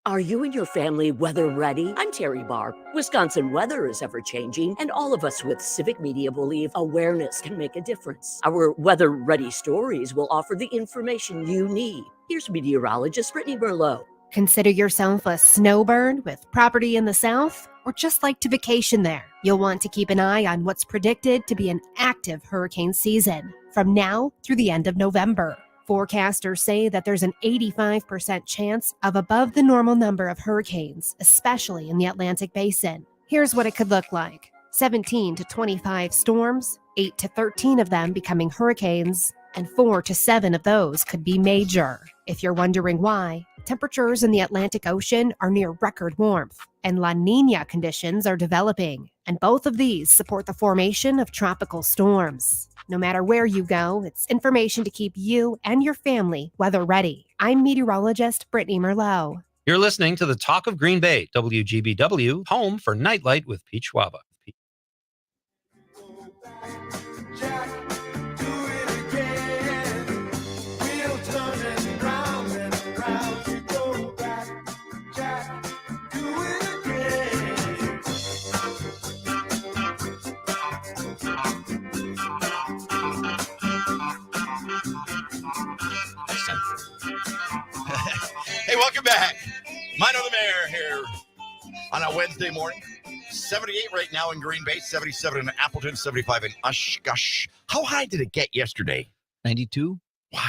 Are you and your family weather ready? I'm Terry Barr. Wisconsin weather is ever changing, and all of us with civic media believe awareness can make a difference. Our weather ready stories will offer the information you need. Here's meteorologist Brittany Merlot. Consider yourself a snowbird with property in the south, or just like to vacation there. You'll want to keep an eye on what's predicted to be an active hurricane season from now through the end of November. Forecasters say that there's an 85% chance of above the normal number of hurricanes, especially in the Atlantic Basin. Here's what it could look like. 17 to 25 storms, 8 to 13 of them becoming hurricanes, and 4 to 7 of those could be major. If you're wondering why, temperatures in the Atlantic Ocean are near record warmth, and La Niña conditions are developing, and both of these support the formation of tropical storms. No matter where you go, it's information to keep you and your family weather ready. I'm meteorologist Brittany Merlot. You're listening to the Talk of Green Bay, WGBW, home for Nightlight with Pete Schwaba. Hey, welcome back. Maino the Mayor here on a Wednesday morning. 78 right now in Green Bay, 77 in Appleton, 75 in Oshkosh. How high did it get yesterday? 92. Wow,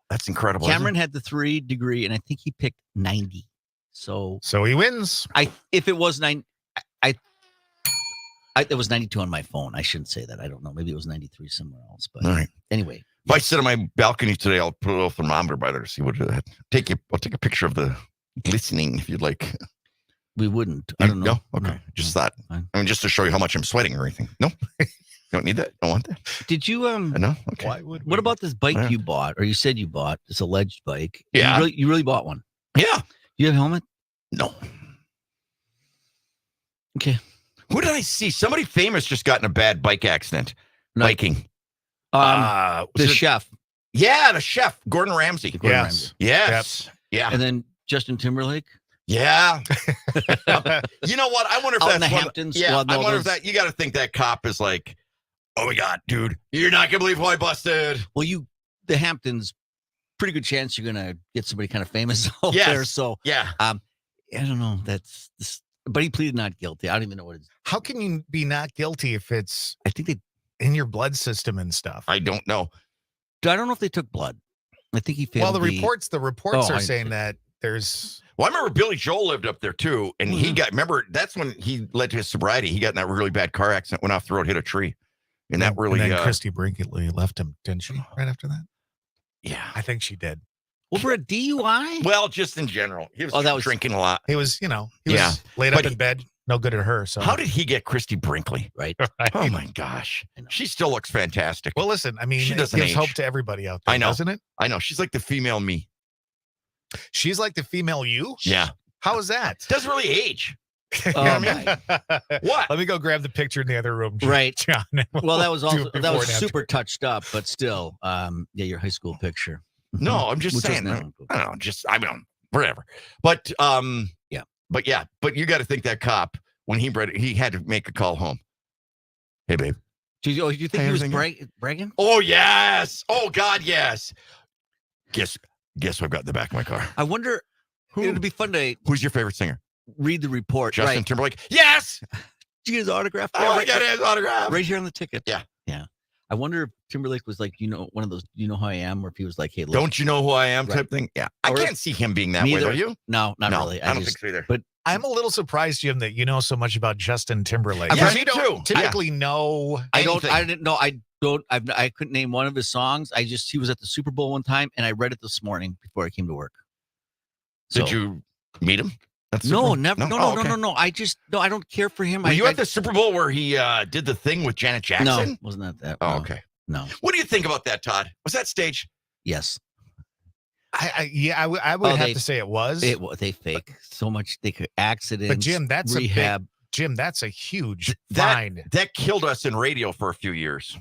that's incredible. Cameron had the 3-degree, and I think he picked 90. So he wins. If it was 9, it was 92 on my phone. I shouldn't say that. I don't know. Maybe it was 93 somewhere else. But all right. Anyway. If I sit on my balcony today, I'll put a little thermometer by there to see what it. I'll take a picture of the glistening if you'd like. We wouldn't. I don't know. No? Okay. No. Just that. I mean, just to show you how much I'm sweating or anything. No? You don't need that? Don't want that? Did you No? Okay. Why would we? What about this bike you bought, or you said you bought, this alleged bike? Yeah. You really bought one? Yeah. You have a helmet? No. Okay. Who did I see? Somebody famous just got in a bad bike accident. Biking. The chef. Yeah, the chef, Gordon Ramsay. Gordon Ramsay. Yes. Yeah. And then Justin Timberlake. Yeah. You know what? I wonder if Out that's in the Hamptons. Yeah. Well, no, I wonder if that. You got to think that cop is like, oh my God, dude, you're not gonna believe who I busted. Well, the Hamptons, pretty good chance you're gonna get somebody kind of famous out Yes. there. So yeah. I don't know. That's this, but he pleaded not guilty. I don't even know what it is. How can you be not guilty if it's? I think they in your blood system and stuff. I don't know. I don't know if they took blood. I think he failed. Well, the reports Oh, are saying that there's. Well, I remember Billy Joel lived up there too, and he got. Remember, that's when he led to his sobriety. He got in that really bad car accident, went off the road, hit a tree, and that really. And then Christy Brinkley left him, didn't she? Right after that. Yeah, I think she did. Over a DUI? Well, just in general, he was drinking a lot. He was, he was laid up in bed. No good at her. So how did he get Christy Brinkley? Right. Oh my gosh, she still looks fantastic. Well, listen, I mean, she it doesn't gives age. hope to everybody out there, I know, doesn't it? I know. She's like the female me. She's like the female you. Yeah. How is that? Doesn't really age. You know what I mean? What? Let me go grab the picture in the other room. Right. John. Well, that was Do also it that before was and after. super touched up, but still, your high school picture. No, I'm just Which saying. wasn't I don't know. I mean, whatever. But But you got to think that cop when he had to make a call home. Hey, babe. Do you think he was bragging? Oh yes. Oh God, yes. Guess what I've got in the back of my car. I wonder. It'd be fun to. Who's your favorite singer? Read the report. Justin right. Timberlake. Yes. Did you get his autograph? Oh, I got his autograph. Right here on the ticket. Yeah. Yeah. I wonder if Timberlake was like, one of those, you know who I am, or if he was like, hey, look, don't you know who I am type thing? Yeah. I Or- can't see him being that way, Neither. though, you? No, not No, really. I don't think so either. But I'm a little surprised, Jim, that you know so much about Justin Timberlake. Yeah, Because me you don't too. typically know. I anything. didn't know. I couldn't name one of his songs. He was at the Super Bowl one time, and I read it this morning before I came to work. Did you meet him? No, never. No. I don't care for him. Were you at the Super Bowl where he did the thing with Janet Jackson? No, wasn't that. Oh, no. okay. No. What do you think about that, Todd? Was that staged? Yes. I would have to say it was. They fake so much. They could accidents. But Jim, that's rehab. Jim, that's a huge find. That killed us in radio for a few years.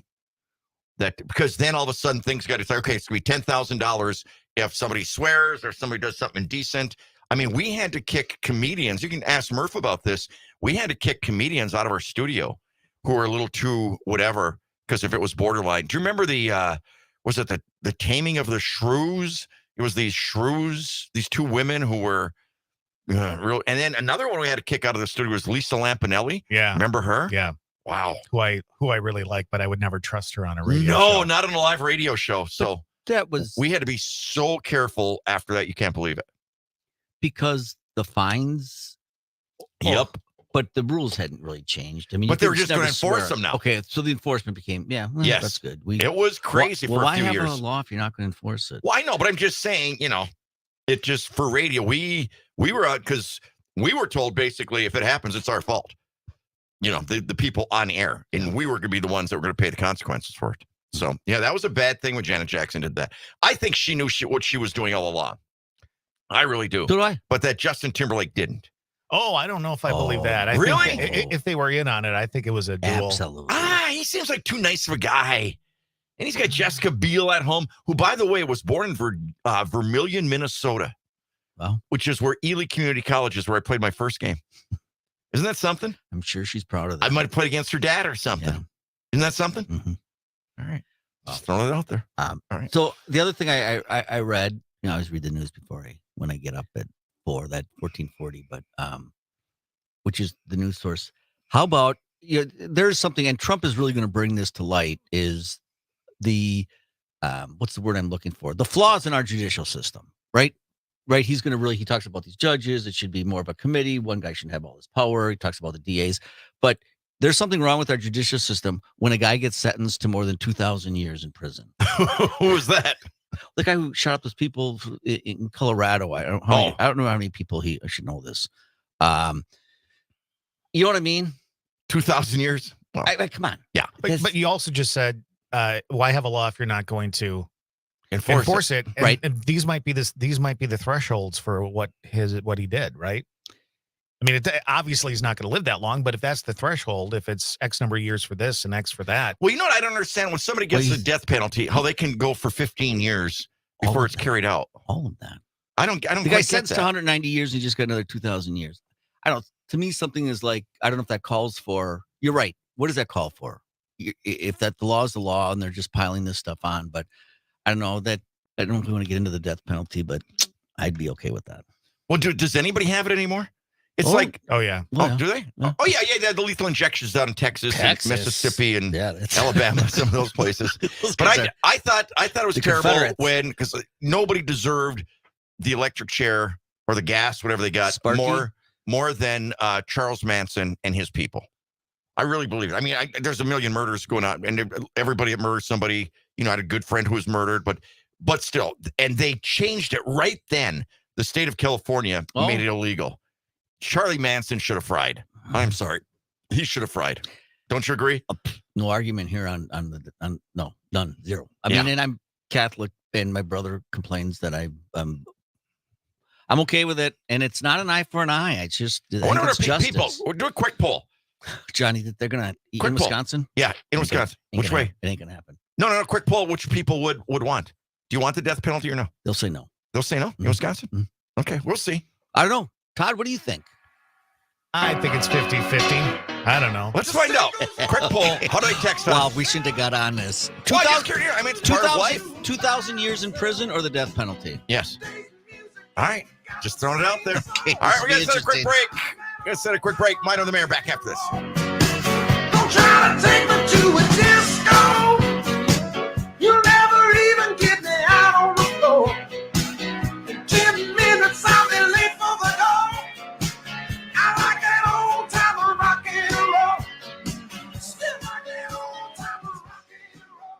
that because then all of a sudden things got to say, okay, it's going to be $10,000 if somebody swears or somebody does something indecent. I mean, we had to kick comedians. You can ask Murph about this. We had to kick comedians out of our studio who were a little too whatever because if it was borderline. Do you remember was it the Taming of the Shrews? It was these shrews, these two women who were real. And then another one we had to kick out of the studio was Lisa Lampanelli. Yeah. Remember her? Yeah. Wow. Who I really like, but I would never trust her on a radio show. No, not on a live radio show. So we had to be so careful after that. You can't believe it. Because the fines. Yep. But the rules hadn't really changed. I mean, but they were just going to enforce them now. Okay, so the enforcement became, yes, that's good. It was crazy for a few years. Why have a law if you're not going to enforce it? Well, I know, but I'm just saying, it just for radio, we were out because we were told basically if it happens, it's our fault. The people on air, and we were going to be the ones that were going to pay the consequences for it. So, yeah, that was a bad thing when Janet Jackson did that. I think she knew what she was doing all along. I really do. Do I? But that Justin Timberlake didn't. Oh, I don't know if I believe that. I really? Think if they were in on it, I think it was a duel. Absolutely. He seems like too nice of a guy. And he's got Jessica Biel at home, who, by the way, was born in Vermilion, Minnesota. Wow. Which is where Ely Community College is, where I played my first game. Isn't that something? I'm sure she's proud of that. I might have played against her dad or something. Yeah. Isn't that something? Mm-hmm. All right. Just throwing it out there. All right. So the other thing I read, I always read the news when I get up at 4, that 1440, but which is the news source. How about, there's something, and Trump is really going to bring this to light, is the, what's the word I'm looking for? The flaws in our judicial system, right? Right. He's going to he talks about these judges. It should be more of a committee. One guy shouldn't have all this power. He talks about the DAs, but there's something wrong with our judicial system when a guy gets sentenced to more than 2,000 years in prison. Who was that? The guy who shot up those people in Colorado. I don't know how many people I should know this. You know what I mean? 2,000 years? Well, come on. Yeah. But you also just said, why have a law if you're not going to enforce it? And, right. And these might be the thresholds for what he did, right? I mean, obviously he's not going to live that long, but if that's the threshold, if it's X number of years for this and X for that. Well, you know what I don't understand? When somebody gets the death penalty, how they can go for 15 years before it's carried out. All of that. I don't The guy sentenced to 190 years and he just got another 2,000 years. To me, something is like, I don't know if that calls for, you're right. What does that call for? If the law is the law and they're just piling this stuff on, but I don't know that, I don't know if we want to get into the death penalty, but I'd be okay with that. Well, does anybody have it anymore? It's oh yeah. Oh, do they? Yeah. Oh yeah. They had the lethal injections down in Texas. And Mississippi and Alabama, some of those places. But I thought it was terrible because nobody deserved the electric chair or the gas, whatever they got, more than Charles Manson and his people. I really believe it. I mean, there's a million murders going on, and everybody that murders somebody, I had a good friend who was murdered, but still, and they changed it right then. The state of California made it illegal. Charlie Manson should have fried. I'm sorry. He should have fried. Don't you agree? No argument here on no, none, zero. I mean, and I'm Catholic and my brother complains that I'm okay with it. And it's not an eye for an eye. It's just, it's justice. People, we'll do a quick poll. Johnny, they're going to eat in Wisconsin? Yeah, in Wisconsin. Which way? It ain't going to happen. No, quick poll. Which people would want? Do you want the death penalty or no? They'll say no. They'll say no in Wisconsin? Mm-hmm. Okay, we'll see. I don't know. Todd, what do you think? I think it's 50-50. I don't know. Let's find out. Quick poll. How do I text? Well, we shouldn't have got on this. 2,000 years in prison or the death penalty? Yes. All right. Just throwing it out there. Okay, all right, we're going to set a quick break. Maino the Mayor back after this. Don't try to take me to a disco. You'll never even get me out on the floor. In 10 minutes, I'll be late for the door. I like that old time of rock and roll. Still like that old time of rock and roll.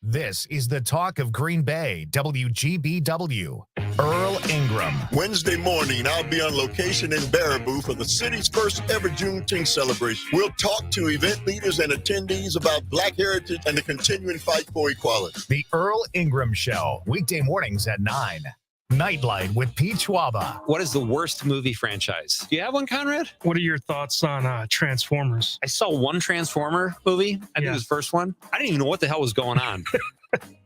This is the Talk of Green Bay, WGBW. Earl Ingram. Wednesday morning, I'll be on location in Baraboo for the city's first ever Juneteenth celebration. We'll talk to event leaders and attendees about Black heritage and the continuing fight for equality. The Earl Ingram Show, weekday mornings at 9. Nightlight with Pete Schwaba. What is the worst movie franchise? Do you have one, Conrad? What are your thoughts on Transformers? I saw one Transformer movie. I think it was the first one. I didn't even know what the hell was going on.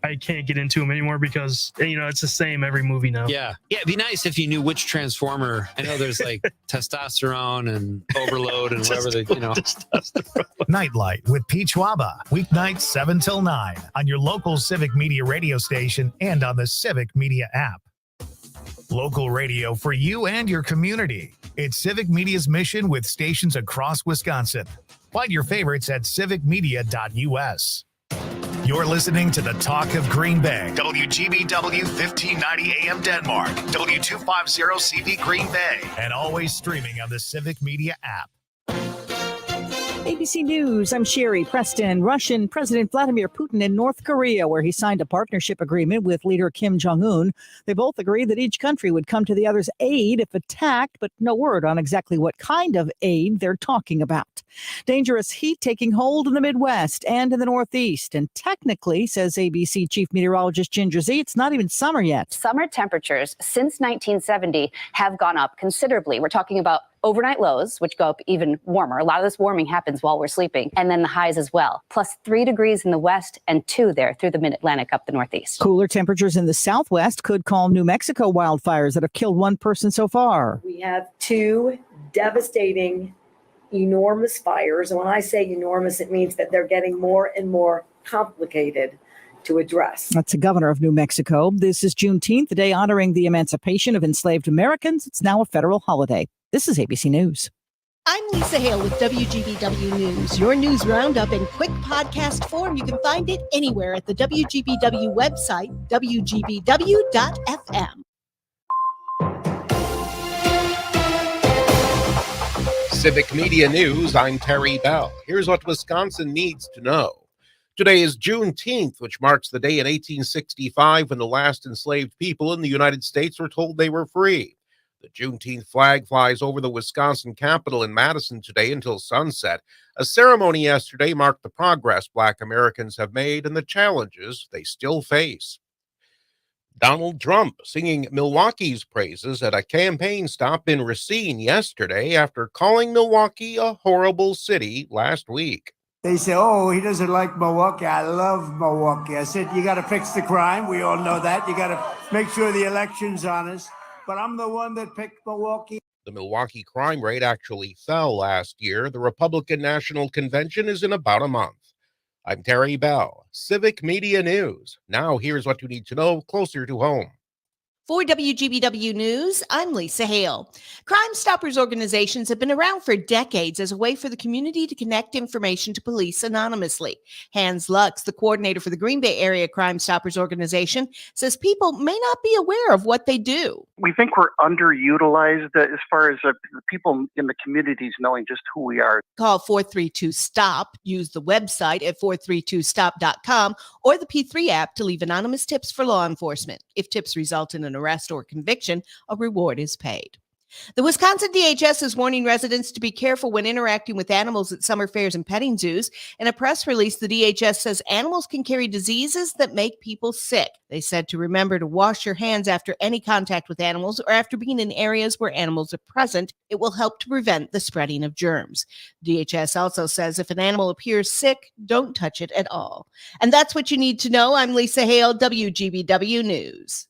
I can't get into them anymore because, it's the same every movie now. Yeah. Yeah, it'd be nice if you knew which Transformer. I know there's like testosterone and overload and whatever Nightlight with Pete Schwaba. Weeknights 7 till 9 on your local Civic Media radio station and on the Civic Media app. Local radio for you and your community. It's Civic Media's mission with stations across Wisconsin. Find your favorites at civicmedia.us. You're listening to the Talk of Green Bay. WGBW 1590 AM Denmark. W250 CV Green Bay. And always streaming on the Civic Media app. ABC News, I'm Sherry Preston. Russian President Vladimir Putin in North Korea, where he signed a partnership agreement with leader Kim Jong-un. They both agreed that each country would come to the other's aid if attacked, but no word on exactly what kind of aid they're talking about. Dangerous heat taking hold in the Midwest and in the Northeast. And technically, says ABC Chief Meteorologist Ginger Z, it's not even summer yet. Summer temperatures since 1970 have gone up considerably. We're talking about overnight lows, which go up even warmer. A lot of this warming happens while we're sleeping, and then the highs as well. Plus 3 degrees in the west and 2 there through the mid-Atlantic up the Northeast. Cooler temperatures in the Southwest could calm New Mexico wildfires that have killed one person so far. We have 2 devastating, enormous fires. And when I say enormous, it means that they're getting more and more complicated to address. That's the governor of New Mexico. This is Juneteenth, the day honoring the emancipation of enslaved Americans. It's now a federal holiday. This is ABC News. I'm Lisa Hale with WGBW News. Your news roundup in quick podcast form. You can find it anywhere at the WGBW website, WGBW.FM. Civic Media News, I'm Terry Bell. Here's what Wisconsin needs to know. Today is Juneteenth, which marks the day in 1865 when the last enslaved people in the United States were told they were free. The Juneteenth flag flies over the Wisconsin Capitol in Madison today until sunset. A ceremony yesterday marked the progress Black Americans have made and the challenges they still face. Donald Trump singing Milwaukee's praises at a campaign stop in Racine yesterday after calling Milwaukee a horrible city last week. They say, oh, he doesn't like Milwaukee. I love Milwaukee. I said, you got to fix the crime. We all know that. You got to make sure the election's honest. But I'm the one that picked Milwaukee. The Milwaukee crime rate actually fell last year. The Republican National Convention is in about a month. I'm Terry Bell, Civic Media News. Now here's what you need to know closer to home. For WGBW News, I'm Lisa Hale. Crime Stoppers organizations have been around for decades as a way for the community to connect information to police anonymously. Hans Lux, the coordinator for the Green Bay Area Crime Stoppers organization, says people may not be aware of what they do. We think we're underutilized as far as people in the communities knowing just who we are. Call 432-STOP, use the website at 432stop.com or the P3 app to leave anonymous tips for law enforcement. If tips result in an arrest or conviction, a reward is paid. The Wisconsin DHS is warning residents to be careful when interacting with animals at summer fairs and petting zoos. In a press release, the DHS says animals can carry diseases that make people sick. They said to remember to wash your hands after any contact with animals or after being in areas where animals are present. It will help to prevent the spreading of germs. DHS also says if an animal appears sick, don't touch it at all. And that's what you need to know. I'm Lisa Hale, WGBW News.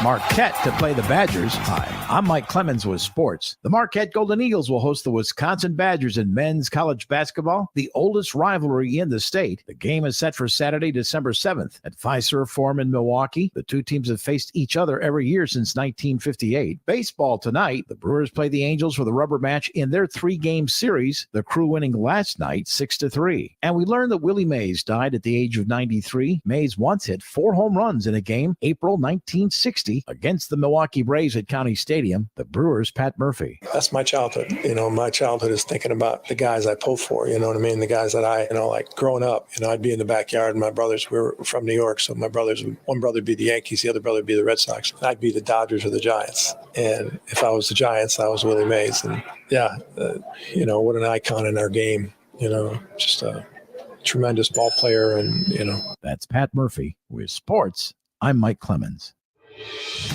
Marquette to play the Badgers. Hi, I'm Mike Clemens with sports. The Marquette Golden Eagles will host the Wisconsin Badgers in men's college basketball, the oldest rivalry in the state. The game is set for Saturday, December 7th at Fiserv Forum in Milwaukee. The two teams have faced each other every year since 1958. Baseball tonight, the Brewers play the Angels for the rubber match in their 3-game series, the Crew winning last night 6-3. And we learned that Willie Mays died at the age of 93. Mays once hit 4 home runs in a game, April 1960. Against the Milwaukee Braves at County Stadium, the Brewers' Pat Murphy. That's my childhood. My childhood is thinking about the guys I pulled for, you know what I mean? The guys that I, like growing up, I'd be in the backyard and my brothers, we were from New York. So my brothers, one brother would be the Yankees, the other brother would be the Red Sox. I'd be the Dodgers or the Giants. And if I was the Giants, I was Willie Mays. And what an icon in our game, just a tremendous ball player. And, That's Pat Murphy with sports I'm Mike Clemens.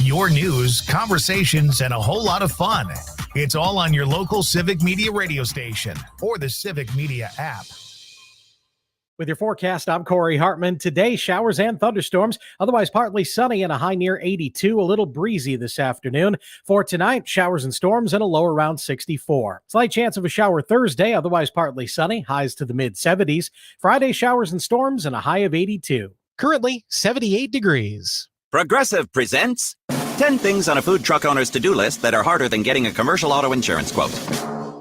Your news, conversations, and a whole lot of fun. It's all on your local Civic Media radio station or the Civic Media app. With your forecast, I'm Corey Hartman. Today, showers and thunderstorms, otherwise partly sunny and a high near 82, a little breezy this afternoon. For tonight, showers and storms and a low around 64. Slight chance of a shower Thursday, otherwise partly sunny, highs to the mid-70s. Friday, showers and storms and a high of 82. Currently, 78 degrees. Progressive presents 10 things on a food truck owner's to-do list that are harder than getting a commercial auto insurance quote.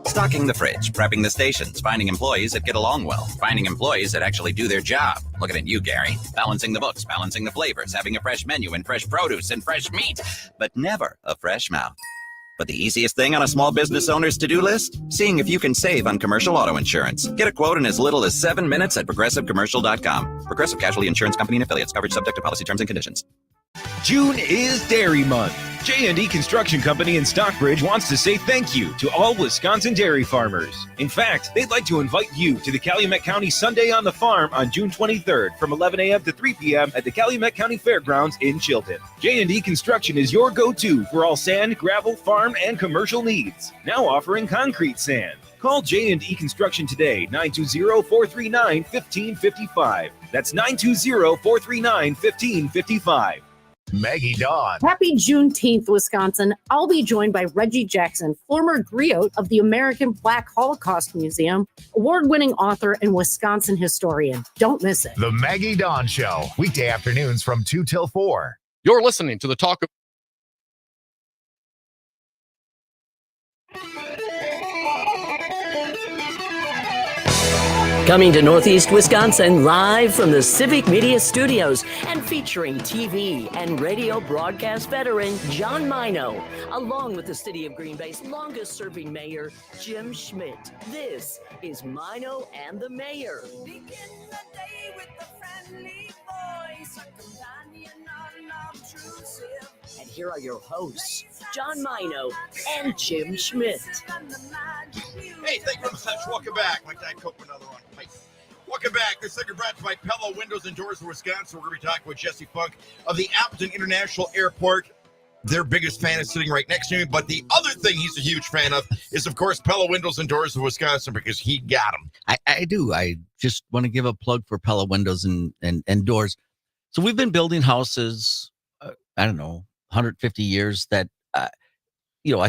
Stocking the fridge, prepping the stations, finding employees that get along well, finding employees that actually do their job. Looking at you, Gary. Balancing the books, balancing the flavors, having a fresh menu and fresh produce and fresh meat, but never a fresh mouth. But the easiest thing on a small business owner's to-do list? Seeing if you can save on commercial auto insurance. Get a quote in as little as 7 minutes at progressivecommercial.com. Progressive Casualty Insurance Company and affiliates. Coverage subject to policy terms and conditions. June is Dairy Month. J&D Construction Company in Stockbridge wants to say thank you to all Wisconsin dairy farmers. In fact, they'd like to invite you to the Calumet County Sunday on the Farm on June 23rd from 11 a.m. to 3 p.m. at the Calumet County Fairgrounds in Chilton. J&D Construction is your go-to for all sand, gravel, farm, and commercial needs. Now offering concrete sand. Call J&D Construction today, 920-439-1555. That's 920-439-1555. Maggie Dawn. Happy Juneteenth, Wisconsin. I'll be joined by Reggie Jackson, former griot of the American Black Holocaust Museum, award-winning author and Wisconsin historian. Don't miss it. The Maggie Dawn Show, weekday afternoons from 2 till 4. You're listening to the Talk of Coming to Northeast Wisconsin live from the Civic Media Studios and featuring TV and radio broadcast veteran John Maino, along with the city of Green Bay's longest-serving mayor, Jim Schmidt. This is Maino and the Mayor. Begin the day with a friendly voice, a companion unobtrusive. And here are your hosts, John Maino and Jim Schmidt. Hey, thank you very much. Welcome back. My Diet Coke, another one. Hi. Welcome back. This segment brought to you by Pella Windows and Doors of Wisconsin. We're going to be talking with Jesse Funk of the Appleton International Airport. Their biggest fan is sitting right next to me. But the other thing he's a huge fan of is, of course, Pella Windows and Doors of Wisconsin, because he got them. I do. I just want to give a plug for Pella Windows and Doors. So we've been building houses, 150 years that, I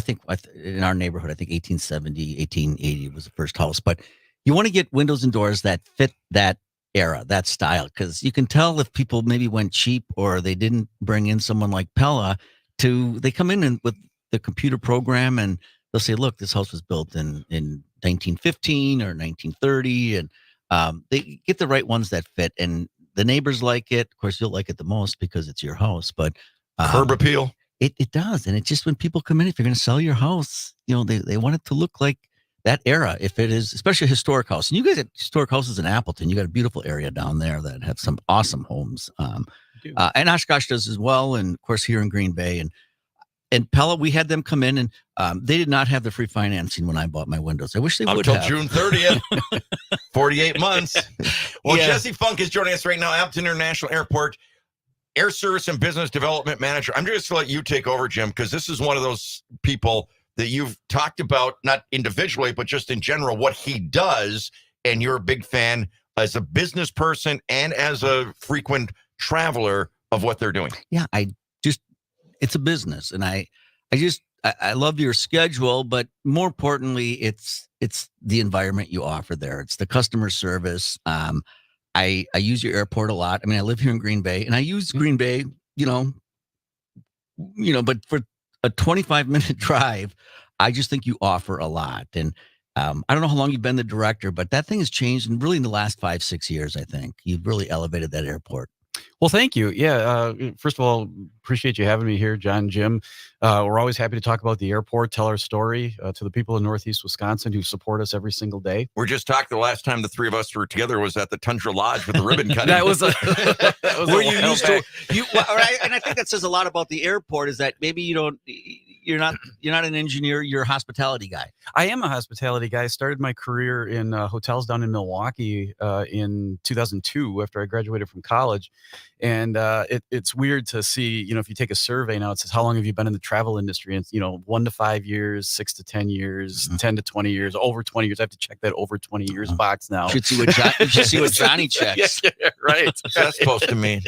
think in our neighborhood, I think 1870, 1880 was the first house. But you want to get windows and doors that fit that era, that style, because you can tell if people maybe went cheap or they didn't bring in someone like Pella they come in with the computer program and they'll say, look, this house was built in 1915 or 1930. And they get the right ones that fit. And the neighbors like it. Of course, you'll like it the most because it's your house. But curb appeal. It does. And it's just when people come in, if you're going to sell your house, they want it to look like that era. If it is, especially a historic house. And you guys have historic houses in Appleton. You got a beautiful area down there that have some awesome homes. And Oshkosh does as well. And of course, here in Green Bay. And Pella, we had them come in and they did not have the free financing when I bought my windows. I wish they would have. Until June 30th. 48 months. Well, yeah. Jesse Funk is joining us right now, Appleton International Airport. Air Service and Business Development Manager. I'm just going to let you take over, Jim, because this is one of those people that you've talked about, not individually, but just in general, what he does. And you're a big fan as a business person and as a frequent traveler of what they're doing. Yeah, it's a business. And I love your schedule, but more importantly, it's the environment you offer there. It's the customer service. I use your airport a lot. I mean, I live here in Green Bay and I use Green Bay, but for a 25-minute drive, I just think you offer a lot. And I don't know how long you've been the director, but that thing has changed. And really in the last 5-6 years, I think you've really elevated that airport. Well, thank you. Yeah. First of all, appreciate you having me here, John, Jim. We're always happy to talk about the airport, tell our story to the people in Northeast Wisconsin who support us every single day. We're just talking the last time the three of us were together was at the Tundra Lodge with the ribbon cutting. That was where you used to. And I think that says a lot about the airport is that maybe you don't. you're not an engineer. You're a hospitality guy. I am a hospitality guy. I started my career in hotels down in Milwaukee in 2002 after I graduated from college. And it's weird to see, if you take a survey now, it says, how long have you been in the travel industry? And it's, 1 to 5 years, 6 to 10 years, 10 to 20 years, over 20 years. I have to check that over 20 years box now. You should see what Johnny checks. Yeah, right. What's that supposed to mean?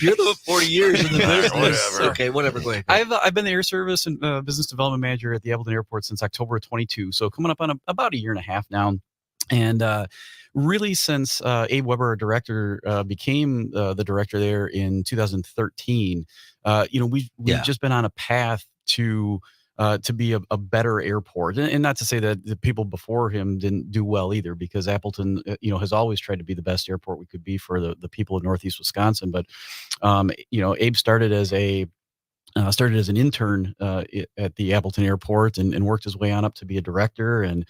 You're the 40 years in the business. Whatever. Okay, whatever. Go ahead. I've been the air service and business development manager at the Appleton Airport since October of 22. So coming up on about a year and a half now. And really, since Abe Weber, our director, became the director there in 2013, we've just been on a path to be a better airport. And not to say that the people before him didn't do well either, because Appleton, has always tried to be the best airport we could be for the people of Northeast Wisconsin. But, Abe started as an intern at the Appleton Airport and worked his way on up to be a director, and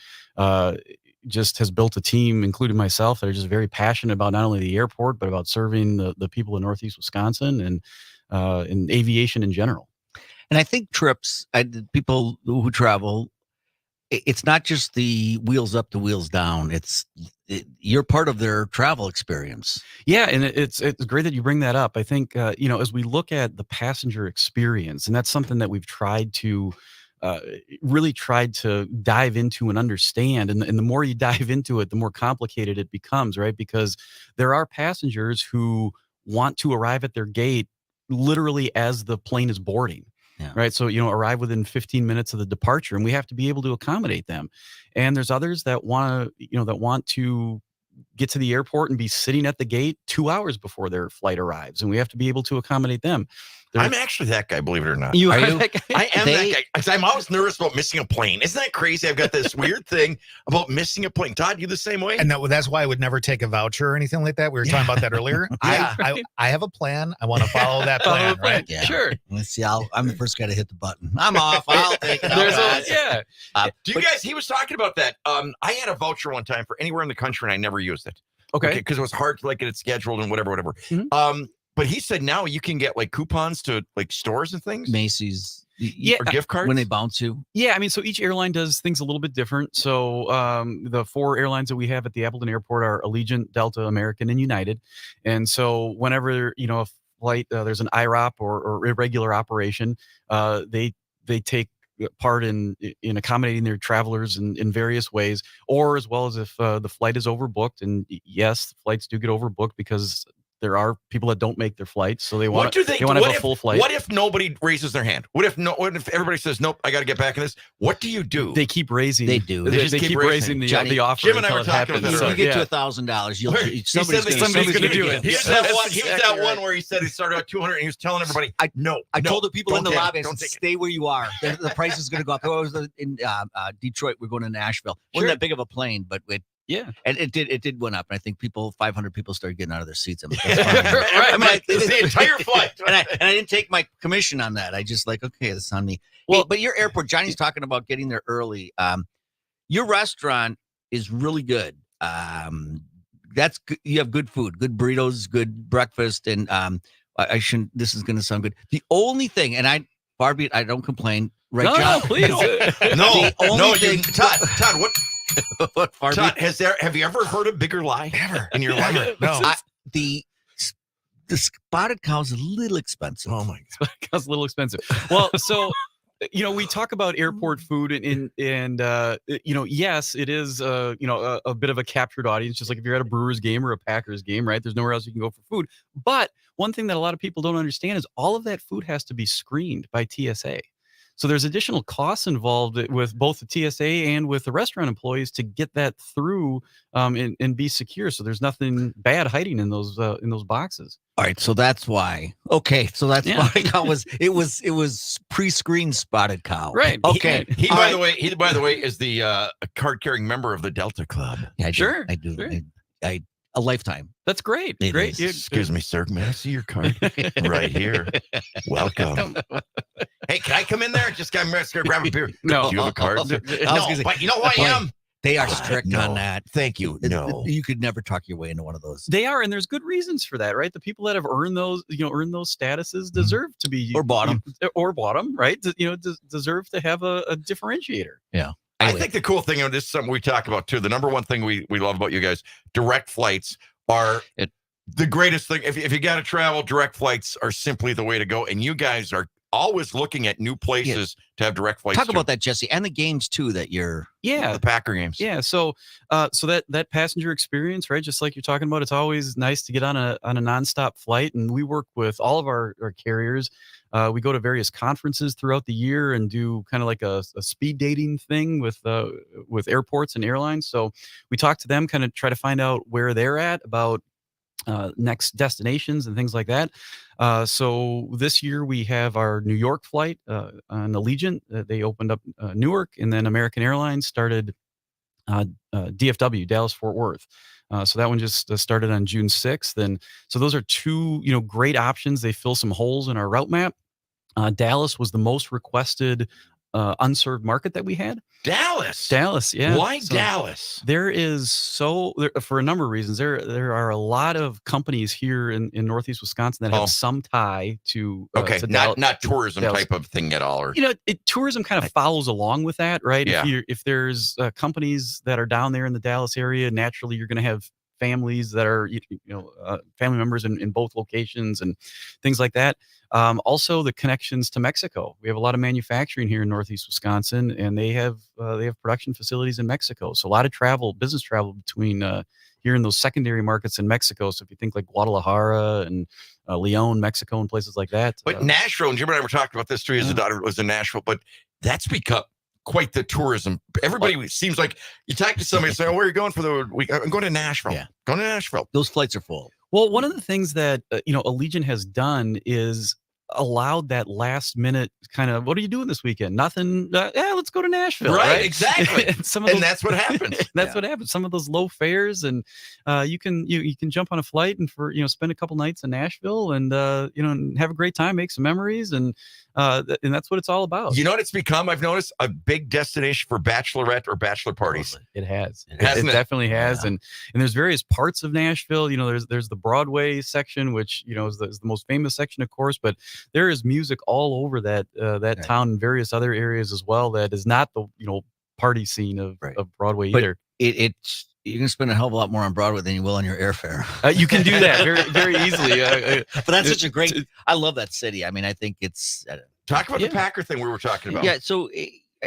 just has built a team, including myself, that are just very passionate about not only the airport, but about serving the people of Northeast Wisconsin and aviation in general. And I think trips, people who travel, it's not just the wheels up to wheels down. You're part of their travel experience. Yeah, and it's great that you bring that up. I think as we look at the passenger experience, and that's something that we've really tried to dive into and understand. And the more you dive into it, the more complicated it becomes, right? Because there are passengers who want to arrive at their gate literally as the plane is boarding. Yeah. Right. So, arrive within 15 minutes of the departure, and we have to be able to accommodate them. And there's others that want to get to the airport and be sitting at the gate 2 hours before their flight arrives, and we have to be able to accommodate them. I'm actually that guy, believe it or not. You are that that guy? I am that guy. 'Cause I'm always nervous about missing a plane. Isn't that crazy? I've got this weird thing about missing a plane. Todd, you the same way? And that's why I would never take a voucher or anything like that. We were talking about that earlier. I have a plan. I want to follow that plan, right? Yeah. Sure. Let's see. I'm the first guy to hit the button. I'm off. I'll take it. He was talking about that. I had a voucher one time for anywhere in the country, and I never used it. Okay. Because it was hard to get it scheduled and whatever. Mm-hmm. But he said now you can get coupons to stores and things. Macy's. Or gift cards when they bounce you. Yeah, I mean, so each airline does things a little bit different. So the 4 airlines that we have at the Appleton Airport are Allegiant, Delta, American, and United. And so whenever a flight there's an IROP or irregular operation, they take part in accommodating their travelers in various ways, or as well as if the flight is overbooked. And yes, flights do get overbooked because there are people that don't make their flights, so they want to have a full flight. What if nobody raises their hand? What if everybody says nope? I got to get back in this. What do you do? They keep raising. They do. They just keep raising the offer. Jim and I were talking about that. If you get to $1,000, somebody's going to do it. He was that one where he said he started at 200 and he was telling everybody, I told the people in the lobby, I said, stay where you are. The price is going to go up. I was in Detroit. We're going to Nashville. Wasn't that big of a plane, but yeah, and it did went up. And I think 500 people started getting out of their seats. I'm like, right. I mean, it's the entire flight. and I didn't take my commission on that. I just okay, this is on me. Well, but your airport, Johnny's talking about getting there early. Your restaurant is really good. That's good. You have good food, good burritos, good breakfast, and I shouldn't. This is going to sound good. The only thing, and Barbie, I don't complain, right, John? Please. No, Todd, what? Todd, have you ever heard a bigger lie ever in your life? No. The spotted cow is a little expensive. Oh my God, spotted cow's a little expensive. Well, so we talk about airport food, and yes, it is a bit of a captured audience, just like if you're at a Brewers game or a Packers game, right? There's nowhere else you can go for food. But one thing that a lot of people don't understand is all of that food has to be screened by TSA. So there's additional costs involved with both the TSA and with the restaurant employees to get that through and be secure. So there's nothing bad hiding in those boxes. All right, so that's why. Okay, so that's why it was pre-screened spotted cow. Right. Okay. He by the way is the card-carrying member of the Delta Club. Yeah, sure. I do. Sure. A lifetime. That's great. It great. is. Excuse me, sir. May I see your card? Right here. Welcome. Hey, can I come in there? Just got to grab a beer. No. Do you have a card? No, but you know who I am? They are strict no. on that. Thank you. No. You could never talk your way into one of those. They are, and there's good reasons for that, right? The people that have earned those statuses deserve to be Or bottom. Right? Deserve to have a differentiator. Yeah. I think the cool thing, and this is something we talk about too, the number one thing we love about you guys, direct flights are the greatest thing. If you got to travel, direct flights are simply the way to go. And you guys are always looking at new places to have direct flights. Talk about that, Jesse, and the games too that you're the Packer games. Yeah, so that passenger experience, right? Just like you're talking about, it's always nice to get on a nonstop flight, and we work with all of our carriers. We go to various conferences throughout the year and do kind of like a speed dating thing with airports and airlines. So we talk to them, kind of try to find out where they're at about next destinations and things like that. So this year we have our New York flight on Allegiant. They opened up Newark, and then American Airlines started DFW, Dallas Fort Worth. So that one just started on June 6th. And so those are two, great options. They fill some holes in our route map. Dallas was the most requested unserved market that we had. Dallas, yeah. Why So Dallas? There is for a number of reasons. There are a lot of companies here in Northeast Wisconsin that have some tie to to not tourism Dallas. type of thing at all. Or Tourism kind of follows along with that, right? Yeah. If there's companies that are down there in the Dallas area, naturally you're going to have families that are family members in both locations and things like that. Also the connections to Mexico. We have a lot of manufacturing here in Northeast Wisconsin, and they have production facilities in Mexico. So a lot of business travel between here in those secondary markets in Mexico. So if you think like Guadalajara and Leon, Mexico, and places like that. But Nashville, and Jim and I were talking about this too, as a daughter was in Nashville, but that's become quite the tourism. Everybody seems like you talk to somebody and say, "Oh, where are you going for the week?" I'm going to Nashville. Yeah. Going to Nashville. Those flights are full. Well, one of the things that Allegiant has done is allowed that last minute kind of, what are you doing this weekend? Nothing. Let's go to Nashville. Right, exactly. and that's what happens. What happens. Some of those low fares, and you can jump on a flight and spend a couple nights in Nashville and and have a great time, make some memories, and that's what it's all about. You know what it's become? I've noticed a big destination for bachelorette or bachelor parties. It has. It Hasn't it? has. And there's various parts of Nashville. There's the Broadway section, which is the most famous section, of course, but there is music all over that town and various other areas as well. That is not the party scene of Broadway either. It's you can spend a hell of a lot more on Broadway than you will on your airfare. You can do that very, very easily. But that's such a great. I love that city. I mean, I think it's. Talk about the Packer thing we were talking about. Yeah. So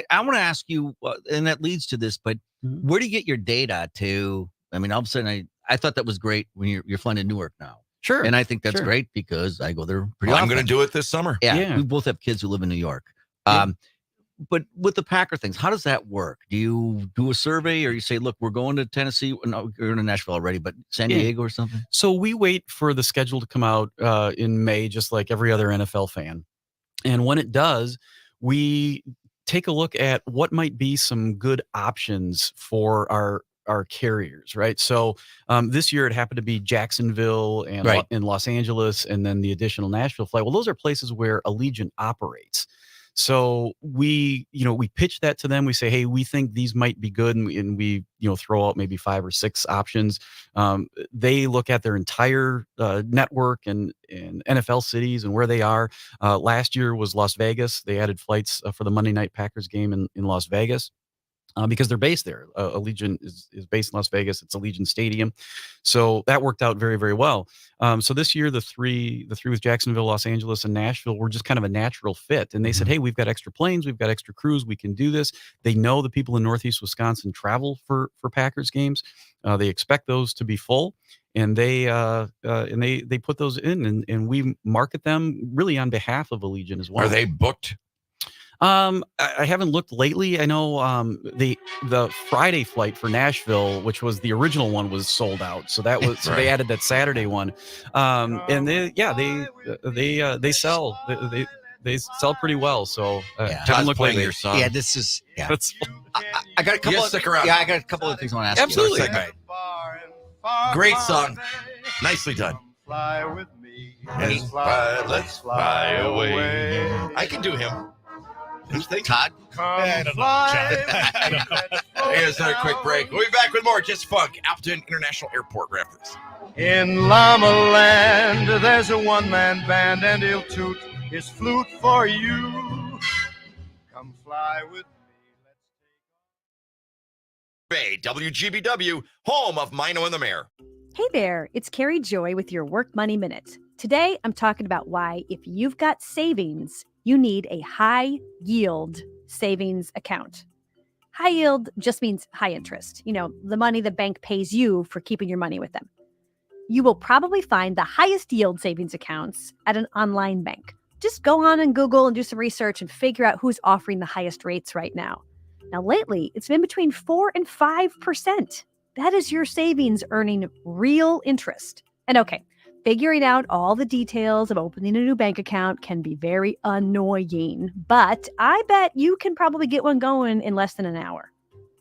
I want to ask you, and that leads to this, but where do you get your data to? I mean, all of a sudden, I thought that was great when you're flying to Newark now. Sure. And I think that's great because I go there pretty I'm often. going to do it this summer. Yeah. We both have kids who live in New York. But with the Packer things, how does that work? Do you do a survey, or you say, look, we're going to Tennessee? No, you're in Nashville already, but San Diego or something? So we wait for the schedule to come out in May, just like every other NFL fan. And when it does, we take a look at what might be some good options for our carriers, right? So this year it happened to be Jacksonville and in Los Angeles, and then the additional Nashville flight. Well, those are places where Allegiant operates. So we pitch that to them. We say, hey, we think these might be good, and we throw out maybe 5 or 6 options. They look at their entire network and NFL cities and where they are. Last year was Las Vegas. They added flights for the Monday night Packers game in Las Vegas. Because they're based there. Allegiant is based in Las Vegas. It's Allegiant Stadium. So that worked out very, very well. So this year, the three with Jacksonville, Los Angeles, and Nashville were just kind of a natural fit. And they said, hey, we've got extra planes. We've got extra crews. We can do this. They know the people in Northeast Wisconsin travel for Packers games. They expect those to be full. And they put those in, and we market them really on behalf of Allegiant as well. Are they booked? I haven't looked lately. I know the Friday flight for Nashville, which was the original one, was sold out. So that was they added that Saturday one, and they sell they sell pretty well. So haven't looked lately. Your song. Yeah, this is I got a couple. Stick around. Yeah, I got a couple of things I want to ask Absolutely. you. Great song, nicely done. Fly with me. Let's fly away. I can do him. Todd? Come fly. Here's another quick break. We'll be back with more Just Funk, Appleton International Airport. Right after this. In Llama Land, there's a one-man band, and he'll toot his flute for you. Come fly with Bay, WGBW, home of Maino and the Mayor. Hey there, it's Carrie Joy with your Work Money Minute. Today, I'm talking about why, if you've got savings, you need a high-yield savings account. High yield just means high interest, the money the bank pays you for keeping your money with them. You will probably find the highest yield savings accounts at an online bank. Just go on and Google and do some research and figure out who's offering the highest rates right now. Now, lately, it's been between 4 and 5%. That is your savings earning real interest. And okay, figuring out all the details of opening a new bank account can be very annoying, but I bet you can probably get one going in less than an hour.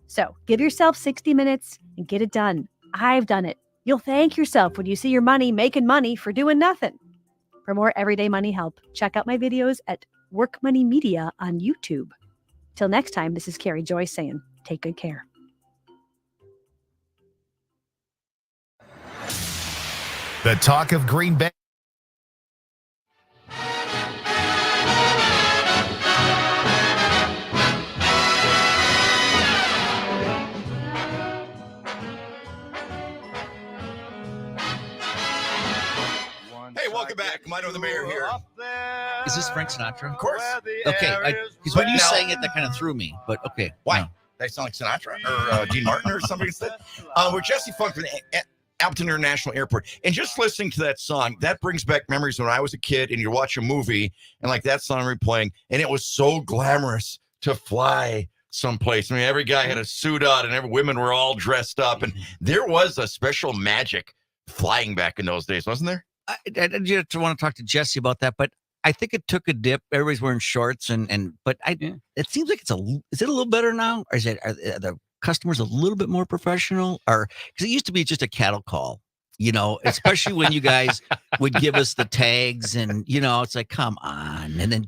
So give yourself 60 minutes and get it done. I've done it. You'll thank yourself when you see your money making money for doing nothing. For more everyday money help, check out my videos at Work Money Media on YouTube. Till next time, this is Carrie Joy saying, take good care. The talk of Green Bay. Hey, welcome back. Maino the Mayor here. Is this Frank Sinatra? Of course. Okay, because when you sang it, that kind of threw me. But okay, Why? no. Did I sound like Sinatra or Dean Martin or somebody instead? We're Jesse Funk from the Appleton International Airport. And just listening to that song, that brings back memories when I was a kid and you watch a movie and like that song replaying, and it was so glamorous to fly someplace. I mean, every guy had a suit on and every women were all dressed up. And there was a special magic flying back in those days, wasn't there? I just want to talk to Jesse about that, but I think it took a dip. Everybody's wearing shorts, it seems like is it a little better now? Or are the customers a little bit more professional? Or because it used to be just a cattle call, especially when you guys would give us the tags and, it's like, come on. And then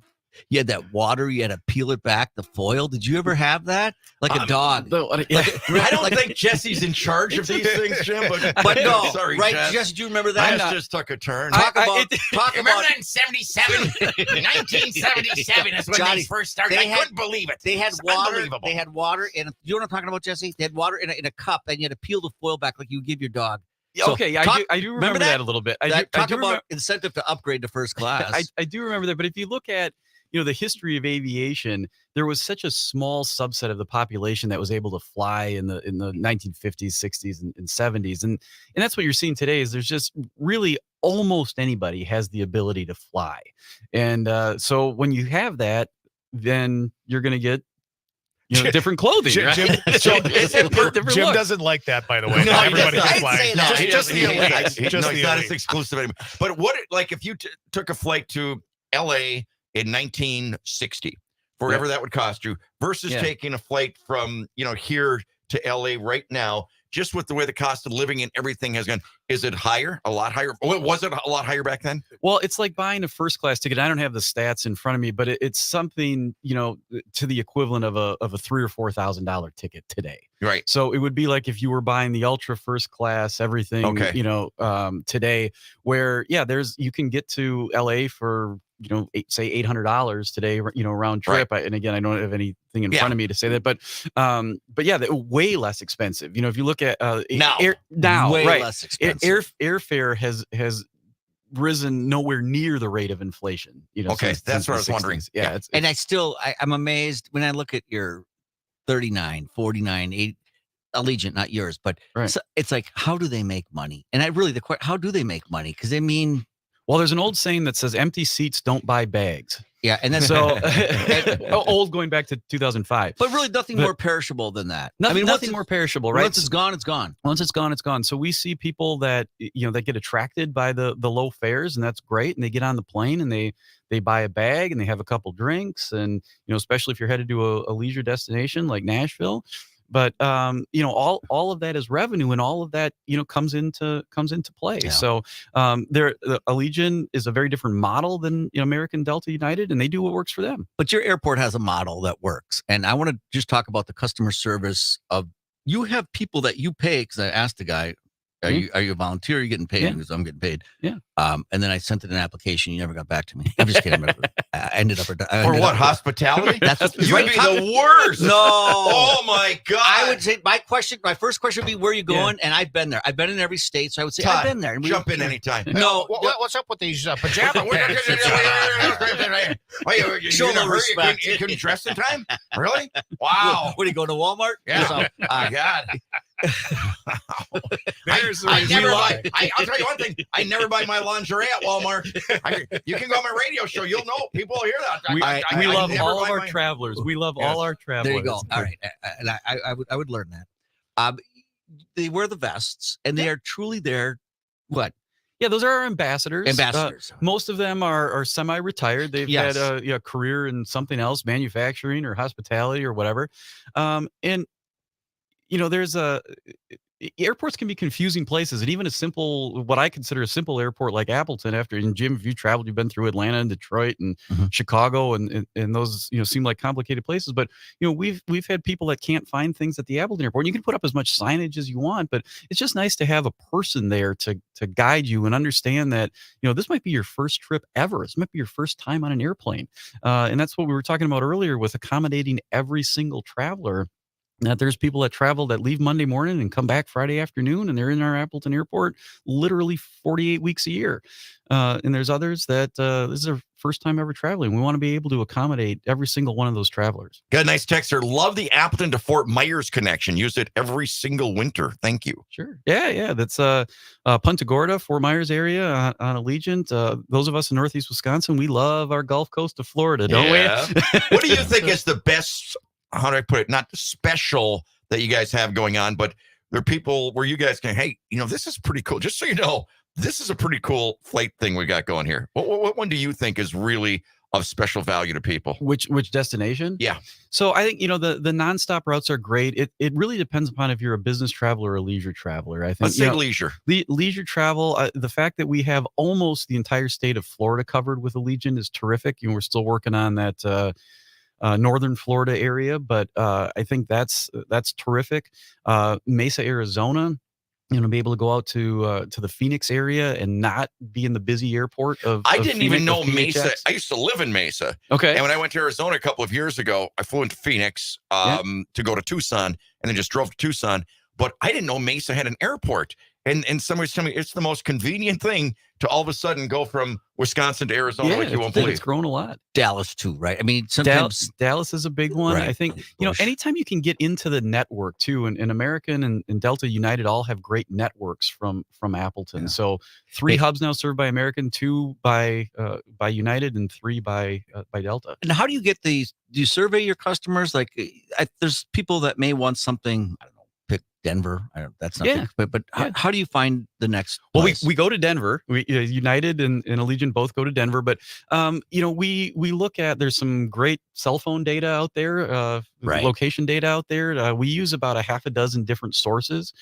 you had that water, you had to peel it back, the foil. Did you ever have that? Like a dog. I don't think Jesse's in charge of these things, Jim, but no, sorry, right? Jess. Jesse, do you remember that? I just took a turn. Remember that in 77? 1977 is when Johnny, they first started. I couldn't believe it. They had water. Unbelievable. They had water, and you know what I'm talking about, Jesse? They had water in a cup, and you had to peel the foil back like you give your dog. So Okay, I do remember that a little bit. Talk about incentive to upgrade to first class. I do remember that, but if you look at the history of aviation, there was such a small subset of the population that was able to fly in the 1950s, 60s, and 70s, and that's what you're seeing today. Is there's just really almost anybody has the ability to fly, and so when you have that, then you're going to get different clothing. Jim, right? Jim doesn't like that, by the way. No, everybody can I'd fly. say that. Just the elite. It's not as exclusive anymore. But what, like, if you took a flight to L.A. in 1960, whatever that would cost you, versus taking a flight from here to L.A. right now, just with the way the cost of living and everything has gone, is it higher? A lot higher? Was it a lot higher back then? Well, it's like buying a first class ticket. I don't have the stats in front of me, but it's something to the equivalent of a $3,000 or $4,000 ticket today. Right. So it would be like if you were buying the ultra first class, everything. Today, where you can get to LA for say $800 today, round trip. Right. And again, I don't have anything in front of me to say that, but they're way less expensive. If you look at now, way right, less expensive. Airfare has risen nowhere near the rate of inflation. That's what I was wondering. Yeah, and I'm amazed when I look at your 39, 49, 8 Allegiant, not yours, but it's like, how do they make money? And how do they make money? Because well, there's an old saying that says empty seats don't buy bags. Yeah, and then so old, going back to 2005. But really, nothing more perishable than that. Nothing more perishable, right? Once it's gone, it's gone. Once it's gone, it's gone. So we see people that that get attracted by the low fares, and that's great. And they get on the plane and they buy a bag and they have a couple drinks, and especially if you're headed to a leisure destination like Nashville. But all of that is revenue, and all of that comes into play. Yeah. So Allegiant is a very different model than American, Delta, United, and they do what works for them. But your airport has a model that works. And I want to just talk about the customer service of, you have people that you pay, because I asked the guy, are you a volunteer? Are you getting paid? Yeah. Because I'm getting paid. Yeah. And then I sent it an application. You never got back to me. I'm just kidding. I ended up hospitality? That's You'd be the worst. No. Oh my God. I would say my first question would be, where are you going? And I've been there. I've been in every state, so I would say I've been there. And Jump in anytime. No. What's up with these pajamas? You in a hurry? You couldn't dress in time? Really? Wow. What, do you go to Walmart? Yeah. So, God. I'll tell you one thing. I never buy my lingerie at Walmart. You can go on my radio show. You'll know. People will hear that. We love all of our travelers. We love all our travelers. There you go. All right. And I would learn that. They wear the vests, and they are truly there. What? Yeah, those are our ambassadors. Ambassadors. Most of them are semi-retired. They've had a career in something else, manufacturing or hospitality or whatever. And there's airports can be confusing places, and even what I consider a simple airport like Appleton, and Jim, if you traveled, you've been through Atlanta and Detroit and Chicago, and those seem like complicated places. But we've had people that can't find things at the Appleton airport. And you can put up as much signage as you want, but it's just nice to have a person there to guide you and understand that this might be your first trip ever. This might be your first time on an airplane, and that's what we were talking about earlier with accommodating every single traveler. That there's people that travel that leave Monday morning and come back Friday afternoon, and they're in our Appleton airport literally 48 weeks a year. And there's others that this is their first time ever traveling. We want to be able to accommodate every single one of those travelers. Got a nice texter. Love the Appleton to Fort Myers connection. Use it every single winter. Thank you. Sure. Yeah. That's Punta Gorda, Fort Myers area on Allegiant. Those of us in Northeast Wisconsin, we love our Gulf Coast of Florida, don't we? What do you think is the best, how do I put it, not special that you guys have going on, but there are people where you guys can, hey, this is pretty cool. Just so you know, this is a pretty cool flight thing we got going here. What one do you think is really of special value to people? Which destination? Yeah. So I think, the nonstop routes are great. It really depends upon if you're a business traveler or a leisure traveler. I think let's say leisure. Leisure travel, the fact that we have almost the entire state of Florida covered with Allegiant is terrific. We're still working on that northern Florida area, but I think that's terrific. Mesa, Arizona, be able to go out to the Phoenix area and not be in the busy airport of. I didn't even know Mesa. Phoenix. I used to live in Mesa. Okay. And when I went to Arizona a couple of years ago, I flew into Phoenix to go to Tucson, and then just drove to Tucson. But I didn't know Mesa had an airport. And somebody's telling me it's the most convenient thing to all of a sudden go from Wisconsin to Arizona like you won't believe. It's grown a lot. Dallas too, right? I mean, sometimes Dallas is a big one. Right. I think, anytime you can get into the network too, and American and Delta United all have great networks from Appleton. Yeah. So 3 hubs now served by American, 2 by United, and 3 by Delta. And how do you get these? Do you survey your customers? Like, there's people that may want something, I don't know, pick Denver. That's not big, but how do you find the next place? Well, we go to Denver. United and Allegiant both go to Denver, but we look at, there's some great cell phone data out there, location data out there. We use about a half a dozen different sources.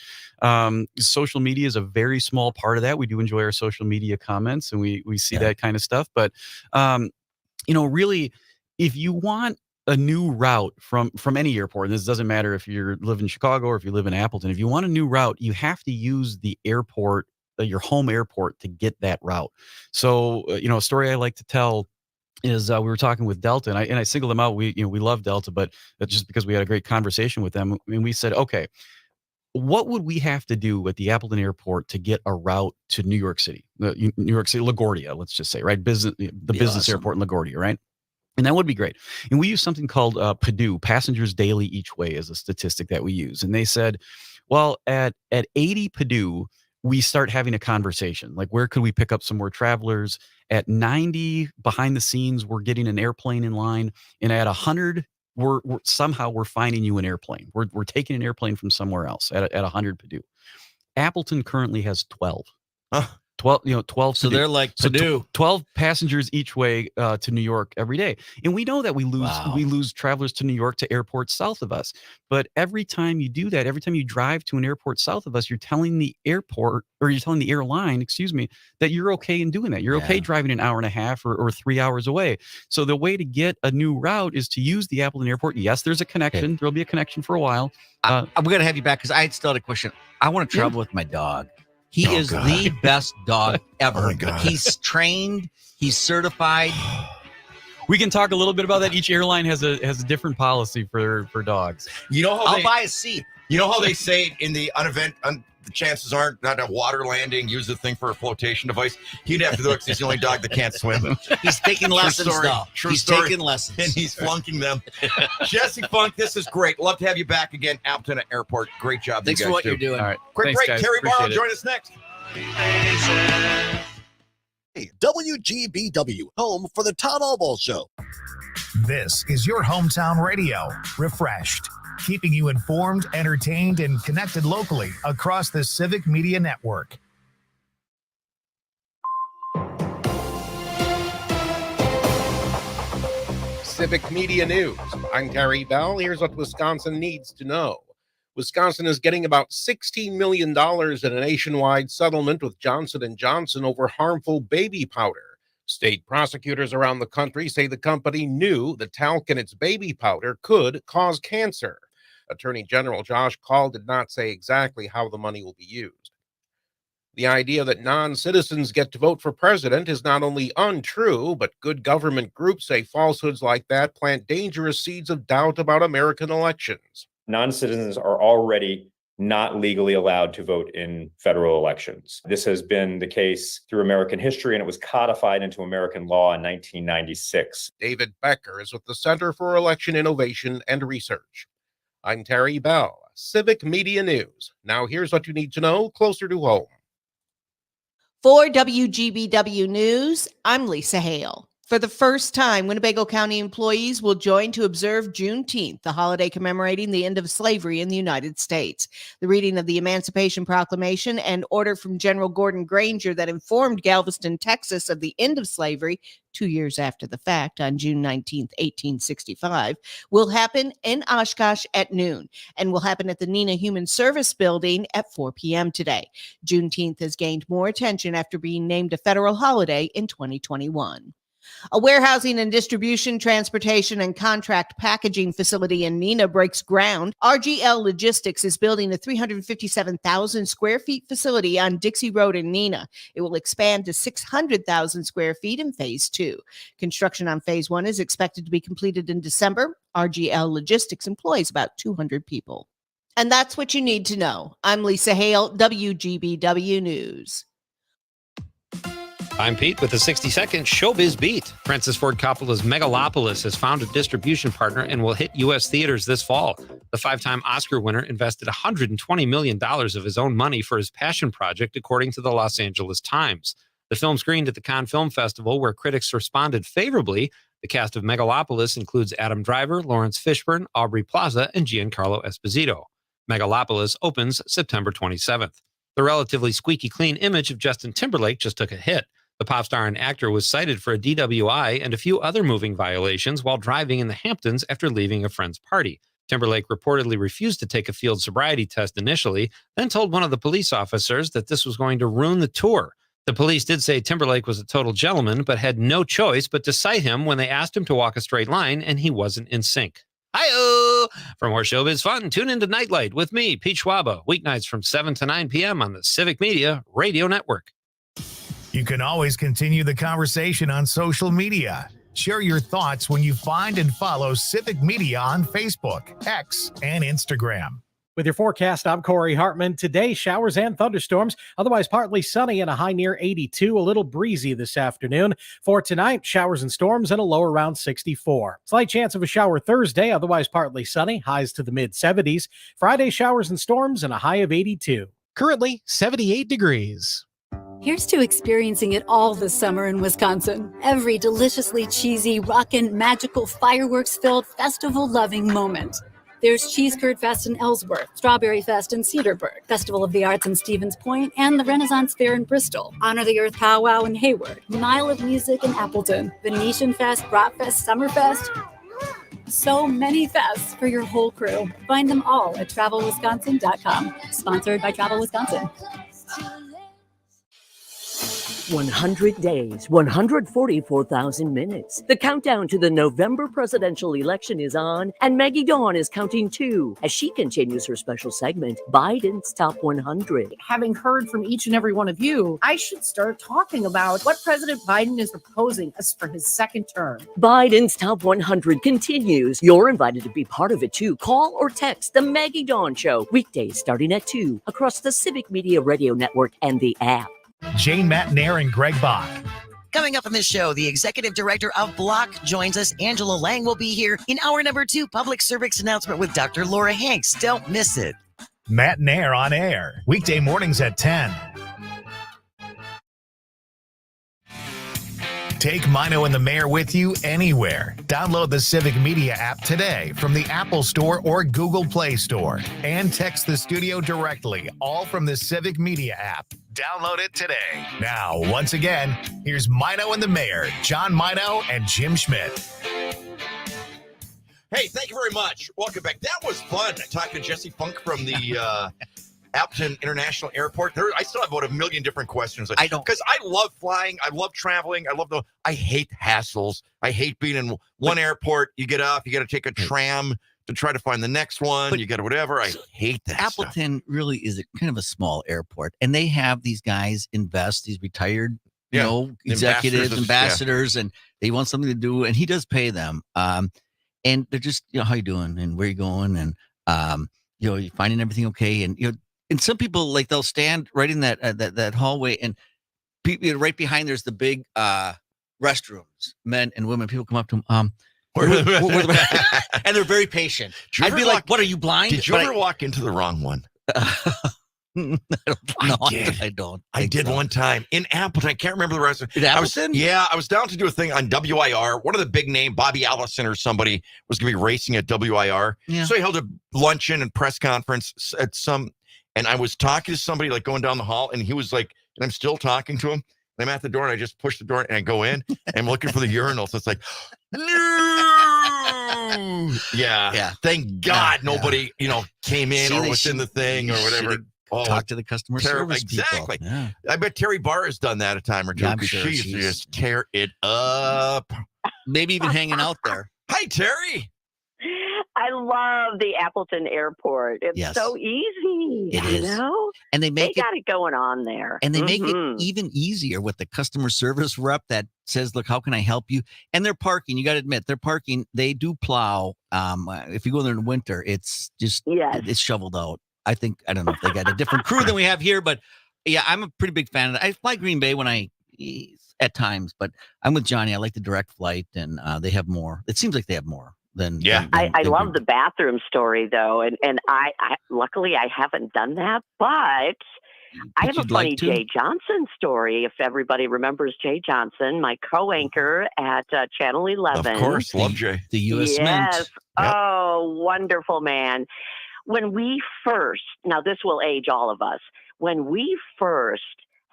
Social media is a very small part of that. We do enjoy our social media comments, and we see that kind of stuff. But really, if you want a new route from any airport, and this doesn't matter if you live in Chicago or if you live in Appleton, if you want a new route, you have to use the airport, your home airport, to get that route. So, a story I like to tell is we were talking with Delta, and I singled them out. We love Delta, but just because we had a great conversation with them, and we said, okay, what would we have to do at the Appleton airport to get a route to New York City, LaGuardia, let's just say, right? Business airport in LaGuardia, right? And that would be great. And we use something called PDU, passengers daily each way, as a statistic that we use. And they said, well, at 80 PDU, we start having a conversation. Like, where could we pick up some more travelers? At 90, behind the scenes, we're getting an airplane in line. And at 100, we're finding you an airplane. We're taking an airplane from somewhere else at 100 PDU. Appleton currently has 12. 12. So they're like so Purdue. 12 passengers each way to New York every day. And we know that we lose travelers to New York to airports south of us. But every time you do that, every time you drive to an airport south of us, you're telling the airport, or you're telling the airline, that you're okay in doing that. You're okay driving an hour and a half or 3 hours away. So the way to get a new route is to use the Appleton Airport. Yes, there's a connection. Okay. There'll be a connection for a while. I'm going to have you back because I still had a question. I want to travel with my dog. He is the best dog ever. Oh my God. He's trained. He's certified. We can talk a little bit about that. Each airline has a different policy for dogs. You know how I'll buy a seat. You know how they say in the the chances aren't not a water landing, use the thing for a flotation device. He'd have to do it because he's the only dog that can't swim. He's taking lessons, though. He's taking lessons. And he's flunking them. Jesse Funk, this is great. Love to have you back again. Appleton Airport. Great job. Thanks for what you're doing. All right. Quick Thanks, break. guys. Terry Barrow, Appreciate join us next. WGBW, home for the Todd Albaugh Show. This is your hometown radio, refreshed, keeping you informed, entertained, and connected locally across the Civic Media Network. Civic Media News. I'm Terry Bell. Here's what Wisconsin needs to know. Wisconsin is getting about $16 million in a nationwide settlement with Johnson & Johnson over harmful baby powder. State prosecutors around the country say the company knew the talc in its baby powder could cause cancer. Attorney General Josh Kaul did not say exactly how the money will be used. The idea that non-citizens get to vote for president is not only untrue, but good government groups say falsehoods like that plant dangerous seeds of doubt about American elections. Non-citizens are already not legally allowed to vote in federal elections. This has been the case through American history, and it was codified into American law in 1996. David Becker is with the Center for Election Innovation and Research. I'm Terry Bell, Civic Media News. Now here's what you need to know closer to home. For WGBW News, I'm Lisa Hale. For the first time, Winnebago County employees will join to observe Juneteenth, the holiday commemorating the end of slavery in the United States. The reading of the Emancipation Proclamation and order from General Gordon Granger that informed Galveston, Texas of the end of slavery 2 years after the fact on June 19, 1865, will happen in Oshkosh at noon and will happen at the Neenah Human Service Building at 4 p.m. today. Juneteenth has gained more attention after being named a federal holiday in 2021. A warehousing and distribution, transportation, and contract packaging facility in Neenah breaks ground. RGL Logistics is building a 357,000 square feet facility on Dixie Road in Neenah. It will expand to 600,000 square feet in Phase 2. Construction on Phase 1 is expected to be completed in December. RGL Logistics employs about 200 people. And that's what you need to know. I'm Lisa Hale, WGBW News. I'm Pete with the 60-second Showbiz Beat. Francis Ford Coppola's Megalopolis has found a distribution partner and will hit U.S. theaters this fall. The five-time Oscar winner invested $120 million of his own money for his passion project, according to the Los Angeles Times. The film screened at the Cannes Film Festival, where critics responded favorably. The cast of Megalopolis includes Adam Driver, Lawrence Fishburne, Aubrey Plaza, and Giancarlo Esposito. Megalopolis opens September 27th. The relatively squeaky clean image of Justin Timberlake just took a hit. The pop star and actor was cited for a DWI and a few other moving violations while driving in the Hamptons after leaving a friend's party. Timberlake reportedly refused to take a field sobriety test initially, then told one of the police officers that this was going to ruin the tour. The police did say Timberlake was a total gentleman, but had no choice but to cite him when they asked him to walk a straight line and he wasn't in sync. Hi-oh! For more showbiz fun, tune into Nightlight with me, Pete Schwaba, weeknights from 7 to 9 p.m. on the Civic Media Radio Network. You can always continue the conversation on social media. Share your thoughts when you find and follow Civic Media on Facebook, X, and Instagram. With your forecast, I'm Corey Hartman. Today, showers and thunderstorms, otherwise partly sunny and a high near 82, a little breezy this afternoon. For tonight, showers and storms and a low around 64. Slight chance of a shower Thursday, otherwise partly sunny, highs to the mid-70s. Friday, showers and storms and a high of 82. Currently, 78 degrees. Here's to experiencing it all this summer in Wisconsin. Every deliciously cheesy, rockin', magical, fireworks-filled, festival-loving moment. There's Cheese Curd Fest in Ellsworth, Strawberry Fest in Cedarburg, Festival of the Arts in Stevens Point, and the Renaissance Fair in Bristol, Honor the Earth Powwow in Hayward, Mile of Music in Appleton, Venetian Fest, Brat Fest, Summerfest. So many fests for your whole crew. Find them all at travelwisconsin.com. Sponsored by Travel Wisconsin. 100 days, 144,000 minutes. The countdown to the November presidential election is on, and Maggie Dawn is counting too as she continues her special segment, Biden's Top 100. Having heard from each and every one of you, I should start talking about what President Biden is proposing as for his second term. Biden's Top 100 continues. You're invited to be part of it too. Call or text The Maggie Dawn Show, weekdays starting at 2 across the Civic Media Radio Network and the app. Jane Matnair and Greg Bach. Coming up on this show, the executive director of Block joins us. Angela Lang will be here in hour number 2, public service announcement with Dr. Laura Hanks. Don't miss it. Matnair on air, weekday mornings at 10. Take Maino and the Mayor with you anywhere. Download the Civic Media app today from the Apple Store or Google Play Store. And text the studio directly, all from the Civic Media app. Download it today. Now, once again, here's Maino and the Mayor, John Maino and Jim Schmidt. Hey, thank you very much. Welcome back. That was fun talking to Jesse Funk from the Appleton International Airport. I still have about a million different questions. I don't, because I love flying. I love traveling. I hate hassles. I hate being in one airport. You get off, you got to take a tram to try to find the next one. You got to whatever. I hate that. Appleton really is kind of a small airport, and they have these guys invest, these retired, executives, ambassadors, and they want something to do, and he does pay them. And they're just, how you doing and where you going, and you finding everything okay, and and some people, like, they'll stand right in that hallway, and right behind there's the big restrooms, men and women. People come up to them, and they're very patient. I'd be like, "What, are you blind?" Did you ever walk into the wrong one? I don't. I did so. One time in Appleton. I can't remember the rest of it. Appleton? I was down to do a thing on WIR. One of the big name, Bobby Allison or somebody, was going to be racing at WIR. Yeah. So he held a luncheon and press conference at some, and I was talking to somebody, like, going down the hall, and he was like, and I'm still talking to him. And I'm at the door, and I just push the door, and I go in, and I'm looking for the urinal. So it's like, no. Yeah. Thank God nobody, came in or was in the thing or whatever. Talk to the customer service exactly. people. Yeah. I bet Terry Barr has done that a time or two, because she used to just tear it up. Maybe even hanging out there. Hi, Terry. I love the Appleton Airport. It's so easy. It is. And they got it going on there. And they make it even easier with the customer service rep that says, "Look, how can I help you?" And their parking, you got to admit, their parking, they do plow. If you go there in winter, it's just it's shoveled out. I don't know if they got a different crew than we have here, but yeah, I'm a pretty big fan of that. I fly Green Bay at times, but I'm with Johnny. I like the direct flight, and they have more. It seems like they have more than. I love the bathroom story though, and I luckily I haven't done that, but I have a funny Jay Johnson story. If everybody remembers Jay Johnson, my co-anchor at Channel 11. Of course, love Jay. The U.S. Mint. Yes. Yep. Oh, wonderful man. When we first, now this will age all of us, when we first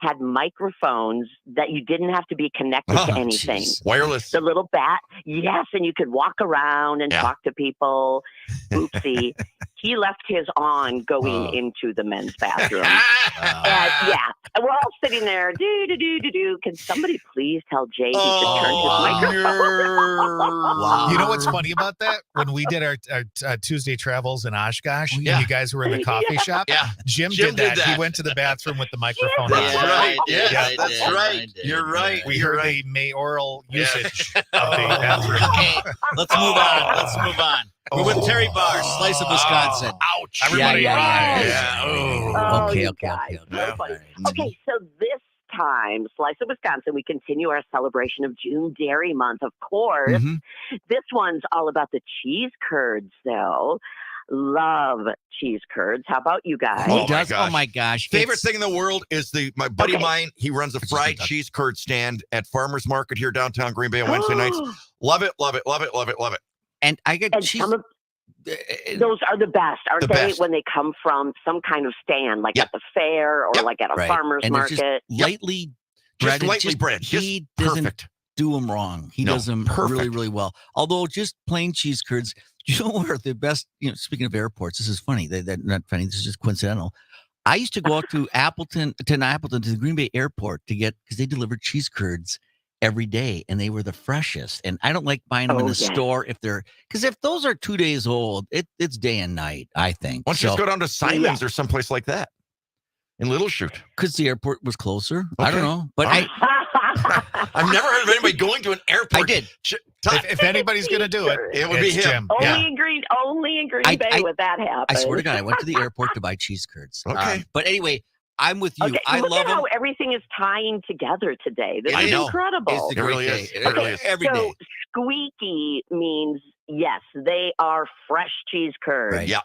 had microphones that you didn't have to be connected to anything. Geez. Wireless. The little bat, yes, and you could walk around and talk to people. Oopsie. He left his on going into the men's bathroom. And we're all sitting there, do. Can somebody please tell Jay he should turn his microphone on? You know what's funny about that? When we did our Tuesday travels in Oshkosh, and you guys were in the coffee shop, Jim did that. He went to the bathroom with the microphone on. Right. Yeah, that's right. You're right. We heard the mayoral usage of the bathroom. Okay, let's move on. We're with Terry Barr, Slice of Wisconsin. Ouch. Everybody Okay. Okay, so this time, Slice of Wisconsin, we continue our celebration of June Dairy Month, of course. This one's all about the cheese curds, though. Love cheese curds. How about you guys? Oh my gosh. Favorite thing in the world is my buddy of mine. He runs a fried cheese curd stand at Farmers Market here downtown Green Bay on Wednesday nights. Love it. And I get cheese. Those are the best, aren't they? When they come from some kind of stand, like at the fair or like at a farmer's market. Lightly breaded. He doesn't do them wrong. He does them really, really well. Although just plain cheese curds, you know where the best, speaking of airports, this is funny. They're not funny. This is just coincidental. I used to go out to Appleton, to the Green Bay airport because they delivered cheese curds every day, and they were the freshest. And I don't like buying them in the store because if those are 2 days old, it's day and night, I think. Why don't you just go down to Simon's or someplace like that in Little Chute? Because the airport was closer. Okay. I don't know. But I've never heard of anybody going to an airport. I did. If anybody's going to do it, it would be him. Only in Green Bay would that happen. I swear to God, I went to the airport to buy cheese curds. Okay. But anyway, I'm with you. Okay, I look love at how them. everything is tying together today. This is incredible. It really is. It really is. Every day. Squeaky means, yes, they are fresh cheese curds. Right. Yeah.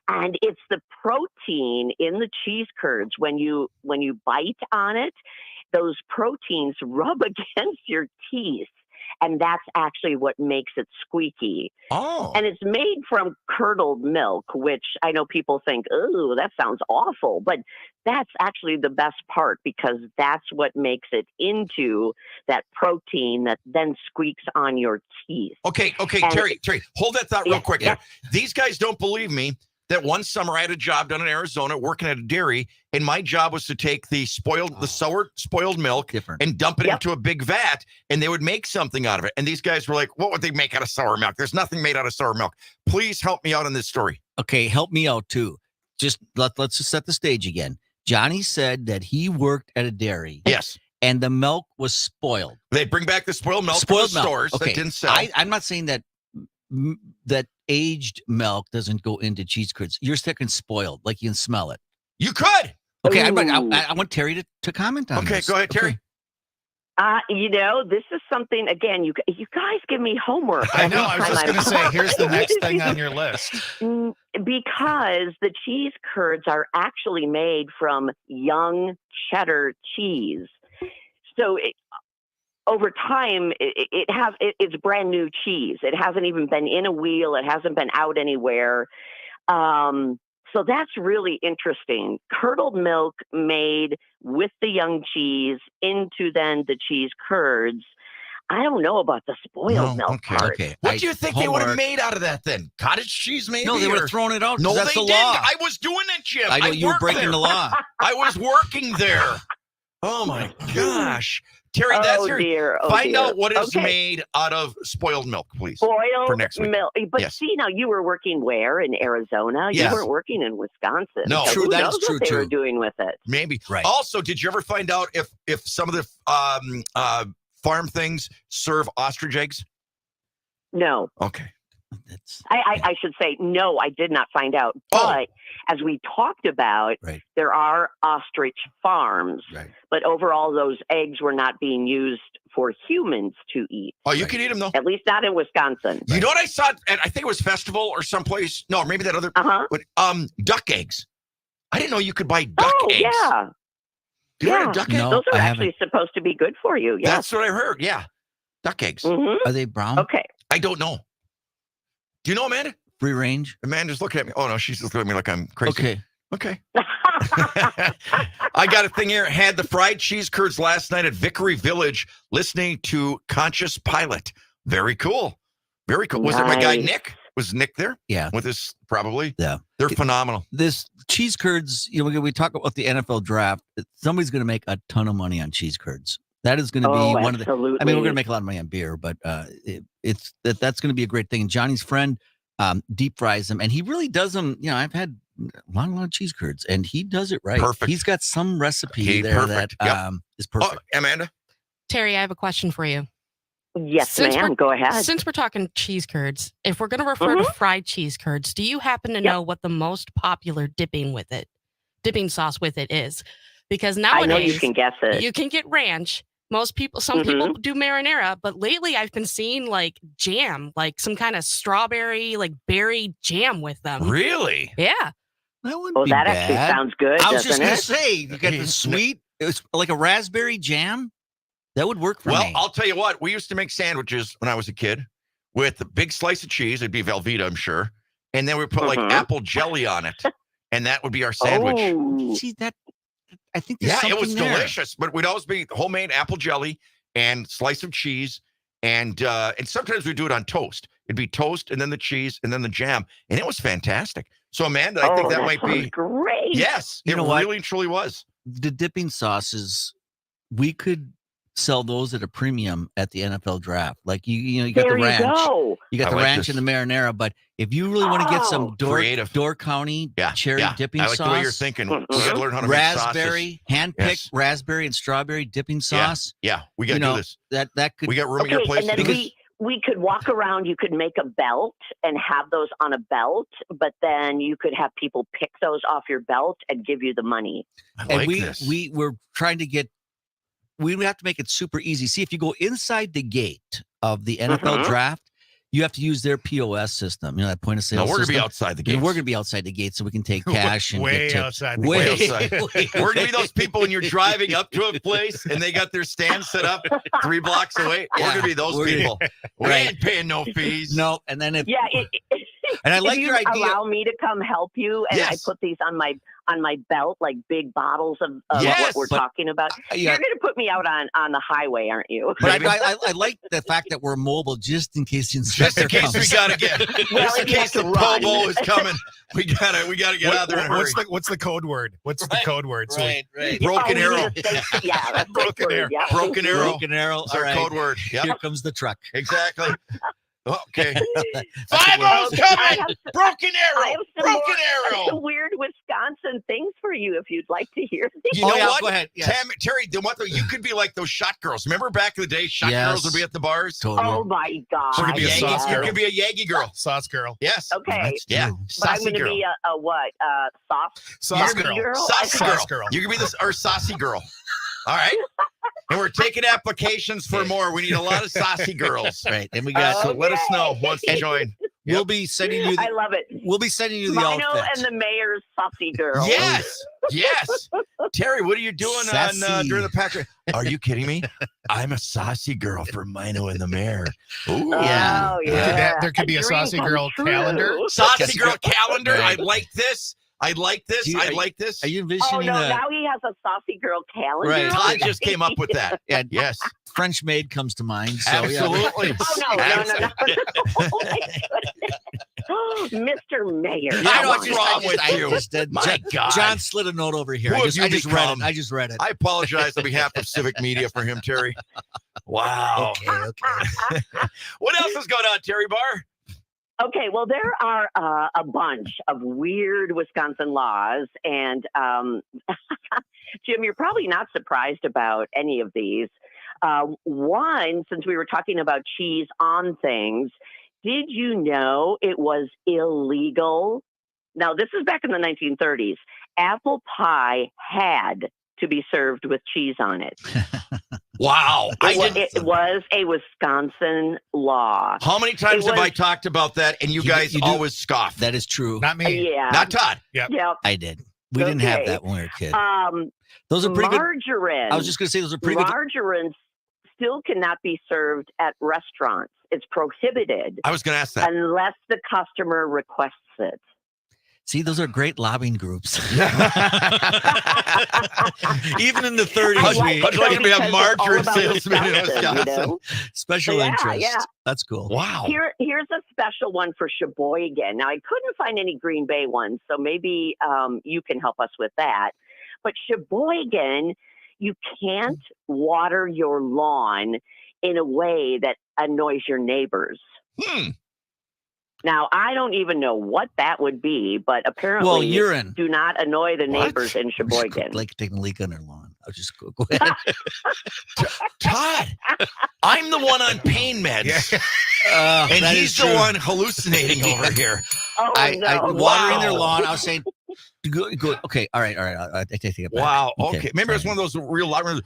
And it's the protein in the cheese curds. When you bite on it, those proteins rub against your teeth. And that's actually what makes it squeaky. Oh. And it's made from curdled milk, which I know people think, oh, that sounds awful. But that's actually the best part because that's what makes it into that protein that then squeaks on your teeth. Okay, And Terry, hold that thought real quick. Yeah. These guys don't believe me that one summer I had a job down in Arizona working at a dairy, and my job was to take the sour spoiled milk and dump it into a big vat, and they would make something out of it. And these guys were like, what would they make out of sour milk? There's nothing made out of sour milk. Please help me out on this story. Okay, help me out too. Just let's just set the stage again. Johnny said that he worked at a dairy. Yes. And the milk was spoiled. They bring back the spoiled milk from the stores that didn't sell. I'm not saying that aged milk doesn't go into cheese curds. You're sticking spoiled, like you can smell it. You could. Okay, I want Terry to comment on this. Okay, go ahead, Terry. This is something, again, you guys give me homework. I know. I was just going to say, here's the next thing on your list. Because the cheese curds are actually made from young cheddar cheese. So over time, it's brand new cheese. It hasn't even been in a wheel. It hasn't been out anywhere. So that's really interesting. Curdled milk made with the young cheese into then the cheese curds. I don't know about the spoiled milk part. Okay. What do you think they would have made out of that then? Cottage cheese, maybe? No, they would have thrown it out. No, that's they the didn't. law. I was doing it, Jim. I know you were breaking the law. I was working there. Oh my gosh. Terry, that's find out what is made out of spoiled milk, please. Spoiled for next week. milk. But see, now you were working where? In Arizona? Yes. You weren't working in Wisconsin. No, so true. Who That knows is true what they too. were doing with it? Maybe. Right. Also, did you ever find out if some of the farm things serve ostrich eggs? No. Okay. I should say, no, I did not find out. But as we talked about, there are ostrich farms. Right. But overall, those eggs were not being used for humans to eat. Oh, you can eat them, though? At least not in Wisconsin. You know what I saw? I think it was Festival or someplace. No, maybe that other. But, duck eggs. I didn't know you could buy duck eggs. Yeah. You heard of duck eggs? Those are actually supposed to be good for you. Yes. That's what I heard. Yeah. Duck eggs. Are they brown? Okay. I don't know. Do you know, Amanda? Free range? Amanda's looking at me. Oh, no, she's looking at me like I'm crazy. Okay. I got a thing here. Had the fried cheese curds last night at Vickery Village listening to Conscious Pilot. Very cool. Very cool. Was it my guy Nick? Was Nick there? Yeah. With us, probably? Yeah. They're phenomenal. This cheese curds, we talk about the NFL draft. Somebody's going to make a ton of money on cheese curds. That is going to be one of the. I mean, we're going to make a lot of money on beer, but that's going to be a great thing. And Johnny's friend deep fries them, and he really does them. I've had a lot of cheese curds, and he does it right. Perfect. He's got some recipe there that is perfect. Oh, Amanda? Terry, I have a question for you. Yes, ma'am. Go ahead. Since we're talking cheese curds, if we're going to refer to fried cheese curds, do you happen to know what the most popular dipping sauce with it is? Because nowadays, I know you can guess it. You can get ranch. Some people do marinara, but lately I've been seeing like jam, like some kind of strawberry, like berry jam with them. Really? Yeah. That wouldn't be that bad. actually sounds good. I was just going to say, you got the sweet. It was like a raspberry jam. That would work for me. Well, I'll tell you what. We used to make sandwiches when I was a kid with a big slice of cheese. It'd be Velveeta, I'm sure. and then we put like apple jelly on it, and that would be our sandwich. Oh. See that? I think it was delicious, but we'd always be homemade apple jelly and slice of cheese, and sometimes we do it on toast. It'd be toast and then the cheese and then the jam, and it was fantastic. So Amanda, I think that might be great. Yes, You it know what? really truly was. The dipping sauces, we could sell those at a premium at the NFL draft. Like you got the ranch, you got the ranch and the marinara. But if you really want to get some Door County cherry dipping sauce, I like the way you're thinking. We got to learn how to make raspberry, sauces. hand-picked raspberry and strawberry dipping sauce. Yeah, we got to do this. That could. We got room at your place. And then we could walk around. You could make a belt and have those on a belt, but then you could have people pick those off your belt and give you the money. We were trying to get. We would have to make it super easy. See, if you go inside the gate of the NFL draft, you have to use their POS system. You know, that point of sale. No, we're going to be system. outside the gate. We're going to be outside the gate so we can take cash and way get tips. outside. Way outside. We're going to be those people when you're driving up to a place and they got their stand set up 3 blocks away. We're going to be those people. We ain't paying no fees. No, and then if And I like if your you idea. allow me to come help you, and I put these on my belt, like big bottles of what we're talking about. You're going to put me out on the highway, aren't you? But I like the fact that we're mobile just in case the inspector comes. We got to get. Just in case the Pobo is coming, we gotta get out there and hurry. What's the code word? What's the code word? Right. Broken arrow. Yeah, that's broken arrow. Yeah. Broken arrow. Broken arrow. It's our code word. Yep. Here comes the truck. Exactly. Okay. 5-0's coming. Broken I arrow. have Broken some arrow. weird Wisconsin things for you if you'd like to hear these. You know what? Go ahead. Yes. Terry, you could be like those shot girls. Remember back in the day, shot girls would be at the bars? Totally. Oh my God. So you could be a sauce girl. You could be a Yagi girl. Sauce girl. Yes. Okay. Yeah. But I'm Saucy going to girl. be a what? Sauce Saucy girl. Saucy Sauce girl. girl. You can be our saucy girl. All right. And we're taking applications for more. We need a lot of saucy girls. Right. And we got So let us know who wants to join. We'll be sending you. I love it. We'll be sending you the Maino outfit. and the mayor's saucy girl. Yes. Yes. Terry, what are you doing during the Patrick? Are you kidding me? I'm a saucy girl for Maino and the mayor. Ooh. Yeah. Oh, yeah. There could be a saucy girl calendar. Saucy girl calendar. I like this. I like this. I like this. Are you Oh, envisioning no, the now he has a saucy girl calendar. Right. Todd just came up with that. Yeah. Yes. French maid comes to mind? So, Absolutely. Oh, no. Oh, my goodness. Mr. Mayor. Yeah, what's wrong with you? My God. John slid a note over here. Who I have you just read become? it. I just read it. I apologize on behalf of Civic Media for him, Terry. Wow. Okay. What else is going on, Terry Barr? Okay, well, there are a bunch of weird Wisconsin laws, and Jim, you're probably not surprised about any of these. One, since we were talking about cheese on things, did you know it was illegal? Now, this is back in the 1930s. Apple pie had to be served with cheese on it. Wow. It was a Wisconsin law. How many times have I talked about that and you guys always scoff? That is true. Not me. Yeah. Not Todd. Yep. I did. We didn't have that when we were a kid. Those are pretty margarine. good. I was just going to say those are pretty good. Margarine still cannot be served at restaurants. It's prohibited. I was going to ask that. Unless the customer requests it. See, those are great lobbying groups. Even in the 30s, How'd you like to be a margarine salesman in Wisconsin? You know? Special interest. Yeah. That's cool. Wow. Here's a special one for Sheboygan. Now, I couldn't find any Green Bay ones, so maybe you can help us with that. But Sheboygan, you can't water your lawn in a way that annoys your neighbors. Now, I don't even know what that would be, but apparently urine. Do not annoy the neighbors in Sheboygan. Like taking a leak on their lawn. I'll just go ahead. Todd, I'm the one on pain meds. And he's the one hallucinating over here. Oh, no. Watering their lawn. I was saying, good. Okay, all right. I take it back. Wow. Okay. Maybe it's one of those real loud.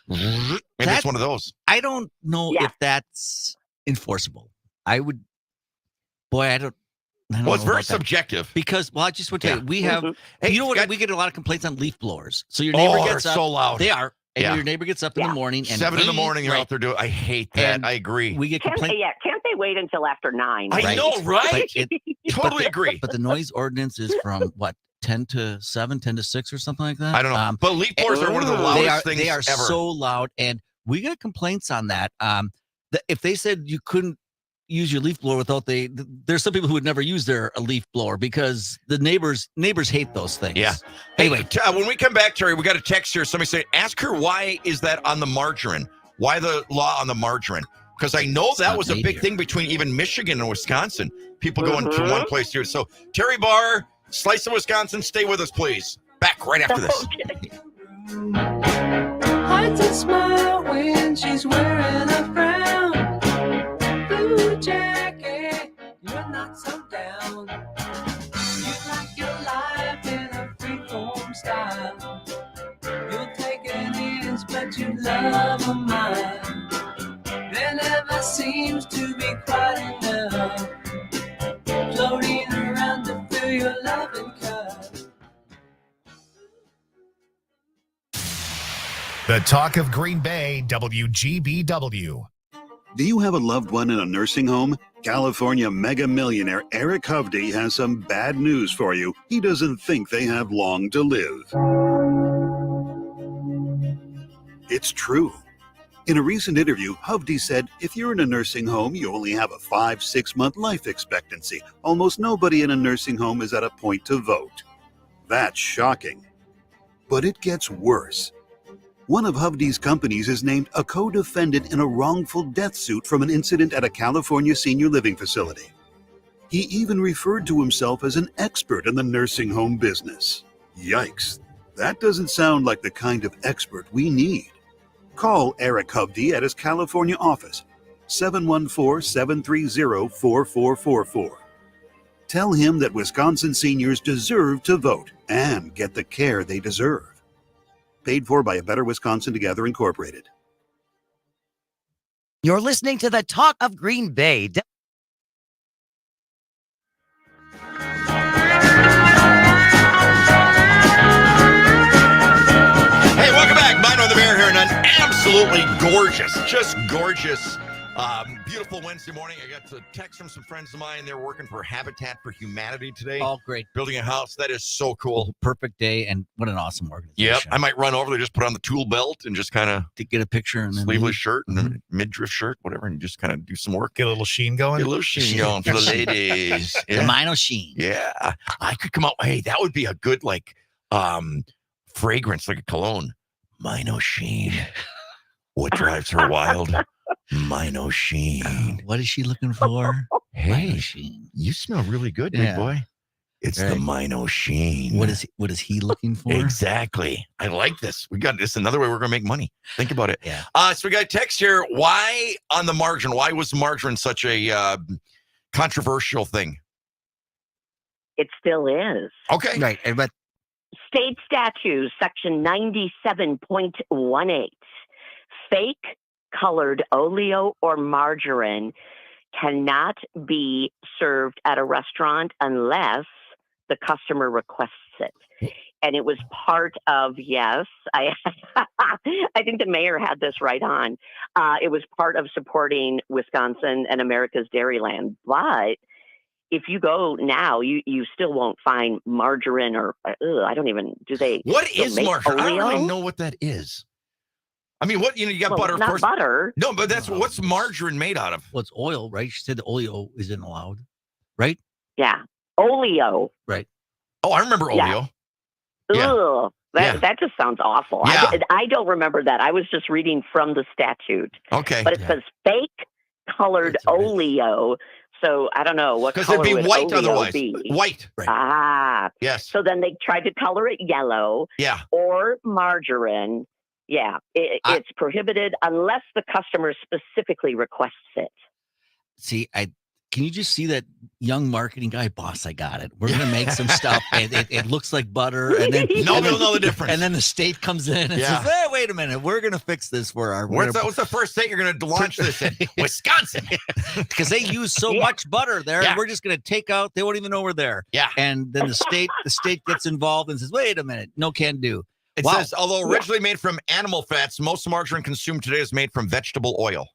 Maybe it's one of those. I don't know if that's enforceable. I would. Boy, I don't. Well, it's very subjective. Because, I just would tell you, we have. Hey, you know what? We get a lot of complaints on leaf blowers. So your neighbor gets up. So loud. They are. And your neighbor gets up in the morning. And 7 in the morning, you're out there doing. I hate that. I agree. We get Can't they wait until after 9? I know, right? Totally agree. But the noise ordinance is from what? 10 to 7, 10 to 6 or something like that? I don't know. But leaf blowers are one of the loudest things They are ever. so loud. And we got complaints on that. If they said you couldn't use your leaf blower without there's some people who would never use a leaf blower because the neighbors hate those things. Yeah. Anyway, when we come back, Terry, we got a text here. Somebody say, ask her why is that on the margarine? Why the law on the margarine? Because I know that was a big thing between even Michigan and Wisconsin. People going to one place here. So Terry Barr, Slice of Wisconsin, stay with us, please. Back right after this. Hides a smile when she's wearing a brown blue jacket. You're not so down. You like your life in a freeform style. You'll take an inch, but you love a mile. There never seems to be quite enough. Floating around to fill your loving cup. The Talk of Green Bay, WGBW. Do you have a loved one in a nursing home? California mega millionaire Eric Hovde has some bad news for you. He doesn't think they have long to live. It's true. In a recent interview, Hovde said, if you're in a nursing home, you only have a 5-6 month life expectancy. Almost nobody in a nursing home is at a point to vote. That's shocking. But it gets worse. One of Hovde's companies is named a co-defendant in a wrongful death suit from an incident at a California senior living facility. He even referred to himself as an expert in the nursing home business. Yikes, that doesn't sound like the kind of expert we need. Call Eric Hovde at his California office, 714-730-4444. Tell him that Wisconsin seniors deserve to vote and get the care they deserve. Paid for by A Better Wisconsin Together, Incorporated. You're listening to the Talk of Green Bay. Hey, welcome back. Maino the Mayor here, and an absolutely gorgeous, just gorgeous, beautiful Wednesday morning. I got a text from some friends of mine. They're working for Habitat for Humanity today. Oh, great. Building a house. That is so cool. Perfect day, and what an awesome organization. Yep. I might run over there, just put on the tool belt and just kind of get a picture and sleeveless shirt and a midriff shirt, whatever, and just kind of do some work. Get a little sheen going. Get a little sheen going for the ladies. The Maino sheen. Yeah. I could come out. Hey, that would be a good fragrance, like a cologne. Maino sheen. What drives her wild? Maino sheen. What is she looking for? Hey, you smell really good, big boy. It's the Maino sheen. What is he looking for? Exactly. I like this. We got this. Another way we're going to make money. Think about it. Yeah. So we got a text here. Why on the margarine? Why was margarine such a controversial thing? It still is. Okay. Right. But State statute, section 97.18. Fake colored oleo or margarine cannot be served at a restaurant unless the customer requests it. And it was part of, yes, I think the mayor had this right on. It was part of supporting Wisconsin and America's Dairyland. But if you go now, you still won't find margarine or, I don't even, do they? What is margarine? Oleo? I don't really know what that is. I mean, you got butter, of not course. Butter. No, but what's margarine made out of? Well, it's oil, right? She said the oleo isn't allowed, right? Yeah. Oleo. Right. Oh, I remember oleo. Yeah. Ugh, that just sounds awful. Yeah. I don't remember that. I was just reading from the statute. Okay. But it says fake colored oleo. So I don't know what color it'd be would white oleo otherwise. be. White. Right. Ah. Yes. So then they tried to color it yellow. Yeah. Or margarine. Yeah. It's prohibited unless the customer specifically requests it. See, can you just see that young marketing guy? Boss, I got it. We're gonna make some stuff, and it looks like butter, and then they'll know the difference. And then the state comes in and says, "Hey, wait a minute, we're gonna fix this for our." What's the first state you're gonna launch this in? Wisconsin, because they use so much butter there, and we're just gonna take out. They won't even know we're there. Yeah, and then the state gets involved and says, "Wait a minute, no can do." It says, although originally made from animal fats, most margarine consumed today is made from vegetable oil.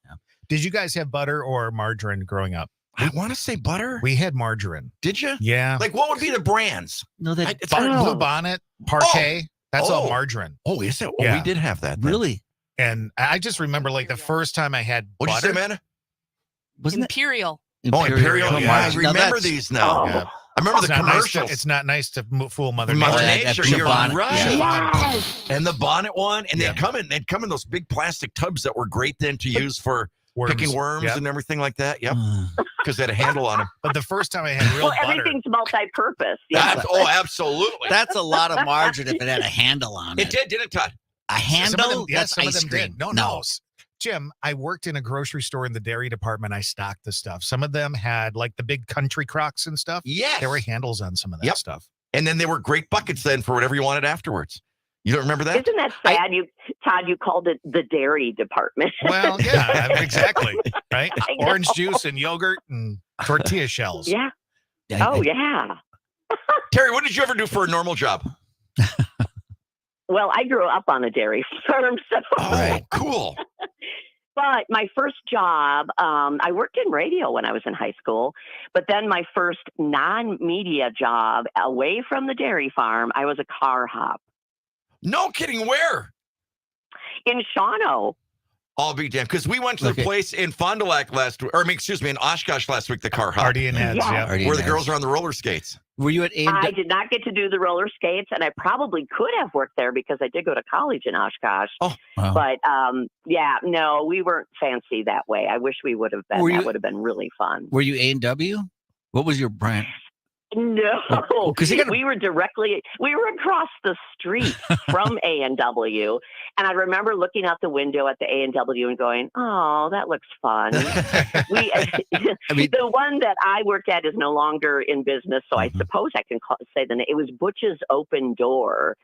Did you guys have butter or margarine growing up? I want to say butter. We had margarine. Did you? Yeah. Like, what would be the brands? No, that Blue Bonnet, Parquet. That's all margarine. Oh, is it? Oh, we did have that. Then. Really? And I just remember, like, the first time I had What'd butter. you say, Amanda? Wasn't Imperial. Oh, Imperial. Yeah, I remember that's- these now. Yeah. I remember It's the not nice commercials. it's not nice to fool Mother Mother Nature. Nature, Blue you're Bonnet. right. Yes. And the bonnet one, and they'd come in those big plastic tubs that were great then to use for picking worms Yep. and everything like that. Yep, because they had a handle on them. But the first time I had real Well, butter. everything's multi-purpose. Yes. Oh, absolutely. That's a lot of margin if it had a handle on it. It did, didn't it, Todd? A handle? Some of them, That's some of ice them cream. did. No. Jim, I worked in a grocery store in the dairy department. I stocked the stuff. Some of them had like the big country crocs and stuff. Yes. There were handles on some of that stuff. And then they were great buckets then for whatever you wanted afterwards. You don't remember that? Isn't that sad? Todd, you called it the dairy department. Well, yeah, exactly. Right? Orange juice and yogurt and tortilla shells. Yeah. Yeah, Oh, yeah. Terry, what did you ever do for a normal job? Well, I grew up on a dairy farm, so. Oh, cool. But my first job, I worked in radio when I was in high school. But then my first non-media job away from the dairy farm, I was a car hop. No kidding. Where? In Shawano. I'll be damned. Because we went to the place in Fond du Lac last week, in Oshkosh last week, the car hop. Artie and Ed's, yeah. Where the girls are on the roller skates. Were you at I did not get to do the roller skates, and I probably could have worked there because I did go to college in Oshkosh. Oh, wow. But yeah, no, we weren't fancy that way. I wish we would have been. That would have been really fun. Were you A&W? What was your brand? No, 'cause they gotta- we were across the street from A&W, and I remember looking out the window at the A&W and going, "Oh, that looks fun." The one that I worked at is no longer in business, so I suppose I can say the name. It was Butch's Open Door,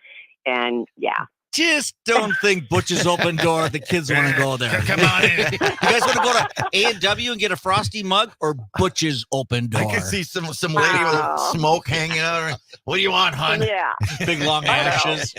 and yeah. Just don't think Butch's Open Door. The kids want to go there. Come on in. You guys want to go to A&W and get a frosty mug or Butch's Open Door? I can see some lady with smoke hanging out. What do you want, hon? Yeah. Big long ashes.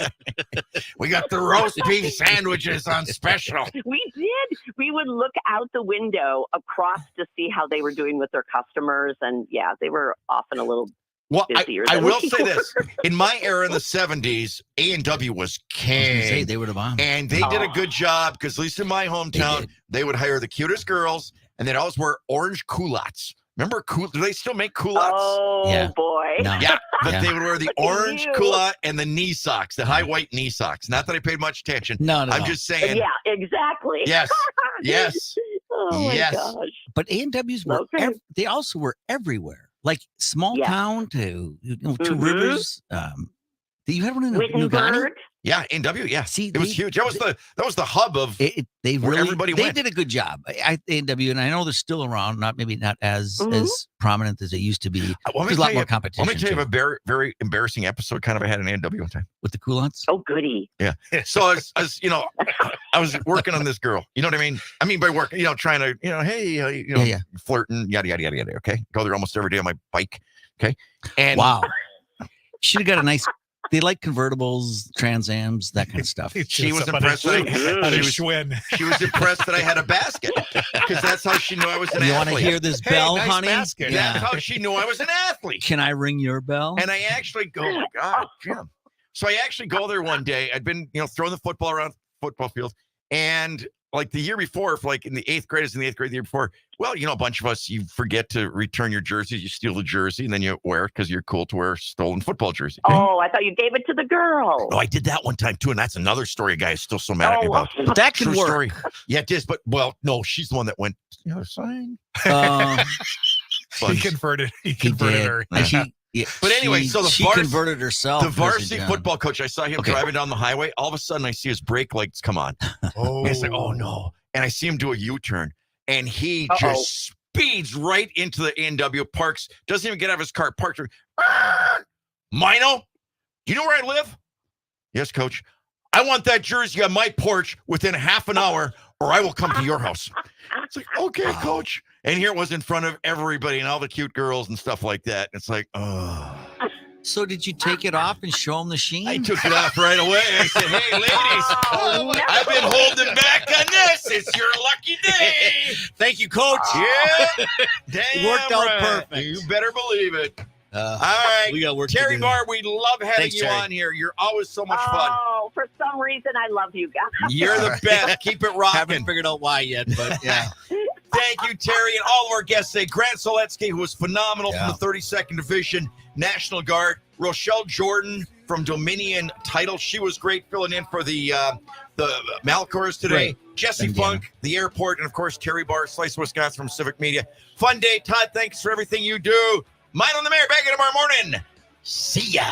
We got the roast beef sandwiches on special. We did. We would look out the window across to see how they were doing with their customers, and yeah, they were often a little Well, busier. I than will we say were. this. In my era in the 70s, A&W was king. They were the bomb. And they did a good job because, at least in my hometown, they would hire the cutest girls and they'd always wear orange culottes. Remember, do they still make culottes? Oh, boy. No. Yeah, but they would wear the Look at orange you. culotte and the knee socks, the high white knee socks. Not that I paid much attention. No. I'm just saying. Yeah, exactly. Yes. Yes. Oh, my Yes. gosh. But A&Ws were, Okay. they also were everywhere. Like small Yeah. town to, Two Mhm. Rivers. You had one in New Ghana? Wittenberg. Yeah, A&W. Yeah, See, it was huge. That was the hub of they where really everybody they went. did a good job. A&W, and I know they're still around, maybe not as Mhm. as prominent as they used to be. Let me There's a tell lot you- more competition. Let me tell you too. a very, very embarrassing episode kind of I had in A&W one time. With the culottes. Oh, goody. Yeah. So I was I was working on this girl. You know what I mean? I mean by work, trying to, hey, Yeah. flirting, yada, yada, yada, yada. Okay. Go there almost every day on my bike. Okay. And Wow. Should have got a nice. They like convertibles, Trans Ams, that kind of stuff. she was impressed. She was impressed that I had a basket because that's how she knew I was an You athlete. want to hear this bell, nice honey? basket. That's how she knew I was an athlete. Can I ring your bell? And I actually go, oh my God, Jim. So I actually go there one day. I'd been, throwing the football around football field. And like the year before, in the 8th grade, the year before, well, a bunch of us, you forget to return your jerseys. You steal the jersey and then you wear it because you're cool to wear a stolen football jersey. Oh, I thought you gave it to the girl. Oh, I did that one time too. And that's another story a guy is still so mad at me about. But that can True work. story. Yeah, it is. But, well, no, she's the one that went, sign. He converted did. her. But anyway, so she converted herself. The Mr. varsity John. football coach, I saw him driving down the highway. All of a sudden, I see his brake lights come on. Oh, and it's like, oh no. And I see him do a U-turn. And he just speeds right into the A&W, parks, doesn't even get out of his car, parks. Maino, do you know where I live? Yes, coach. I want that jersey on my porch within half an hour or I will come to your house. It's like, okay, coach. And here it was in front of everybody and all the cute girls and stuff like that. It's like, oh. So did you take it off and show them the sheen? I took it off right away. I said, hey, ladies, I've been holding back on this. It's your lucky day. Thank you, Coach. Yeah. Damn It worked out perfect. You better believe it. All right. We got work to Terry do. Barr, we love having Thanks, you Terry. on here. You're always so much fun. Oh, for some reason, I love you guys. You're the best. Keep it rocking. Haven't figured out why yet, but yeah. Thank you, Terry, and all of our guests today. Grant Soletsky, who was phenomenal from the 32nd Division National Guard. Rochelle Jordan from Dominion Title. She was great filling in for the Malcors today. Right. Jesse Indiana. Funk, the airport, and of course, Terry Barr, Slice, Wisconsin from Civic Media. Fun day, Todd. Thanks for everything you do. Mine on the Mayor, back in tomorrow morning. See ya.